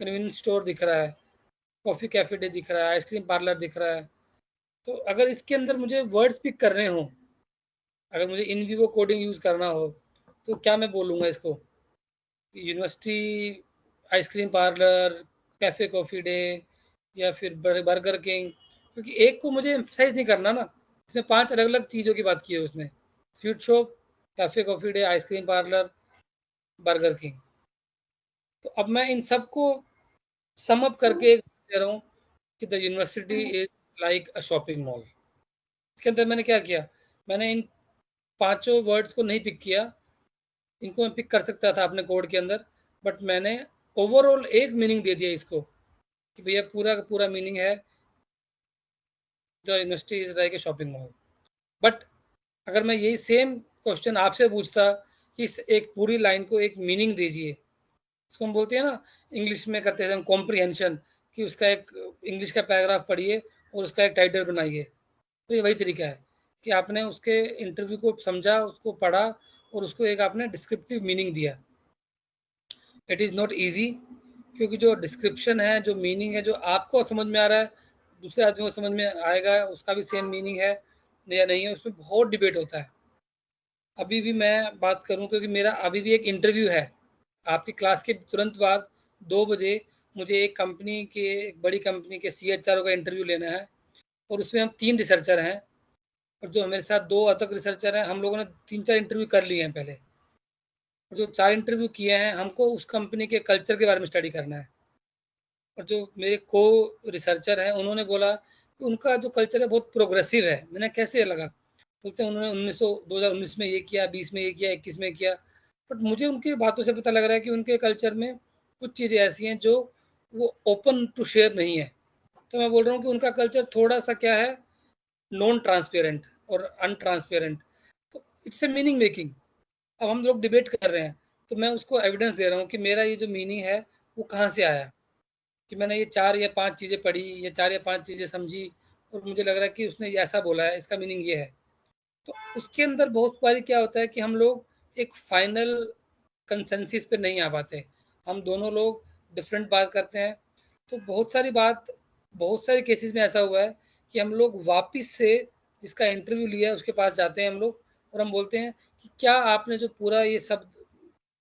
कन्वीनियंस स्टोर दिख रहा है, कॉफ़ी कैफे डे दिख रहा है, आइसक्रीम पार्लर दिख रहा है। तो अगर इसके अंदर मुझे वर्ड्स पिक करने हों, अगर मुझे इन वीवो कोडिंग यूज़ करना हो, तो क्या मैं बोलूँगा इसको? University ice cream parlour, cafe coffee day, या फिर बर्गर किंग, क्योंकि एक को मुझे एम्फसाइज नहीं करना ना, इसमें 5 अलग अलग चीज़ों की बात की है उसने, sweet shop, cafe coffee day, ice cream parlour, burger king. तो अब मैं इन सबको सम अप करके दे रहा हूँ कि the university is like a shopping mall. इसके अंदर मैंने क्या किया, मैंने इन 5 वर्ड्स को नहीं पिक किया, इनको मैं पिक कर सकता था अपने कोड के अंदर, बट मैंने ओवरऑल एक मीनिंग दे दिया इसको कि भैया पूरा का पूरा मीनिंग है the university is like a shopping mall. But अगर मैं यही सेम क्वेश्चन आपसे पूछता कि इस एक पूरी लाइन को एक मीनिंग दीजिए, इसको हम बोलते हैं ना, इंग्लिश में करते हैं हम कॉम्प्रिहेंशन, कि उसका एक इंग्लिश का पैराग्राफ पढ़िए और उसका एक टाइटल बनाइए। तो ये वही तरीका है कि आपने उसके इंटरव्यू को समझा, उसको पढ़ा और उसको एक आपने डिस्क्रिप्टिव मीनिंग दिया। इट इज़ नॉट ईजी, क्योंकि जो डिस्क्रिप्शन है, जो मीनिंग है, जो आपको समझ में आ रहा है, दूसरे आदमी को समझ में आएगा उसका भी सेम मीनिंग है या नहीं है, उसमें बहुत डिबेट होता है। अभी भी मैं बात करूं, क्योंकि मेरा अभी भी एक इंटरव्यू है आपकी क्लास के तुरंत बाद 2 बजे मुझे एक कंपनी के, एक बड़ी कंपनी के CHRO का इंटरव्यू लेना है, और उसमें हम 3 रिसर्चर हैं, और जो मेरे साथ 2 अदर रिसर्चर हैं, हम लोगों ने 3-4 इंटरव्यू कर लिए हैं पहले। और जो 4 इंटरव्यू किए हैं, हमको उस कंपनी के कल्चर के बारे में स्टडी करना है। और जो मेरे को रिसर्चर हैं, उन्होंने बोला कि उनका जो कल्चर है बहुत प्रोग्रेसिव है। मैंने कैसे लगा, बोलते हैं उन्होंने 2019 में ये किया, 20 में ये किया, 21 में किया। बट मुझे उनकी बातों से पता लग रहा है कि उनके कल्चर में कुछ चीज़ें ऐसी हैं जो वो ओपन टू शेयर नहीं है। तो मैं बोल रहा हूँ कि उनका कल्चर थोड़ा सा क्या है, नॉन ट्रांसपेरेंट और अनट्रांसपेरेंट। तो इट्स ए मीनिंग मेकिंग। अब हम लोग डिबेट कर रहे हैं, तो मैं उसको एविडेंस दे रहा हूँ कि मेरा ये जो मीनिंग है वो कहाँ से आया, कि मैंने ये 4 या 5 चीज़ें पढ़ी, या 4 या 5 चीज़ें समझी, और मुझे लग रहा है कि उसने ऐसा बोला है, इसका मीनिंग ये है। तो उसके अंदर बहुत बारी क्या होता है कि हम लोग एक फाइनल कंसेंसस पे नहीं आ पाते, हम दोनों लोग डिफरेंट बात करते हैं। तो बहुत सारे केसेस में ऐसा हुआ है कि हम लोग वापस से जिसका इंटरव्यू लिया है उसके पास जाते हैं हम लोग, और हम बोलते हैं कि क्या आपने जो पूरा ये सब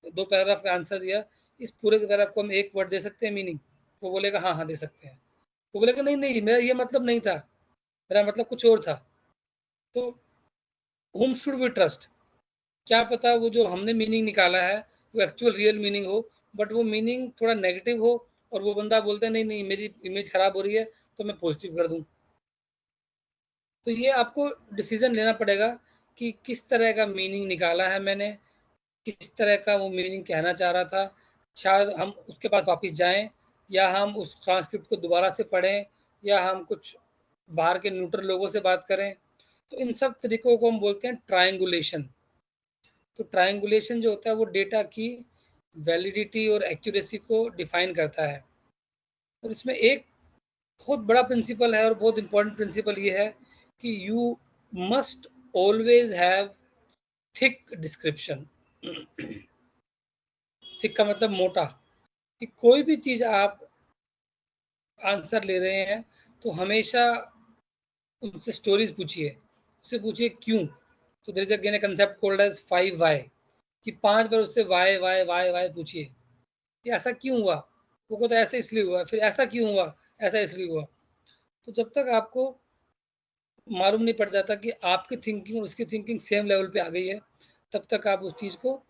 2 पैराग्राफ का आंसर दिया, इस पूरे पैराग्राफ को हम 1 वर्ड दे सकते हैं मीनिंग? वो बोलेगा हाँ हाँ दे सकते हैं। वो बोलेगा नहीं नहीं, मेरा ये मतलब नहीं था, मेरा मतलब कुछ और था। तो whom should we trust? क्या पता वो जो हमने मीनिंग निकाला है वो एक्चुअल रियल मीनिंग हो, बट वो मीनिंग थोड़ा नेगेटिव हो, और वो बंदा बोलता है नहीं नहीं मेरी इमेज खराब हो रही है तो मैं पॉजिटिव कर दूं। तो ये आपको डिसीजन लेना पड़ेगा कि किस तरह का मीनिंग निकाला है मैंने, किस तरह का वो मीनिंग कहना चाह रहा था। शायद हम उसके पास वापस जाएं, या हम उस ट्रांसक्रिप्ट को दोबारा से पढ़ें, या हम कुछ बाहर के न्यूट्रल लोगों से बात करें। तो इन सब तरीकों को हम बोलते हैं ट्रायंगुलेशन। तो ट्रायंगुलेशन जो होता है वो डेटा की वैलिडिटी और एक्यूरेसी को डिफाइन करता है। और इसमें एक बहुत बड़ा प्रिंसिपल है और बहुत इंपॉर्टेंट प्रिंसिपल ये है कि you must always have thick description. Thick का मतलब मोटा, कि कोई भी चीज़ आप आंसर ले रहे हैं तो हमेशा उनसे स्टोरीज पूछिए, उससे पूछिए क्यों। तो there is again a concept called as 5 why, कि 5 बार उससे वाई वाई वाई वाई पूछिए कि ऐसा क्यों हुआ। वो कहता है ऐसा इसलिए हुआ, फिर ऐसा क्यों हुआ, ऐसा इसलिए हुआ। तो जब तक आपको मालूम नहीं पड़ जाता कि आपकी थिंकिंग और उसकी थिंकिंग सेम लेवल पे आ गई है, तब तक आप उस चीज़ को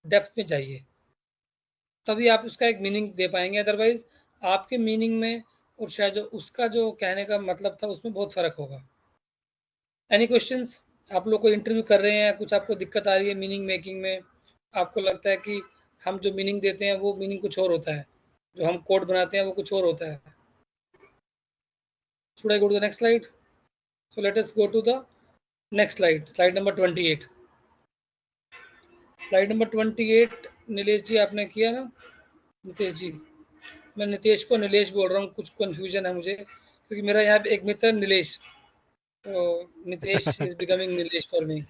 डेप्थ में जाइए, तभी आप उसका एक मीनिंग दे पाएंगे। अदरवाइज आपके मीनिंग में और शायद जो उसका जो कहने का मतलब था उसमें बहुत फर्क होगा। Any questions? आप लोग को इंटरव्यू कर रहे हैं, कुछ आपको दिक्कत आ रही है मीनिंग मेकिंग में, आपको लगता है कि हम जो मीनिंग देते हैं वो मीनिंग कुछ और होता है, जो हम कोड बनाते हैं वो कुछ और होता है। Should I go to the next slide? So let us go to the next slide, slide number 28. Slide number 28 Nilesh ji आपने किया ना? नितेश जी, मैं नितेश को नीलेश बोल रहा हूँ, कुछ कंफ्यूजन है मुझे क्योंकि मेरा यहाँ पे एक मित्र नीलेश, तो Nitesh is becoming Nilesh for me.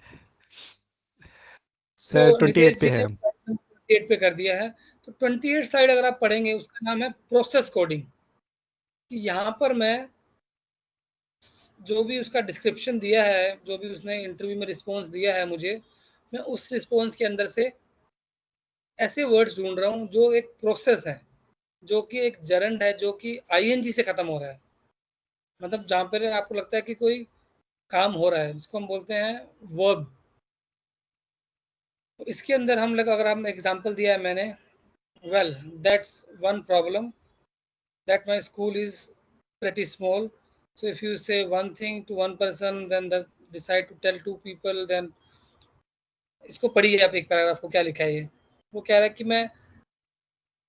Sir तो नितेश 28 जी पे ने है। 28 पे कर दिया है। तो 28 स्लाइड अगर आप पढ़ेंगे उसका नाम है प्रोसेस कोडिंग। कि यहाँ पर मैं जो भी उसका डिस्क्रिप्शन दिया है, जो भी उसने इंटरव्यू में रिस्पॉन्स दिया है मुझे, मैं उस रिस्पॉन्स के अंदर से ऐसे वर्ड्स ढूंढ रहा हूँ जो एक प्रोसेस है, जो कि एक जरंड है, जो कि आईएनजी से खत्म हो रहा है। मतलब जहाँ पर आपको लगता है कि कोई काम हो रहा है, जिसको हम बोलते हैं वर्ब। तो इसके अंदर हम लोग, अगर हम एग्जांपल दिया है मैंने, well that's one problem, that my school is pretty small, so if you say one thing to one person then decide to tell 2 people, then इसको पढ़िए आप एक पैराग्राफ को, क्या लिखा है ये। वो कह रहा है कि मैं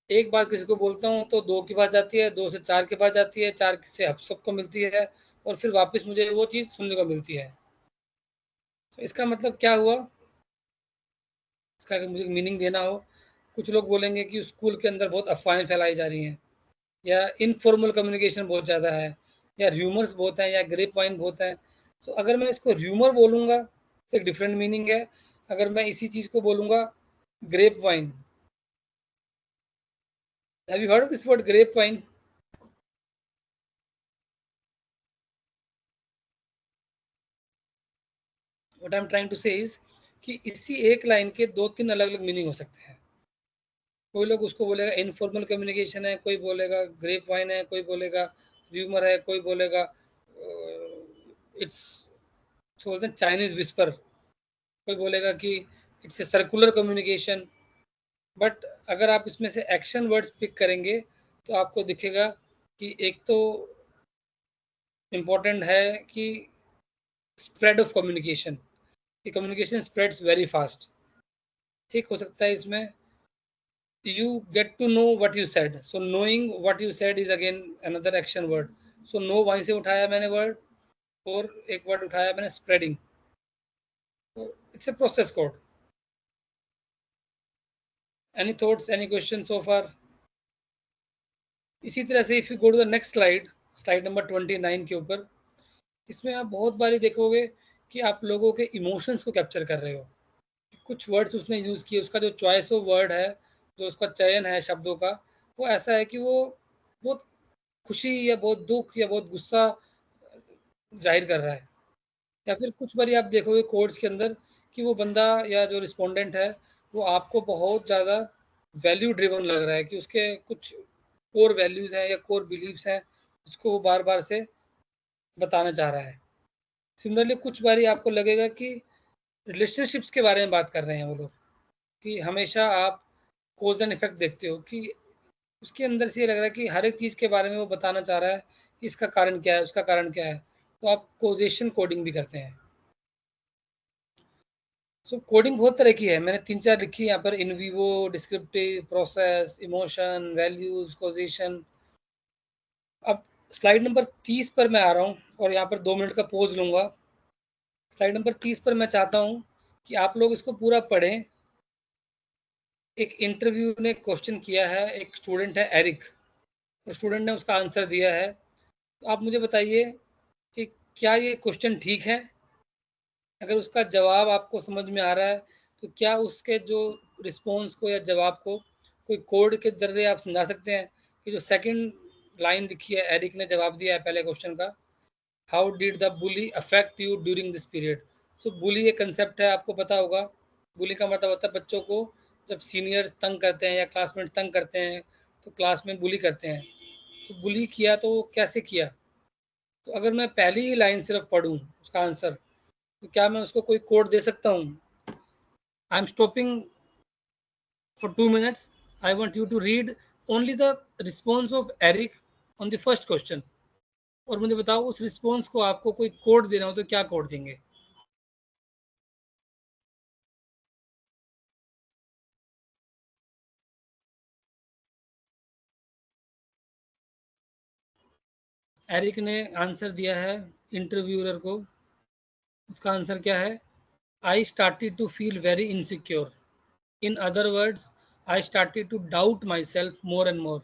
एक बात किसी को बोलता हूँ तो 2 के पास जाती है, 2 से 4 के पास जाती है, 4 से आप सबको मिलती है, और फिर वापस मुझे वो चीज़ सुनने को मिलती है। तो इसका मतलब क्या हुआ, इसका अगर मुझे मीनिंग देना हो, कुछ लोग बोलेंगे कि स्कूल के अंदर बहुत अफवाहें फैलाई जा रही हैं, या इनफॉर्मल कम्युनिकेशन बहुत ज़्यादा है, या र्यूमर्स बहुत हैं, या ग्रेप वाइन बहुत है। तो अगर मैं इसको र्यूमर बोलूँगा तो एक डिफरेंट मीनिंग है। अगर मैं इसी चीज़ को बोलूँगा grape wine, Have you heard of this word grapevine? What I'm trying to say is कि इसी एक लाइन के 2-3 अलग-अलग मीनिंग हो सकते हैं। कोई लोग उसको बोलेगा इनफॉर्मल कम्युनिकेशन है, कोई बोलेगा ग्रेपवाइन है, कोई बोलेगा र्यूमर है, कोई बोलेगा इट्स बोलते हैं चाइनीज विस्पर, कोई बोलेगा कि it's a circular communication. But अगर आप इसमें से एक्शन वर्ड्स पिक करेंगे तो आपको दिखेगा कि एक तो इम्पोर्टेंट है कि स्प्रेड ऑफ कम्युनिकेशन, कि कम्युनिकेशन स्प्रेड्स वेरी फास्ट। एक हो सकता है इसमें you get to know what you said, so knowing what you said is again another action word. So know वहीं से उठाया मैंने word, और एक word उठाया मैंने spreading, so it's a process code. Any thoughts, any questions so far? इसी तरह से if you go to the next slide number 29 के ऊपर, इसमें आप बहुत बारी देखोगे कि आप लोगों के इमोशंस को कैप्चर कर रहे हो। कुछ वर्ड्स उसने यूज किए, उसका जो चॉइस ऑफ वर्ड है, जो उसका चयन है शब्दों का, वो ऐसा है कि वो बहुत खुशी या बहुत दुख या बहुत गुस्सा जाहिर कर रहा है। या फिर कुछ बारी आप देखोगे कोड्स के अंदर कि वो बंदा या जो रिस्पोंडेंट है वो आपको बहुत ज़्यादा वैल्यू ड्रिवन लग रहा है, कि उसके कुछ कोर वैल्यूज़ हैं या कोर बिलीव्स हैं जिसको वो बार बार से बताना चाह रहा है। सिमिलरली कुछ बारी आपको लगेगा कि रिलेशनशिप्स के बारे में बात कर रहे हैं वो लोग, कि हमेशा आप कोज एंड इफेक्ट देखते हो, कि उसके अंदर से ये लग रहा है कि हर एक चीज़ के बारे में वो बताना चाह रहा है कि इसका कारण क्या है, उसका कारण क्या है। तो आप कोजेशन कोडिंग भी करते हैं। सो कोडिंग बहुत तरह की है, मैंने 3-4 लिखी है यहाँ पर, in vivo, descriptive, process, emotion, values, कोजेशन। अब स्लाइड नंबर 30 पर मैं आ रहा हूँ और यहाँ पर 2 मिनट का पोज लूंगा। स्लाइड नंबर 30 पर मैं चाहता हूँ कि आप लोग इसको पूरा पढ़ें। एक इंटरव्यू ने क्वेश्चन किया है, एक स्टूडेंट है एरिक, तो स्टूडेंट ने उसका आंसर दिया है। तो आप मुझे बताइए कि क्या ये क्वेश्चन ठीक है? अगर उसका जवाब आपको समझ में आ रहा है तो क्या उसके जो रिस्पॉन्स को या जवाब को कोई कोड के जरिए आप समझा सकते हैं? कि जो सेकंड लाइन लिखी है, एरिक ने जवाब दिया है पहले क्वेश्चन का, how did the bully affect you during this period. So bully एक कंसेप्ट है, आपको पता होगा। बुली का मतलब होता है बच्चों को जब सीनियर्स तंग करते हैं या क्लासमेट तंग करते हैं तो क्लास में बुली करते हैं। तो बुली किया तो कैसे किया? तो अगर मैं पहली ही लाइन सिर्फ पढ़ूं उसका आंसर, तो क्या मैं उसको कोई कोड दे सकता हूँ? I am stopping for 2 minutes. I want you to read only the response of Eric on the first question, और मुझे बताओ उस रिस्पॉन्स को आपको कोई कोड देना हो तो क्या कोड देंगे? एरिक ने आंसर दिया है इंटरव्यूअर को, उसका आंसर क्या है? I started to feel very insecure. In other words, I started to doubt myself more and more.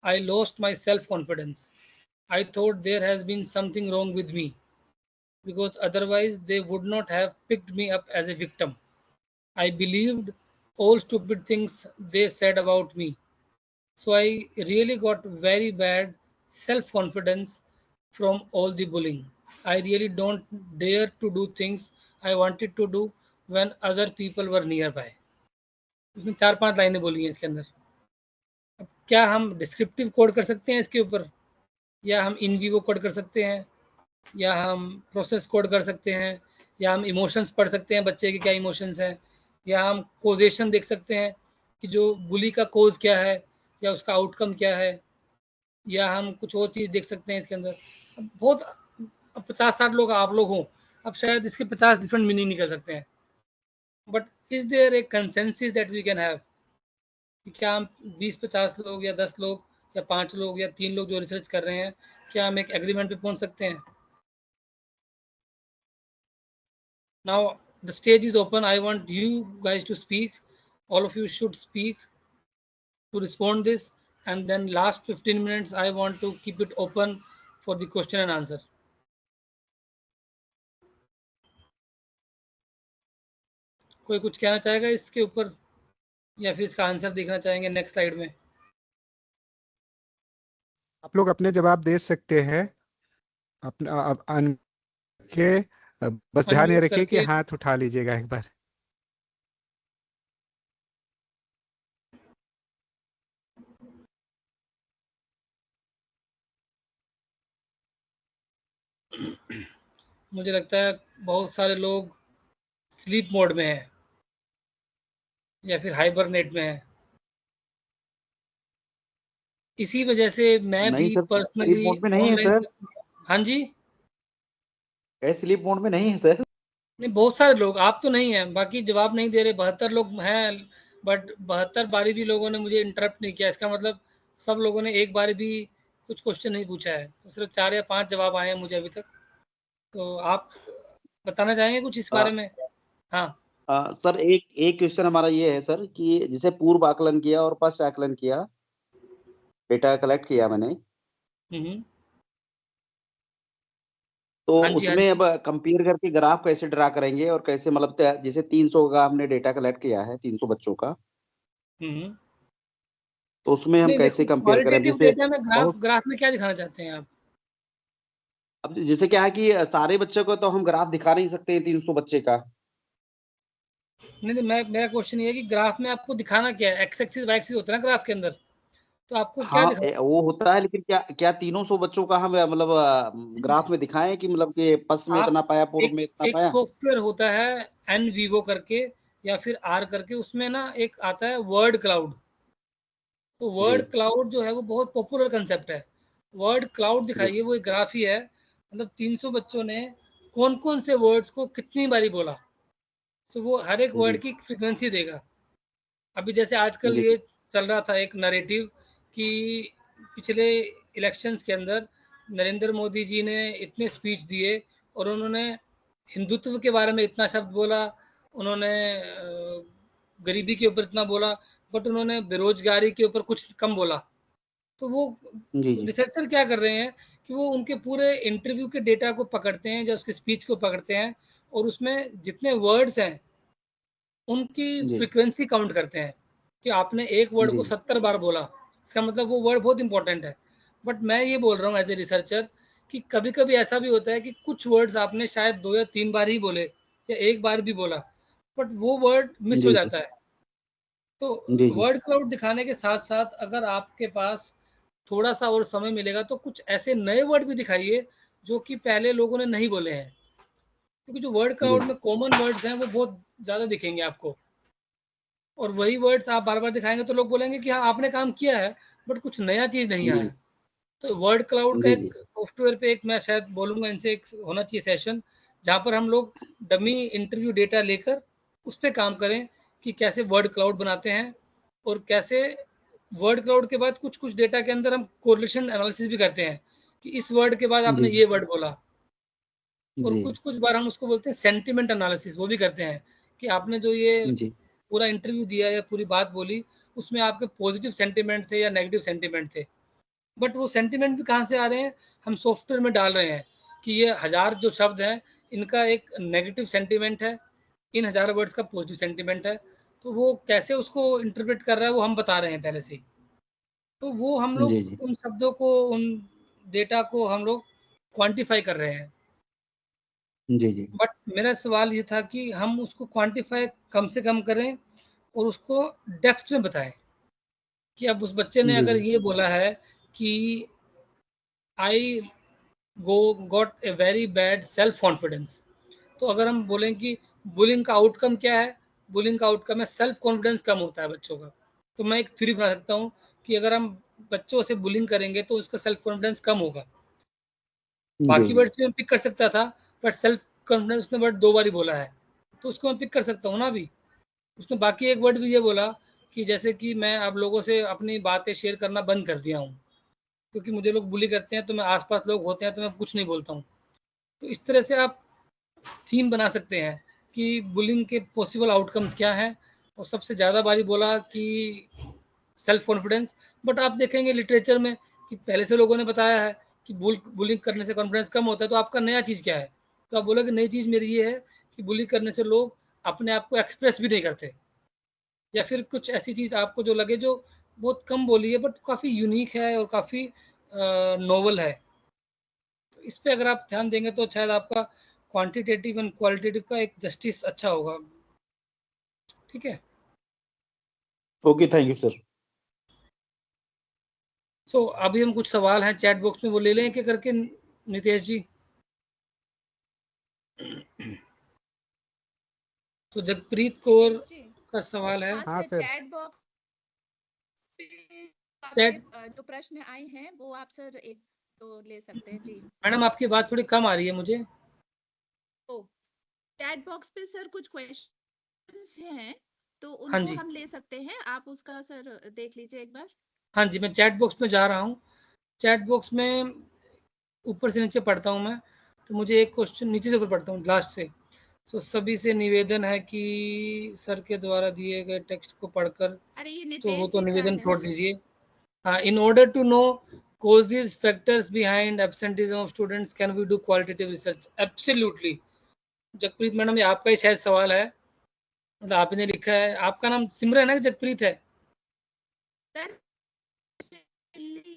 I lost my self-confidence. I thought there has been something wrong with me, because otherwise they would not have picked me up as a victim. I believed all stupid things they said about me. So I really got very bad self-confidence from all the bullying. I really don't dare to do things I wanted to do when other people were nearby. उसने 4-5 लाइनें बोली हैं इसके अंदर। अब क्या हम descriptive code कर सकते हैं इसके ऊपर, या हम इन विवो कोड कर सकते हैं, या हम प्रोसेस कोड कर सकते हैं, या हम इमोशंस पढ़ सकते हैं बच्चे के क्या इमोशंस हैं, या हम कोजेशन देख सकते हैं कि जो बुली का कोज क्या है या उसका आउटकम क्या है, या हम कुछ और चीज़ देख सकते हैं इसके अंदर। अब बहुत 50-60 लोग आप लोग हों, अब शायद इसके 50 डिफरेंट मीनिंग निकल सकते हैं। But is there a consensus that we can have, कि क्या हम 20-50 लोग या 10 लोग या 5 लोग या 3 लोग जो रिसर्च कर रहे हैं, क्या हम एक एग्रीमेंट पे पहुंच सकते हैं? Now the stage is open. I want you guys to speak. All of you should speak to respond this, and then last 15 minutes I want to keep it open for the question and answer. कोई कुछ कहना चाहेगा इसके ऊपर, या फिर इसका answer देखना चाहेंगे नेक्स्ट स्लाइड में? आप लोग अपने जवाब दे सकते हैं अपना के बस ध्यान ये अनम्यूट रखिए कि करके। हाथ उठा लीजिएगा एक बार। मुझे लगता है बहुत सारे लोग स्लीप मोड में हैं या फिर हाइबरनेट में हैं। इसी वजह से मैं नहीं भी सर, स्लीप पर्सनली मोड में नहीं है ऑनलाइन। सर, हाँ जी। स्लीप मोड में नहीं है सर। नहीं, बहुत सारे लोग, आप तो नहीं हैं, बाकी जवाब नहीं दे रहे, 72 लोग हैं, बट 72 बारी भी लोगों ने मुझे इंटरप्ट नहीं किया। इसका मतलब सब लोगों ने एक बारी भी कुछ क्वेश्चन नहीं पूछा है, तो सिर्फ 4 या 5 जवाब आए हैं मुझे अभी तक। तो आप बताना चाहेंगे कुछ इस बारे में? हाँ। सर एक एक क्वेश्चन हमारा ये है सर कि जैसे पूर्व आकलन किया और पश्च आकलन किया, डेटा कलेक्ट किया मैंने, हम्म। तो हाँ जी, हाँ उसमें जी। अब कंपेयर करके ग्राफ कैसे ड्रा करेंगे और कैसे, मतलब जैसे 300 का हमने डेटा कलेक्ट किया है 300 बच्चों का, हम्म। तो उसमें हम नहीं, कैसे देखो, कंपेयर करें? अब क्वालिटेटिव जैसे डेटा में बहुत, ग्राफ में क्या दिखाना चाहते हैं आप? अब जैसे क्या है कि सारे बच्चों को तो हम ग्राफ दिखा नहीं सकते 300 बच्चे का। नहीं, मेरा क्वेश्चन ये है कि ग्राफ में आपको दिखाना क्या है? एक्स एक्सिस वाई एक्सिस होता है ना ग्राफ के अंदर, तो आपको क्या हाँ दिखाना? वो होता है, लेकिन क्या क्या 300 बच्चों का हम मतलब ग्राफ में दिखाएं कि मतलब कि पश्चिम में आप इतना पाया, पूर्व एक में इतना एक पाया? सॉफ्टवेयर होता है एन वीवो करके या फिर आर करके, उसमें ना एक आता है वर्ड क्लाउड। तो जी वर्ड क्लाउड जो है वो बहुत पॉपुलर कंसेप्ट है। वर्ड क्लाउड जी दिखाइए, वो एक ग्राफ ही है। मतलब 300 बच्चों ने कौन कौन से वर्ड्स को कितनी बारी बोला, तो वो हर एक वर्ड जी की फ्रीक्वेंसी देगा। अभी जैसे आजकल जी ये चल रहा था एक नैरेटिव कि पिछले इलेक्शंस के अंदर नरेंद्र मोदी जी ने इतने स्पीच दिए और उन्होंने हिंदुत्व के बारे में इतना शब्द बोला, उन्होंने गरीबी के ऊपर इतना बोला, बट उन्होंने बेरोजगारी के ऊपर कुछ कम बोला। तो वो जी जी रिसर्चर क्या कर रहे हैं कि वो उनके पूरे इंटरव्यू के डेटा को पकड़ते हैं या उसके स्पीच को पकड़ते हैं और उसमें जितने वर्ड्स हैं उनकी जी फ्रीक्वेंसी काउंट करते हैं कि आपने एक वर्ड जी को 70 बार बोला, इसका मतलब वो वर्ड बहुत इंपॉर्टेंट है। बट मैं ये बोल रहा हूँ एज ए रिसर्चर कि कभी कभी ऐसा भी होता है कि कुछ वर्ड्स आपने शायद 2 या 3 बार ही बोले या एक बार भी बोला, बट वो वर्ड मिस हो जी जाता है। तो जी जी वर्ड क्लाउड दिखाने के साथ साथ अगर आपके पास थोड़ा सा और समय मिलेगा तो कुछ ऐसे नए वर्ड भी दिखाइए जो कि पहले लोगों ने नहीं बोले हैं, क्योंकि जो वर्ड जी क्लाउड में कॉमन वर्ड्स हैं वो बहुत ज़्यादा दिखेंगे आपको, और वही वर्ड्स आप बार बार दिखाएंगे तो लोग बोलेंगे कि हाँ आपने काम किया है, बट कुछ नया चीज़ नहीं जी आया। तो वर्ड क्लाउड का जी एक सॉफ्टवेयर पे एक मैं शायद बोलूँगा इनसे एक होना चाहिए सेशन, जहाँ पर हम लोग डमी इंटरव्यू डेटा लेकर उस पर काम करें कि कैसे वर्ड क्लाउड बनाते हैं, और कैसे वर्ड क्लाउड के बाद कुछ कुछ डेटा के अंदर हम कोरिलेशन एनालिसिस भी करते हैं कि इस वर्ड के बाद आपने जी ये वर्ड बोला। और जी कुछ कुछ बार हम उसको बोलते हैं सेंटिमेंट एनालिसिस, वो भी करते हैं कि आपने जो ये जी पूरा इंटरव्यू दिया या पूरी बात बोली उसमें आपके पॉजिटिव सेंटिमेंट थे या नेगेटिव सेंटिमेंट थे, बट वो सेंटिमेंट भी कहाँ से आ रहे हैं, हम सॉफ्टवेयर में डाल रहे हैं कि ये 1000 जो शब्द हैं इनका एक नेगेटिव सेंटिमेंट है, इन 1000 वर्ड्स का पॉजिटिव सेंटिमेंट है। तो वो कैसे उसको इंटरप्रेट कर रहा है वो हम बता रहे हैं पहले से ही। तो वो हम जी लोग जी उन शब्दों को, उन डेटा को हम लोग क्वांटिफाई कर रहे हैं। जी जी बट मेरा सवाल ये था कि हम उसको क्वांटिफाई कम से कम करें और उसको डेप्थ में बताएं कि अब उस बच्चे ने जी अगर जी ये बोला है कि I got a very bad self confidence, तो अगर हम बोलें कि बुलिंग का आउटकम क्या है, बुलिंग का आउटकम है सेल्फ कॉन्फिडेंस कम होता है बच्चों का। तो मैं एक थ्योरी बना सकता हूँ कि अगर हम बच्चों से बुलिंग करेंगे तो उसका सेल्फ कॉन्फिडेंस कम होगा। जी बाकी जी वर्ड्स भी मैं पिक कर सकता था, बट सेल्फ कॉन्फिडेंस उसने वर्ड 2 बार ही बोला है, तो उसको मैं पिक कर सकता हूँ ना अभी। उसने बाकी एक वर्ड भी ये बोला कि जैसे कि मैं अब लोगों से अपनी बातें शेयर करना बंद कर दिया हूँ क्योंकि मुझे लोग बुली करते हैं, तो मैं आसपास लोग होते हैं तो मैं कुछ नहीं बोलता हूँ। तो इस तरह से आप थीम बना सकते हैं कि बुलिंग के पॉसिबल आउटकम्स क्या हैं, और सबसे ज़्यादा बारी बोला कि सेल्फ कॉन्फिडेंस। बट आप देखेंगे लिटरेचर में कि पहले से लोगों ने बताया है कि बुलिंग करने से कॉन्फिडेंस कम होता है, तो आपका नया चीज़ क्या है? तो आप बोलोगे नई चीज़ मेरी ये है कि बुली करने से लोग अपने आप को एक्सप्रेस भी नहीं करते, या फिर कुछ ऐसी चीज़ आपको जो लगे जो बहुत कम बोली है बट काफ़ी यूनिक है और काफ़ी नोवेल है। तो इस पे अगर आप ध्यान देंगे तो शायद आपका क्वांटिटेटिव एंड क्वालिटेटिव का एक जस्टिस अच्छा होगा। ठीक है, ओके, थैंक यू सर। सो अभी हम कुछ सवाल हैं चैट बॉक्स में, वो ले लें क्या करके नितेश जी? तो जगप्रीत कौर जी का सवाल है। हाँ हाँ सर, सर। चैट बॉक्स पे चैट आपके जो प्रश्न आए हैं वो आप सर एक तो ले सकते हैं जी। मैडम आपकी बात थोड़ी कम आ रही है मुझे। तो चैट बॉक्स पे सर कुछ क्वेश्चंस हैं तो हाँ उनको जी, हम ले सकते हैं, आप उसका सर देख लीजिए एक बार। हाँ जी, मैं चैट बॉक्स में जा रहा हूँ। चैट बॉक्स में ऊपर से नीचे पढ़ता हूँ मैं, तो मुझे एक क्वेश्चन नीचे से ऊपर पढ़ता हूँ लास्ट से। सो सभी से निवेदन है कि सर के द्वारा दिए गए टेक्स्ट को पढ़कर, अरे ये तो वो नितेश तो जी का निवेदन है छोड़ ना। दीजिए। हाँ, in order to know causes factors behind absenteeism of students can we do qualitative research? Absolutely। Jagpreet madam, ये आपका ही शायद सवाल है, मतलब आपने लिखा है। आपका नाम सिमरन है कि जगप्रीत है? सर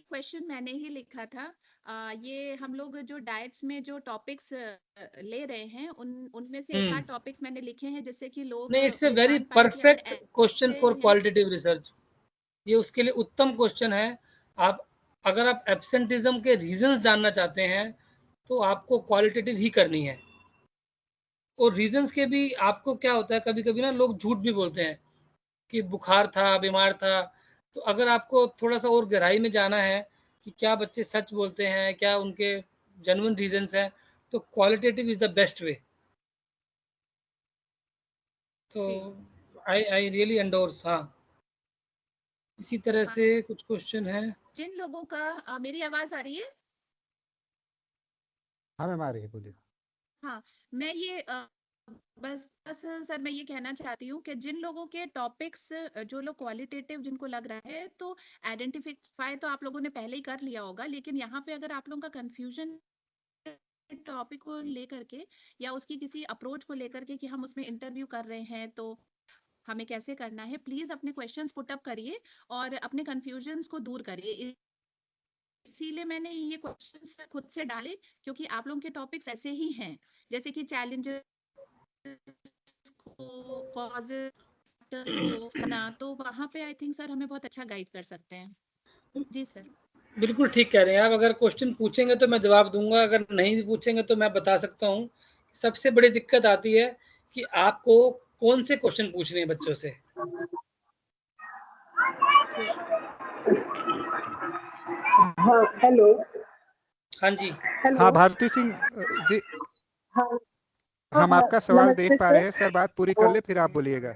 क्वेश्चन मैंने ही लिखा था। ये हम लोग जो डाइट्स में जो टॉपिक्स ले रहे हैं उनमें से एक आध टॉपिक्स मैंने लिखे हैं जिससे कि लोग नहीं, इट्स ए वेरी पहचान पाए कि परफेक्ट अगर क्वेश्चन ऐसे फॉर हैं। Qualitative research. ये उसके लिए उत्तम क्वेश्चन है। आप अगर आप एब्सेंटिज्म के रीजंस जानना चाहते हैं तो आपको क्वालिटेटिव ही करनी है। और रीजंस के भी आपको क्या होता है, कभी कभी ना लोग झूठ भी बोलते हैं कि बुखार था, बीमार था। तो अगर आपको थोड़ा सा और गहराई में जाना है कि क्या बच्चे सच बोलते हैं, क्या उनके जेन्युइन रीजंस हैं, तो qualitative is the best way. तो जी आई रियली एंडोर्स। हाँ, इसी तरह हाँ, से कुछ क्वेश्चन है। जिन लोगों का मेरी आवाज आ रही है। हाँ मैम, आ रही है, बोलिए। हाँ, मैं ये बस सर मैं ये कहना चाहती हूँ कि जिन लोगों के टॉपिक्स जो लोग क्वालिटेटिव जिनको लग रहा है तो आइडेंटिफाई तो आप लोगों ने पहले ही कर लिया होगा, लेकिन यहाँ पे अगर आप लोगों का कंफ्यूजन टॉपिक को लेकर के या उसकी किसी अप्रोच को लेकर के कि हम उसमें इंटरव्यू कर रहे हैं तो हमें कैसे करना है, प्लीज अपने क्वेश्चंस पुट अप करिए और अपने कंफ्यूजन्स को दूर करिए। इसीलिए मैंने ये क्वेश्चंस खुद से डाले क्योंकि आप लोगों के टॉपिक्स ऐसे ही हैं, जैसे कि चैलेंजेस को, कॉजेस को ना, तो वहां पे आई थिंक सर हमें बहुत अच्छा गाइड कर सकते हैं। जी सर। बिल्कुल ठीक कह रहे हैं आप। अगर क्वेश्चन पूछेंगे तो मैं जवाब दूंगा, अगर नहीं भी पूछेंगे तो मैं बता सकता हूँ। सबसे बड़ी दिक्कत आती है कि आपको कौन से क्वेश्चन पूछने हैं बच्चों से। हाँ हेलो। हाँ जी, हेलो। हाँ भारती सिंह जी, हाँ हम हाँ, आपका सवाल नमस्ते देख पा रहे सर। हैं सर, बात पूरी कर ले फिर आप बोलिएगा।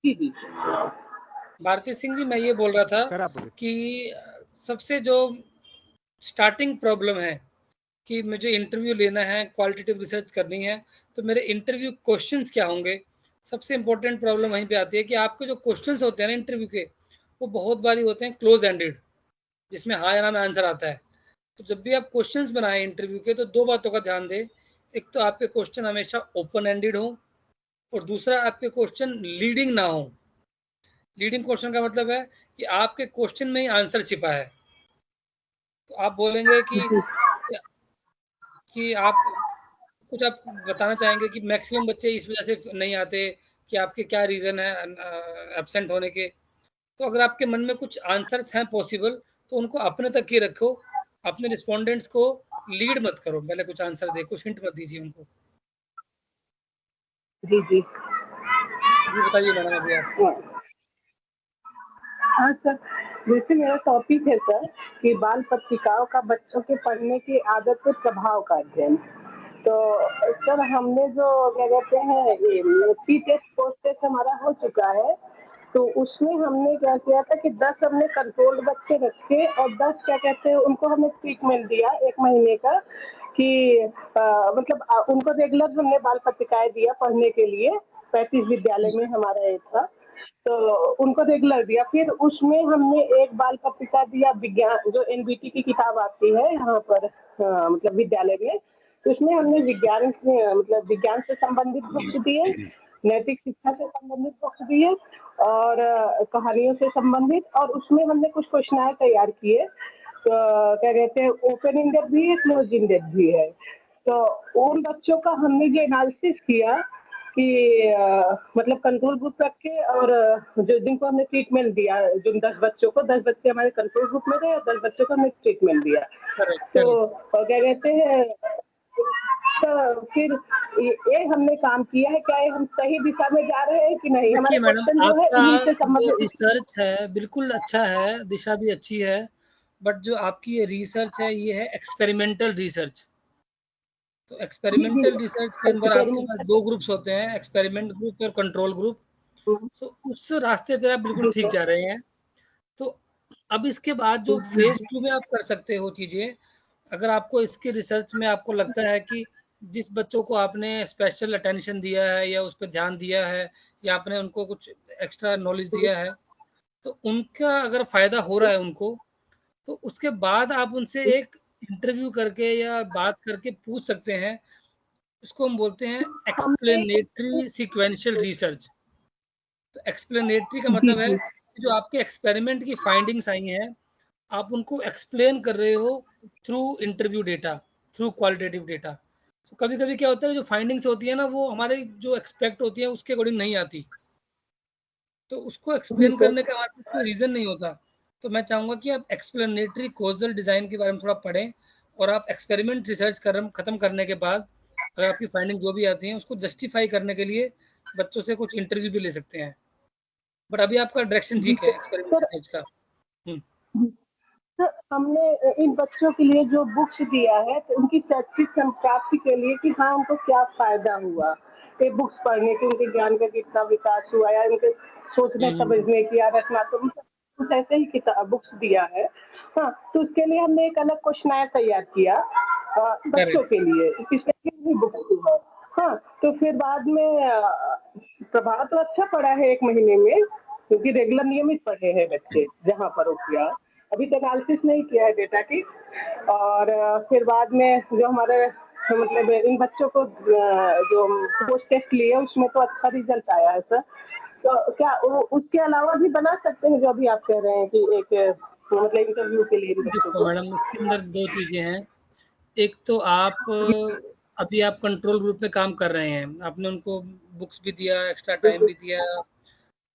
जी जी। भारती सिंह जी, मैं ये बोल रहा था सर आप बोलिए। कि सबसे जो स्टार्टिंग प्रॉब्लम है कि मुझे इंटरव्यू लेना है, क्वालिटेटिव रिसर्च करनी है, तो मेरे इंटरव्यू क्वेश्चंस क्या होंगे। सबसे इंपॉर्टेंट प्रॉब्लम वहीं पे आती है कि आपके जो क्वेश्चंस होते हैं ना इंटरव्यू के, वो बहुत बारी होते हैं क्लोज एंडेड, जिसमें हाँ या ना में आंसर आता है। तो जब भी आप क्वेश्चंस बनाए इंटरव्यू के, तो दो बातों का ध्यान दें। एक तो आपके क्वेश्चन हमेशा ओपन एंडेड हो, और दूसरा आपके क्वेश्चन लीडिंग ना हो। लीडिंग क्वेश्चन का मतलब है कि आपके क्वेश्चन में ही आंसर छिपा है। तो आप बोलेंगे कि आप कुछ आप बताना चाहेंगे कि मैक्सिमम बच्चे इस वजह से नहीं आते, कि आपके क्या रीजन है एब्सेंट होने के। तो अगर आपके मन में कुछ आंसर्स हैं पॉसिबल, तो उनको अपने तक ही रखो। अपने रिस्पोंडेंट्स को लीड मत करो, पहले कुछ आंसर दे, कुछ हिंट मत दीजिए उनको। जी जी। जी बताइए मैडम, अभी आप। हाँ सर, जैसे मेरा टॉपिक है सर कि बाल पत्रिकाओं का बच्चों के पढ़ने की आदत पर प्रभाव का अध्ययन। तो सर हमने जो क्या कहते हैं ये प्री टेस्ट पोस्ट टेस्ट हमारा हो चुका है, तो उसमें हमने क्या किया था कि 10 हमने कंट्रोल्ड बच्चे रखे और 10 क्या कहते हैं उनको हमें ट्रीटमेंट दिया 1 महीने का कि मतलब उनको रेगुलर हमने बाल पत्रिकाएं दिया पढ़ने के लिए। 35 विद्यालय में हमारा एक था, तो उनको रेगुलर दिया। फिर उसमें हमने एक बाल पत्रिका दिया विज्ञान, जो एनबीटी की किताब आती है यहाँ पर मतलब विद्यालय में, तो उसमें हमने विज्ञान मतलब विज्ञान से संबंधित बुक्स दिए, नैतिक शिक्षा से संबंधित बुक्स भी है और कहानियों से संबंधित, और उसमें हमने कुछ क्वेश्चन तैयार किए। तो क्या कहते हैं, ओपन इंडेड भी है, क्लोज इंडेड भी है। तो उन बच्चों का हमने ये एनालिसिस किया कि मतलब कंट्रोल ग्रुप रख के, और जो जिनको हमने ट्रीटमेंट दिया, जो 10 बच्चों को, 10 बच्चे हमारे कंट्रोल ग्रुप में थे और 10 बच्चों को हमने ट्रीटमेंट दिया। तो क्या कहते हैं, तो फिर ये हमने काम किया है, क्या ये हम सही दिशा में जा रहे हैं कि नहीं? हमारे देखिए मैडम, क्वेश्चन जो है उन्हीं से आपका जो संबंधित। रिसर्च है बिल्कुल अच्छा है, दिशा भी अच्छी है, बट जो आपकी ये रिसर्च है ये है एक्सपेरिमेंटल रिसर्च। तो एक्सपेरिमेंटल रिसर्च के अंदर आपके पास 2 ग्रुप्स होते हैं, एक्सपेरिमेंट ग्रुप और कंट्रोल ग्रुप। तो उस रास्ते पे आप बिल्कुल ठीक जा रहे हैं। तो अब इसके बाद जो फेज 2 में आप कर सकते हो चीजें, अगर आपको इसके रिसर्च में आपको लगता है कि जिस बच्चों को आपने स्पेशल अटेंशन दिया है या उस पर ध्यान दिया है या आपने उनको कुछ एक्स्ट्रा नॉलेज दिया है, तो उनका अगर फायदा हो रहा है उनको, तो उसके बाद आप उनसे एक इंटरव्यू करके या बात करके पूछ सकते हैं। इसको हम बोलते हैं एक्सप्लेनेटरी सीक्वेंशियल रिसर्च। तो एक्सप्लेनेटरी का मतलब है कि जो आपके एक्सपेरिमेंट की फाइंडिंग्स आई हैं, आप उनको एक्सप्लेन कर रहे हो through interview data, through qualitative data. तो कभी कभी क्या होता है, जो फाइंडिंग्स होती है ना, वो हमारे जो एक्सपेक्ट होती है उसके अकॉर्डिंग नहीं आती, तो उसको एक्सप्लेन करने का हमारे पास कोई रीजन नहीं होता। तो मैं चाहूंगा कि आप एक्सप्लेनेटरी कोजल डिजाइन के बारे में थोड़ा पढ़ें, और आप एक्सपेरिमेंट रिसर्च खत्म करने के बाद अगर आपकी फाइंडिंग जो भी आती है उसको जस्टिफाई करने के लिए बच्चों से कुछ इंटरव्यू भी ले सकते हैं। बट अभी आपका डायरेक्शन ठीक है एक्सपेरिमेंट रिसर्च का। तो हमने इन बच्चों के लिए जो बुक्स दिया है, तो उनकी शैक्षिक प्राप्ति के लिए कि हाँ उनको क्या फायदा हुआ, ये बुक्स पढ़ने के, उनके ज्ञान का कितना विकास हुआ, या उनके सोचने समझने की, या रचनात्मक, कुछ ऐसे ही किताब बुक्स दिया है। हाँ, तो उसके लिए हमने एक अलग क्वेश्चन तैयार किया बच्चों के लिए, इसमें बुक्स है। हाँ, तो फिर बाद में प्रभाव तो अच्छा पड़ा है 1 महीने में, क्योंकि रेगुलर नियमित पढ़े हैं बच्चे जहाँ पर वो किया। अभी तक एनालिसिस नहीं किया है डेटा की। और फिर बाद में जो हमारे मतलब इन बच्चों को जो पोस्ट टेस्ट लिए उसमें तो अच्छा रिजल्ट आया है सर। तो क्या उसके अलावा भी बना सकते हैं जो अभी आप कह रहे हैं कि एक मतलब इंटरव्यू के लिए? देखो मैडम, इसके अंदर 2 चीजें हैं। एक तो आप अभी आप कंट्रोल ग्रुप में काम कर रहे हैं, आपने उनको बुक्स भी दिया, एक्स्ट्रा टाइम भी दिया,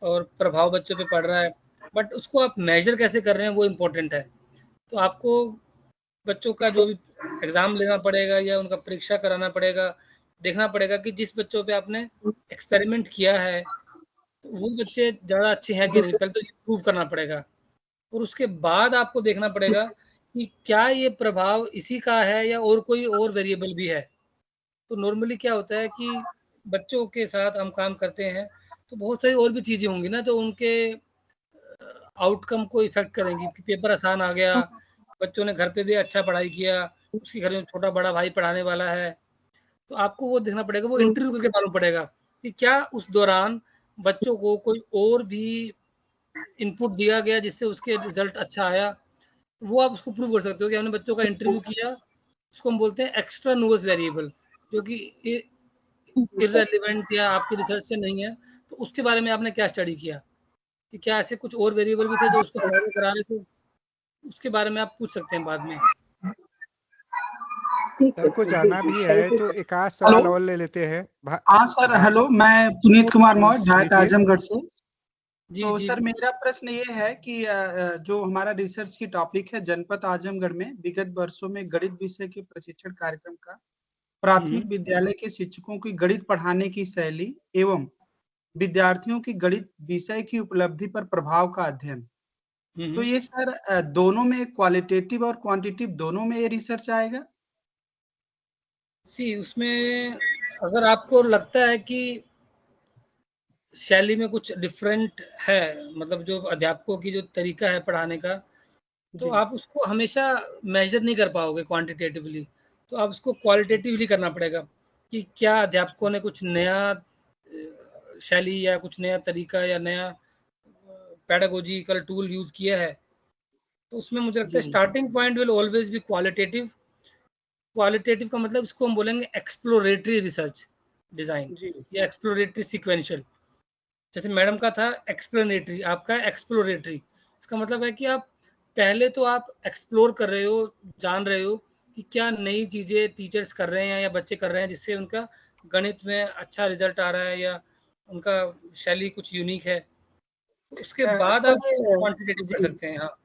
और प्रभाव बच्चों पे पड़ रहा है, बट उसको आप मेजर कैसे कर रहे हैं वो इम्पोर्टेंट है। तो आपको बच्चों का जो भी एग्जाम लेना पड़ेगा या उनका परीक्षा कराना पड़ेगा, देखना पड़ेगा कि जिस बच्चों पे आपने एक्सपेरिमेंट किया है वो बच्चे ज़्यादा अच्छे हैं कि नहीं, पहले तो प्रूव करना पड़ेगा। और उसके बाद आपको देखना पड़ेगा कि क्या ये प्रभाव इसी का है या और कोई और वेरिएबल भी है। तो नॉर्मली क्या होता है कि बच्चों के साथ हम काम करते हैं तो बहुत सारी और भी चीज़ें होंगी ना जो उनके आउटकम को इफेक्ट करेंगी। कि पेपर आसान आ गया, बच्चों ने घर पे भी अच्छा पढ़ाई किया, उसके घर में छोटा बड़ा भाई पढ़ाने वाला है, तो आपको वो देखना पड़ेगा, वो इंटरव्यू करके मालूम पड़ेगा कि क्या उस दौरान बच्चों को कोई और भी इनपुट दिया गया जिससे उसके रिजल्ट अच्छा आया। वो आप उसको प्रूव कर सकते हो कि हमने बच्चों का इंटरव्यू किया, उसको हम बोलते हैं एक्स्ट्रा नोवस वेरिएबल, जो कि इररिलेवेंट या आपकी रिसर्च से नहीं है। तो उसके बारे में आपने क्या स्टडी किया कि क्या ऐसे कुछ और वेरिएबल भी थे जो उसको फायदा करा रहे थे, उसके बारे में आप पूछ सकते हैं बाद में। सर को जाना भी है तो एक आध सवाल और ले लेते हैं। हाँ सर, हेलो, मैं पुनीत कुमार मौर्य, ढाका आजमगढ़ से। तो जी सर मेरा प्रश्न ये है कि जो हमारा रिसर्च की टॉपिक है, जनपद आजमगढ़ में विगत वर्षों में गणित विषय के प्रशिक्षण कार्यक्रम का प्राथमिक विद्यालय के शिक्षकों की गणित पढ़ाने की शैली एवं विद्यार्थियों की गणित विषय की उपलब्धि पर प्रभाव का अध्ययन। तो ये सर दोनों में, क्वालिटेटिव और क्वांटिटेटिव दोनों में ये रिसर्च आएगा? उसमें अगर आपको लगता है कि शैली में कुछ डिफरेंट है, मतलब जो अध्यापकों की जो तरीका है पढ़ाने का, तो आप उसको हमेशा मेजर नहीं कर पाओगे क्वांटिटेटिवली, तो आप उसको क्वालिटेटिवली करना पड़ेगा कि क्या अध्यापकों ने कुछ नया शैली या कुछ नया तरीका या नया पेडागोजिकल टूल यूज किया है। तो उसमें मुझे लगता है starting point will always be qualitative. Qualitative का मतलब इसको हम बोलेंगे एक्सप्लोरेटरी रिसर्च, डिजाइन जी या एक्सप्लोरेटरी सीक्वेंशियल। जैसे मैडम का था एक्सप्लेनेटरी, आपका एक्सप्लोरेटरी। इसका मतलब है कि आप पहले तो आप एक्सप्लोर कर रहे हो, जान रहे हो कि क्या नई चीज़ें टीचर्स कर रहे हैं या बच्चे कर रहे हैं जिससे उनका गणित में अच्छा रिजल्ट आ रहा है या उनका शैली कुछ यूनिक है। उसके बाद सर आप क्वांटिटेटिव कर जी सकते हैं। हाँ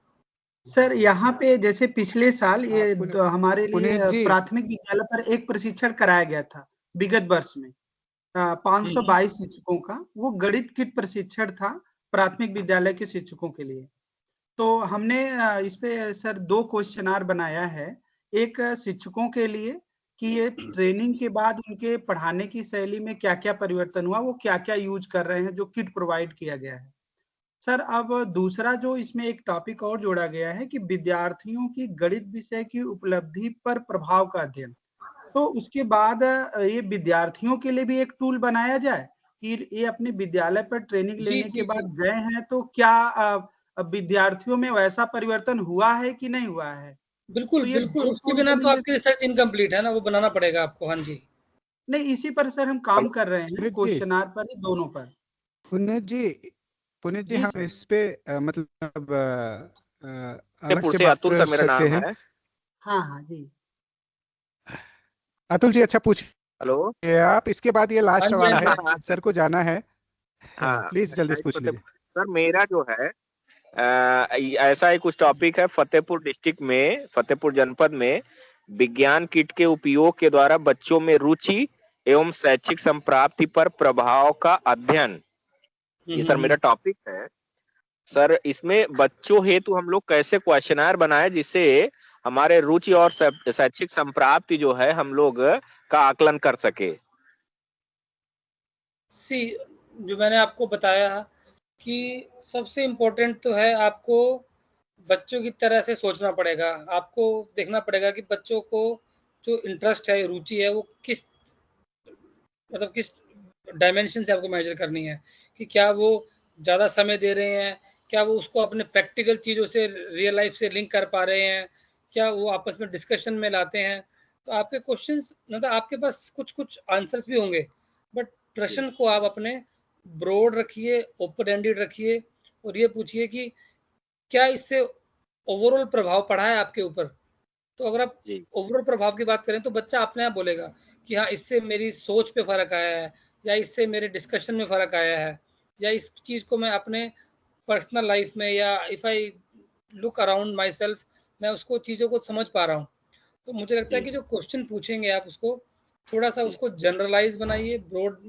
सर, यहाँ पे जैसे पिछले साल ये हमारे लिए पुनीत जी, प्राथमिक विद्यालय पर एक प्रशिक्षण कराया गया था विगत वर्ष में 522 शिक्षकों का। वो गणित किट प्रशिक्षण था प्राथमिक विद्यालय के शिक्षकों के लिए। तो हमने इस पे सर 2 क्वेश्चनार बनाया है। एक शिक्षकों के लिए कि ये ट्रेनिंग के बाद उनके पढ़ाने की शैली में क्या-क्या परिवर्तन हुआ, वो क्या-क्या यूज कर रहे हैं जो किट प्रोवाइड किया गया है। सर अब दूसरा जो इसमें एक टॉपिक और जोड़ा गया है कि विद्यार्थियों की गणित विषय की उपलब्धि पर प्रभाव का अध्ययन। तो उसके बाद ये विद्यार्थियों के लिए भी एक टूल बनाया जाए कि ये अपने विद्यालय पर ट्रेनिंग जी लेने के जी जी, बाद गए हैं तो क्या विद्यार्थियों में वैसा परिवर्तन हुआ है कि नहीं हुआ है? बिल्कुल तो ये बिल्कुल, 2 उसके टूल बिना तो बनेंगे। आपकी रिसर्च इनकम्प्लीट है ना, वो बनाना पड़ेगा आपको। हाँ जी। नहीं, इसी पर सर हम काम कर रहे हैं, पुनीत जी, क्वेश्चनार पर ही, दोनों पर। पुनीत जी, पुनीत जी, जी हम सर। इस पे मतलब अलग फतेहपुर से से बात अतुल कर सर मेरा सकते नाम हैं। है। हाँ, हाँ जी। अतुल जी, अच्छा हेलो। पूछिए आप, इसके बाद ये हाँ लास्ट जी, हाँ सवाल जी, है, हाँ हाँ जी। सर को जाना है। हाँ, प्लीज जल्दी से पूछ लीजिए। सर मेरा जो है ऐसा ही कुछ टॉपिक है। फतेहपुर डिस्ट्रिक्ट में, फतेहपुर जनपद में विज्ञान किट के उपयोग के द्वारा बच्चों में रुचि एवं शैक्षिक संप्राप्ति पर प्रभाव का अध्ययन, ये सर मेरा टॉपिक है। सर इसमें बच्चों हेतु हम लोग कैसे क्वेश्चनायर बनाए जिससे हमारे रुचि और शैक्षिक संप्राप्ति जो है हम लोग का आकलन कर सके। सी, जो मैंने आपको बताया कि सबसे इम्पोर्टेंट तो है आपको बच्चों की तरह से सोचना पड़ेगा। आपको देखना पड़ेगा कि बच्चों को जो इंटरेस्ट है, रुचि है, वो किस मतलब किस डायमेंशन से आपको मेजर करनी है कि क्या वो ज़्यादा समय दे रहे हैं, क्या वो उसको अपने प्रैक्टिकल चीज़ों से रियल लाइफ से लिंक कर पा रहे हैं, क्या वो आपस में डिस्कशन में लाते हैं। तो आपके क्वेश्चंस मतलब आपके पास कुछ कुछ आंसर्स भी होंगे, बट प्रश्न को आप अपने ब्रॉड रखिए, ओपन एंडेड रखिए और ये पूछिए कि क्या इससे ओवरऑल प्रभाव पड़ा है आपके ऊपर। तो अगर आप ओवरऑल प्रभाव की बात करें तो बच्चा अपने आप बोलेगा कि हाँ, इससे मेरी सोच पे फ़र्क आया है या इससे मेरे डिस्कशन में फ़र्क आया है या इस चीज़ को मैं अपने पर्सनल लाइफ में या if I look around my self, मैं उसको चीज़ों को समझ पा रहा हूँ। तो मुझे लगता है कि जो क्वेश्चन पूछेंगे आप उसको थोड़ा-सा उसको जनरलाइज़ बनाइए, ब्रॉड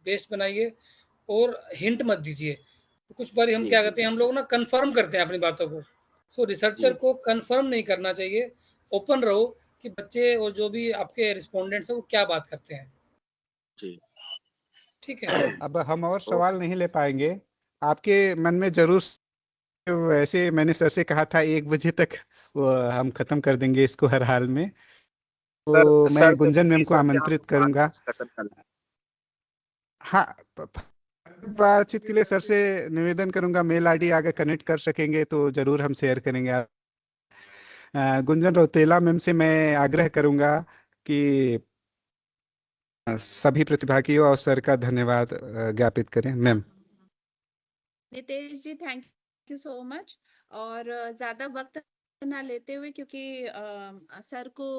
बेस्ड बनाइए और हिंट मत दीजिए। कुछ बारी हम क्या करते हैं, हम लोग ना कन्फर्म करते हैं अपनी बातों को। सो रिसर्चर को कन्फर्म नहीं करना चाहिए, ओपन रहो कि बच्चे और जो भी आपके रिस्पोंडेंट्स हैं वो क्या बात करते हैं। जी, ठीक है। अब हम और सवाल नहीं ले पाएंगे, आपके मन में जरूर, वैसे मैंने सर से कहा था 1 बजे तक वो हम खत्म कर देंगे इसको हर हाल में। तो मैं सर से गुंजन मैम बोलिए को सर कि हम आमंत्रित बाद में करूंगा। डिस्कशन कर लें। हाँ, बातचीत के लिए सर से निवेदन करूंगा, मेल आईडी आगे कनेक्ट कर सकेंगे तो जरूर हम शेयर करेंगे। आप गुंजन रौतेला मैम से मैं आग्रह करूंगा कि सभी प्रतिभागियों और सर का धन्यवाद ज्ञापित करें। Ma'am. Nitesh ji, thank you so much. और ज्यादा वक्त ना लेते हुए, क्योंकि सर को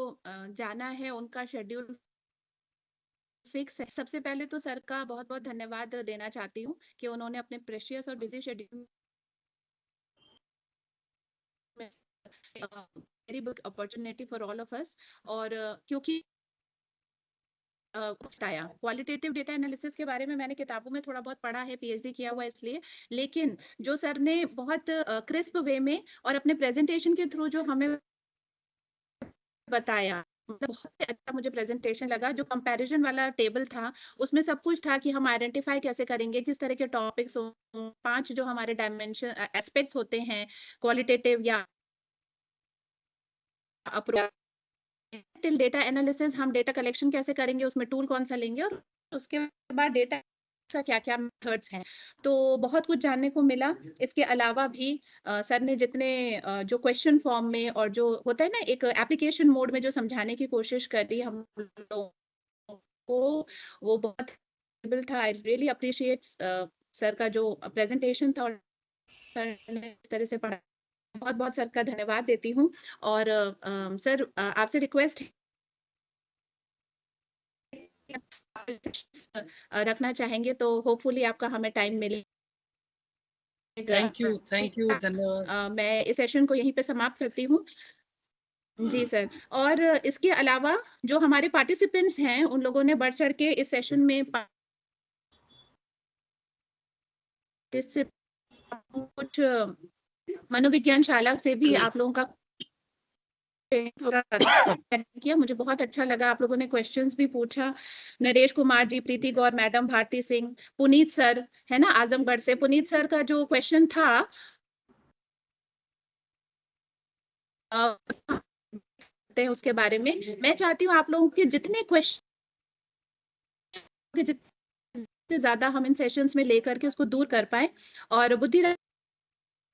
जाना है, उनका शेड्यूल फिक्स है। सबसे पहले तो सर का बहुत बहुत धन्यवाद देना चाहती हूँ कि उन्होंने अपने प्रेशियस और बिजी शेड्यूल में very big opportunity for all of us. और क्योंकि बताया क्वालिटेटिव डेटा एनालिसिस के बारे में मैंने किताबों में थोड़ा बहुत पढ़ा है, पीएचडी किया हुआ इसलिए, लेकिन जो सर ने बहुत क्रिस्प वे में और अपने प्रेजेंटेशन के थ्रू जो हमें बताया, मतलब बहुत अच्छा मुझे प्रेजेंटेशन लगा। जो कंपैरिजन वाला टेबल था उसमें सब कुछ था कि हम आइडेंटिफाई कैसे करेंगे, किस तरह के टॉपिक्स, 5 जो हमारे डायमेंशन एस्पेक्ट्स होते हैं, क्वालिटेटिव या टिल डेटा एनालिसिस, हम डेटा कलेक्शन कैसे करेंगे, उसमें टूल कौन सा लेंगे और उसके बाद डेटा का क्या क्या मेथड्स हैं। तो बहुत कुछ जानने को मिला। इसके अलावा भी सर ने जितने जो क्वेश्चन फॉर्म में और जो होता है ना एक एप्लीकेशन मोड में जो समझाने की कोशिश करी हम लोगों वो बहुत able था। आई रियली अप्रिशिएट सर का जो प्रेजेंटेशन था और सर ने इस तरह से पढ़ा, बहुत बहुत सर का धन्यवाद देती हूँ। और सर आपसे रिक्वेस्ट रखना चाहेंगे तो होपफुली आपका हमें टाइम मिले। थैंक यू, धन्यवाद। मैं इस सेशन को यहीं पे समाप्त करती हूँ। जी सर। और इसके अलावा जो हमारे पार्टिसिपेंट्स हैं उन लोगों ने बढ़ चढ़ के इस सेशन में कुछ मनोविज्ञान शाला से भी आप लोगों का किया, मुझे बहुत अच्छा लगा। आप लोगों ने क्वेश्चंस भी पूछा। नरेश कुमार जी, प्रीति गौर मैडम, भारती सिंह, पुनीत सर है ना आजमगढ़ से, पुनीत सर का जो क्वेश्चन था उसके बारे में मैं चाहती हूँ आप लोगों के जितने क्वेश्चन जितने ज्यादा हम इन सेशंस में लेकर के उसको दूर कर पाए। और बुद्धि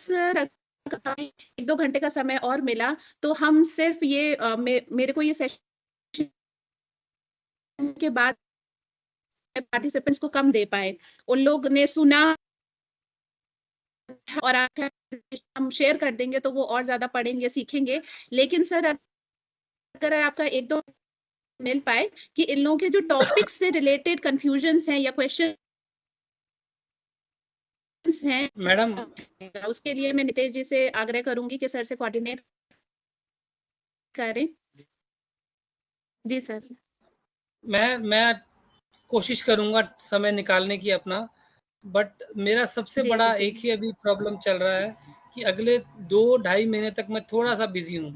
सर 1-2 घंटे का समय और मिला तो हम सिर्फ ये मेरे को ये सेशन के बाद पार्टिसिपेंट्स को कम दे पाए। उन लोग ने सुना और आप हम शेयर कर देंगे तो वो और ज्यादा पढ़ेंगे, सीखेंगे। लेकिन सर अगर आपका 1-2 मिल पाए कि इन लोगों के जो टॉपिक्स से रिलेटेड कंफ्यूजन्स हैं या क्वेश्चन हैं मैडम, उसके लिए मैं नितेश जी से आग्रह करूंगी कि सर से कोऑर्डिनेट करें। जी सर। मैं कोशिश करूंगा समय निकालने की अपना, बट मेरा सबसे बड़ा एक ही अभी प्रॉब्लम चल रहा है कि अगले 2-2.5 महीने तक मैं थोड़ा सा बिजी हूँ,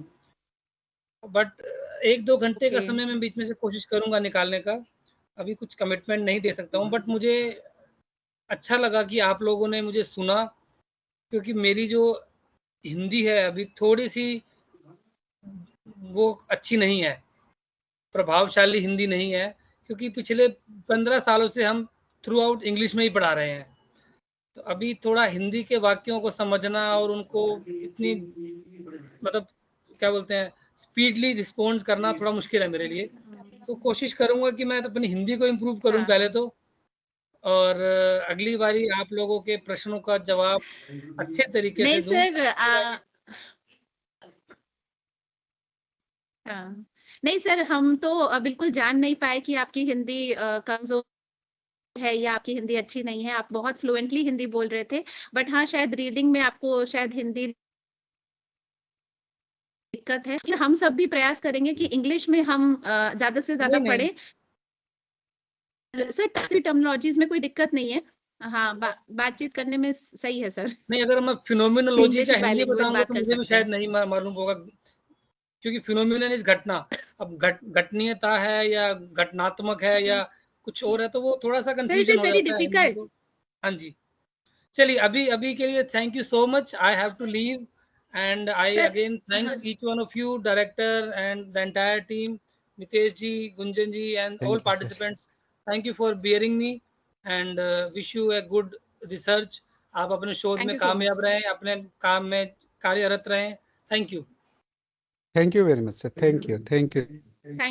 बट 1-2 घंटे का समय मैं बीच में से कोशिश करूंगा निकालने का। अभी कुछ कमिटमेंट नहीं दे सकता हूँ, बट मुझे अच्छा लगा कि आप लोगों ने मुझे सुना, क्योंकि मेरी जो हिंदी है अभी थोड़ी सी वो अच्छी नहीं है, प्रभावशाली हिंदी नहीं है, क्योंकि पिछले 15 सालों से हम थ्रू आउट इंग्लिश में ही पढ़ा रहे हैं। तो अभी थोड़ा हिंदी के वाक्यों को समझना और उनको इतनी मतलब क्या बोलते हैं स्पीडली रिस्पॉन्ड करना थोड़ा मुश्किल है मेरे लिए। तो कोशिश करूंगा कि मैं अपनी हिंदी को इम्प्रूव करूं पहले तो, और अगली बारी आप लोगों के प्रश्नों का जवाब अच्छे तरीके से दूं। नहीं सर, हम तो बिल्कुल जान नहीं पाए कि आपकी हिंदी कमजोर है या आपकी हिंदी अच्छी नहीं है। आप बहुत फ्लुएंटली हिंदी बोल रहे थे, बट हाँ शायद रीडिंग में आपको शायद हिंदी दिक्कत है। हम सब भी प्रयास करेंगे कि इंग्लिश में हम ज्यादा से ज्यादा पढ़ें। सर टर्मिनोलॉजीज में कोई दिक्कत नहीं है। हाँ, बातचीत करने में सही है सर। नहीं, अगर मैं फिनोमिनोलॉजी का हिंदी बताऊंगा तो मुझे भी शायद नहीं मालूम होगा, क्योंकि फिनोमिनन इज घटना। अब घटनीयता है या घटनात्मक है या कुछ और है, तो वो थोड़ा सा कंफ्यूजन हो जाता है। हाँ जी, चलिए अभी के लिए thank you so much. I have to leave and I again thank each one of you, director and the entire team, Nitesh ji, Gunjan ji and all participants. Thank you for bearing me and wish you a good research. आप अपने शोध में कामयाब रहें, अपने काम में कार्यरत रहें। Thank you. Thank you very much sir. Thank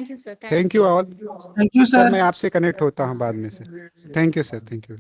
you sir. Thank you all. Thank you sir. मैं आपसे कनेक्ट होता हूँ बाद में sir. Thank you sir. Thank you.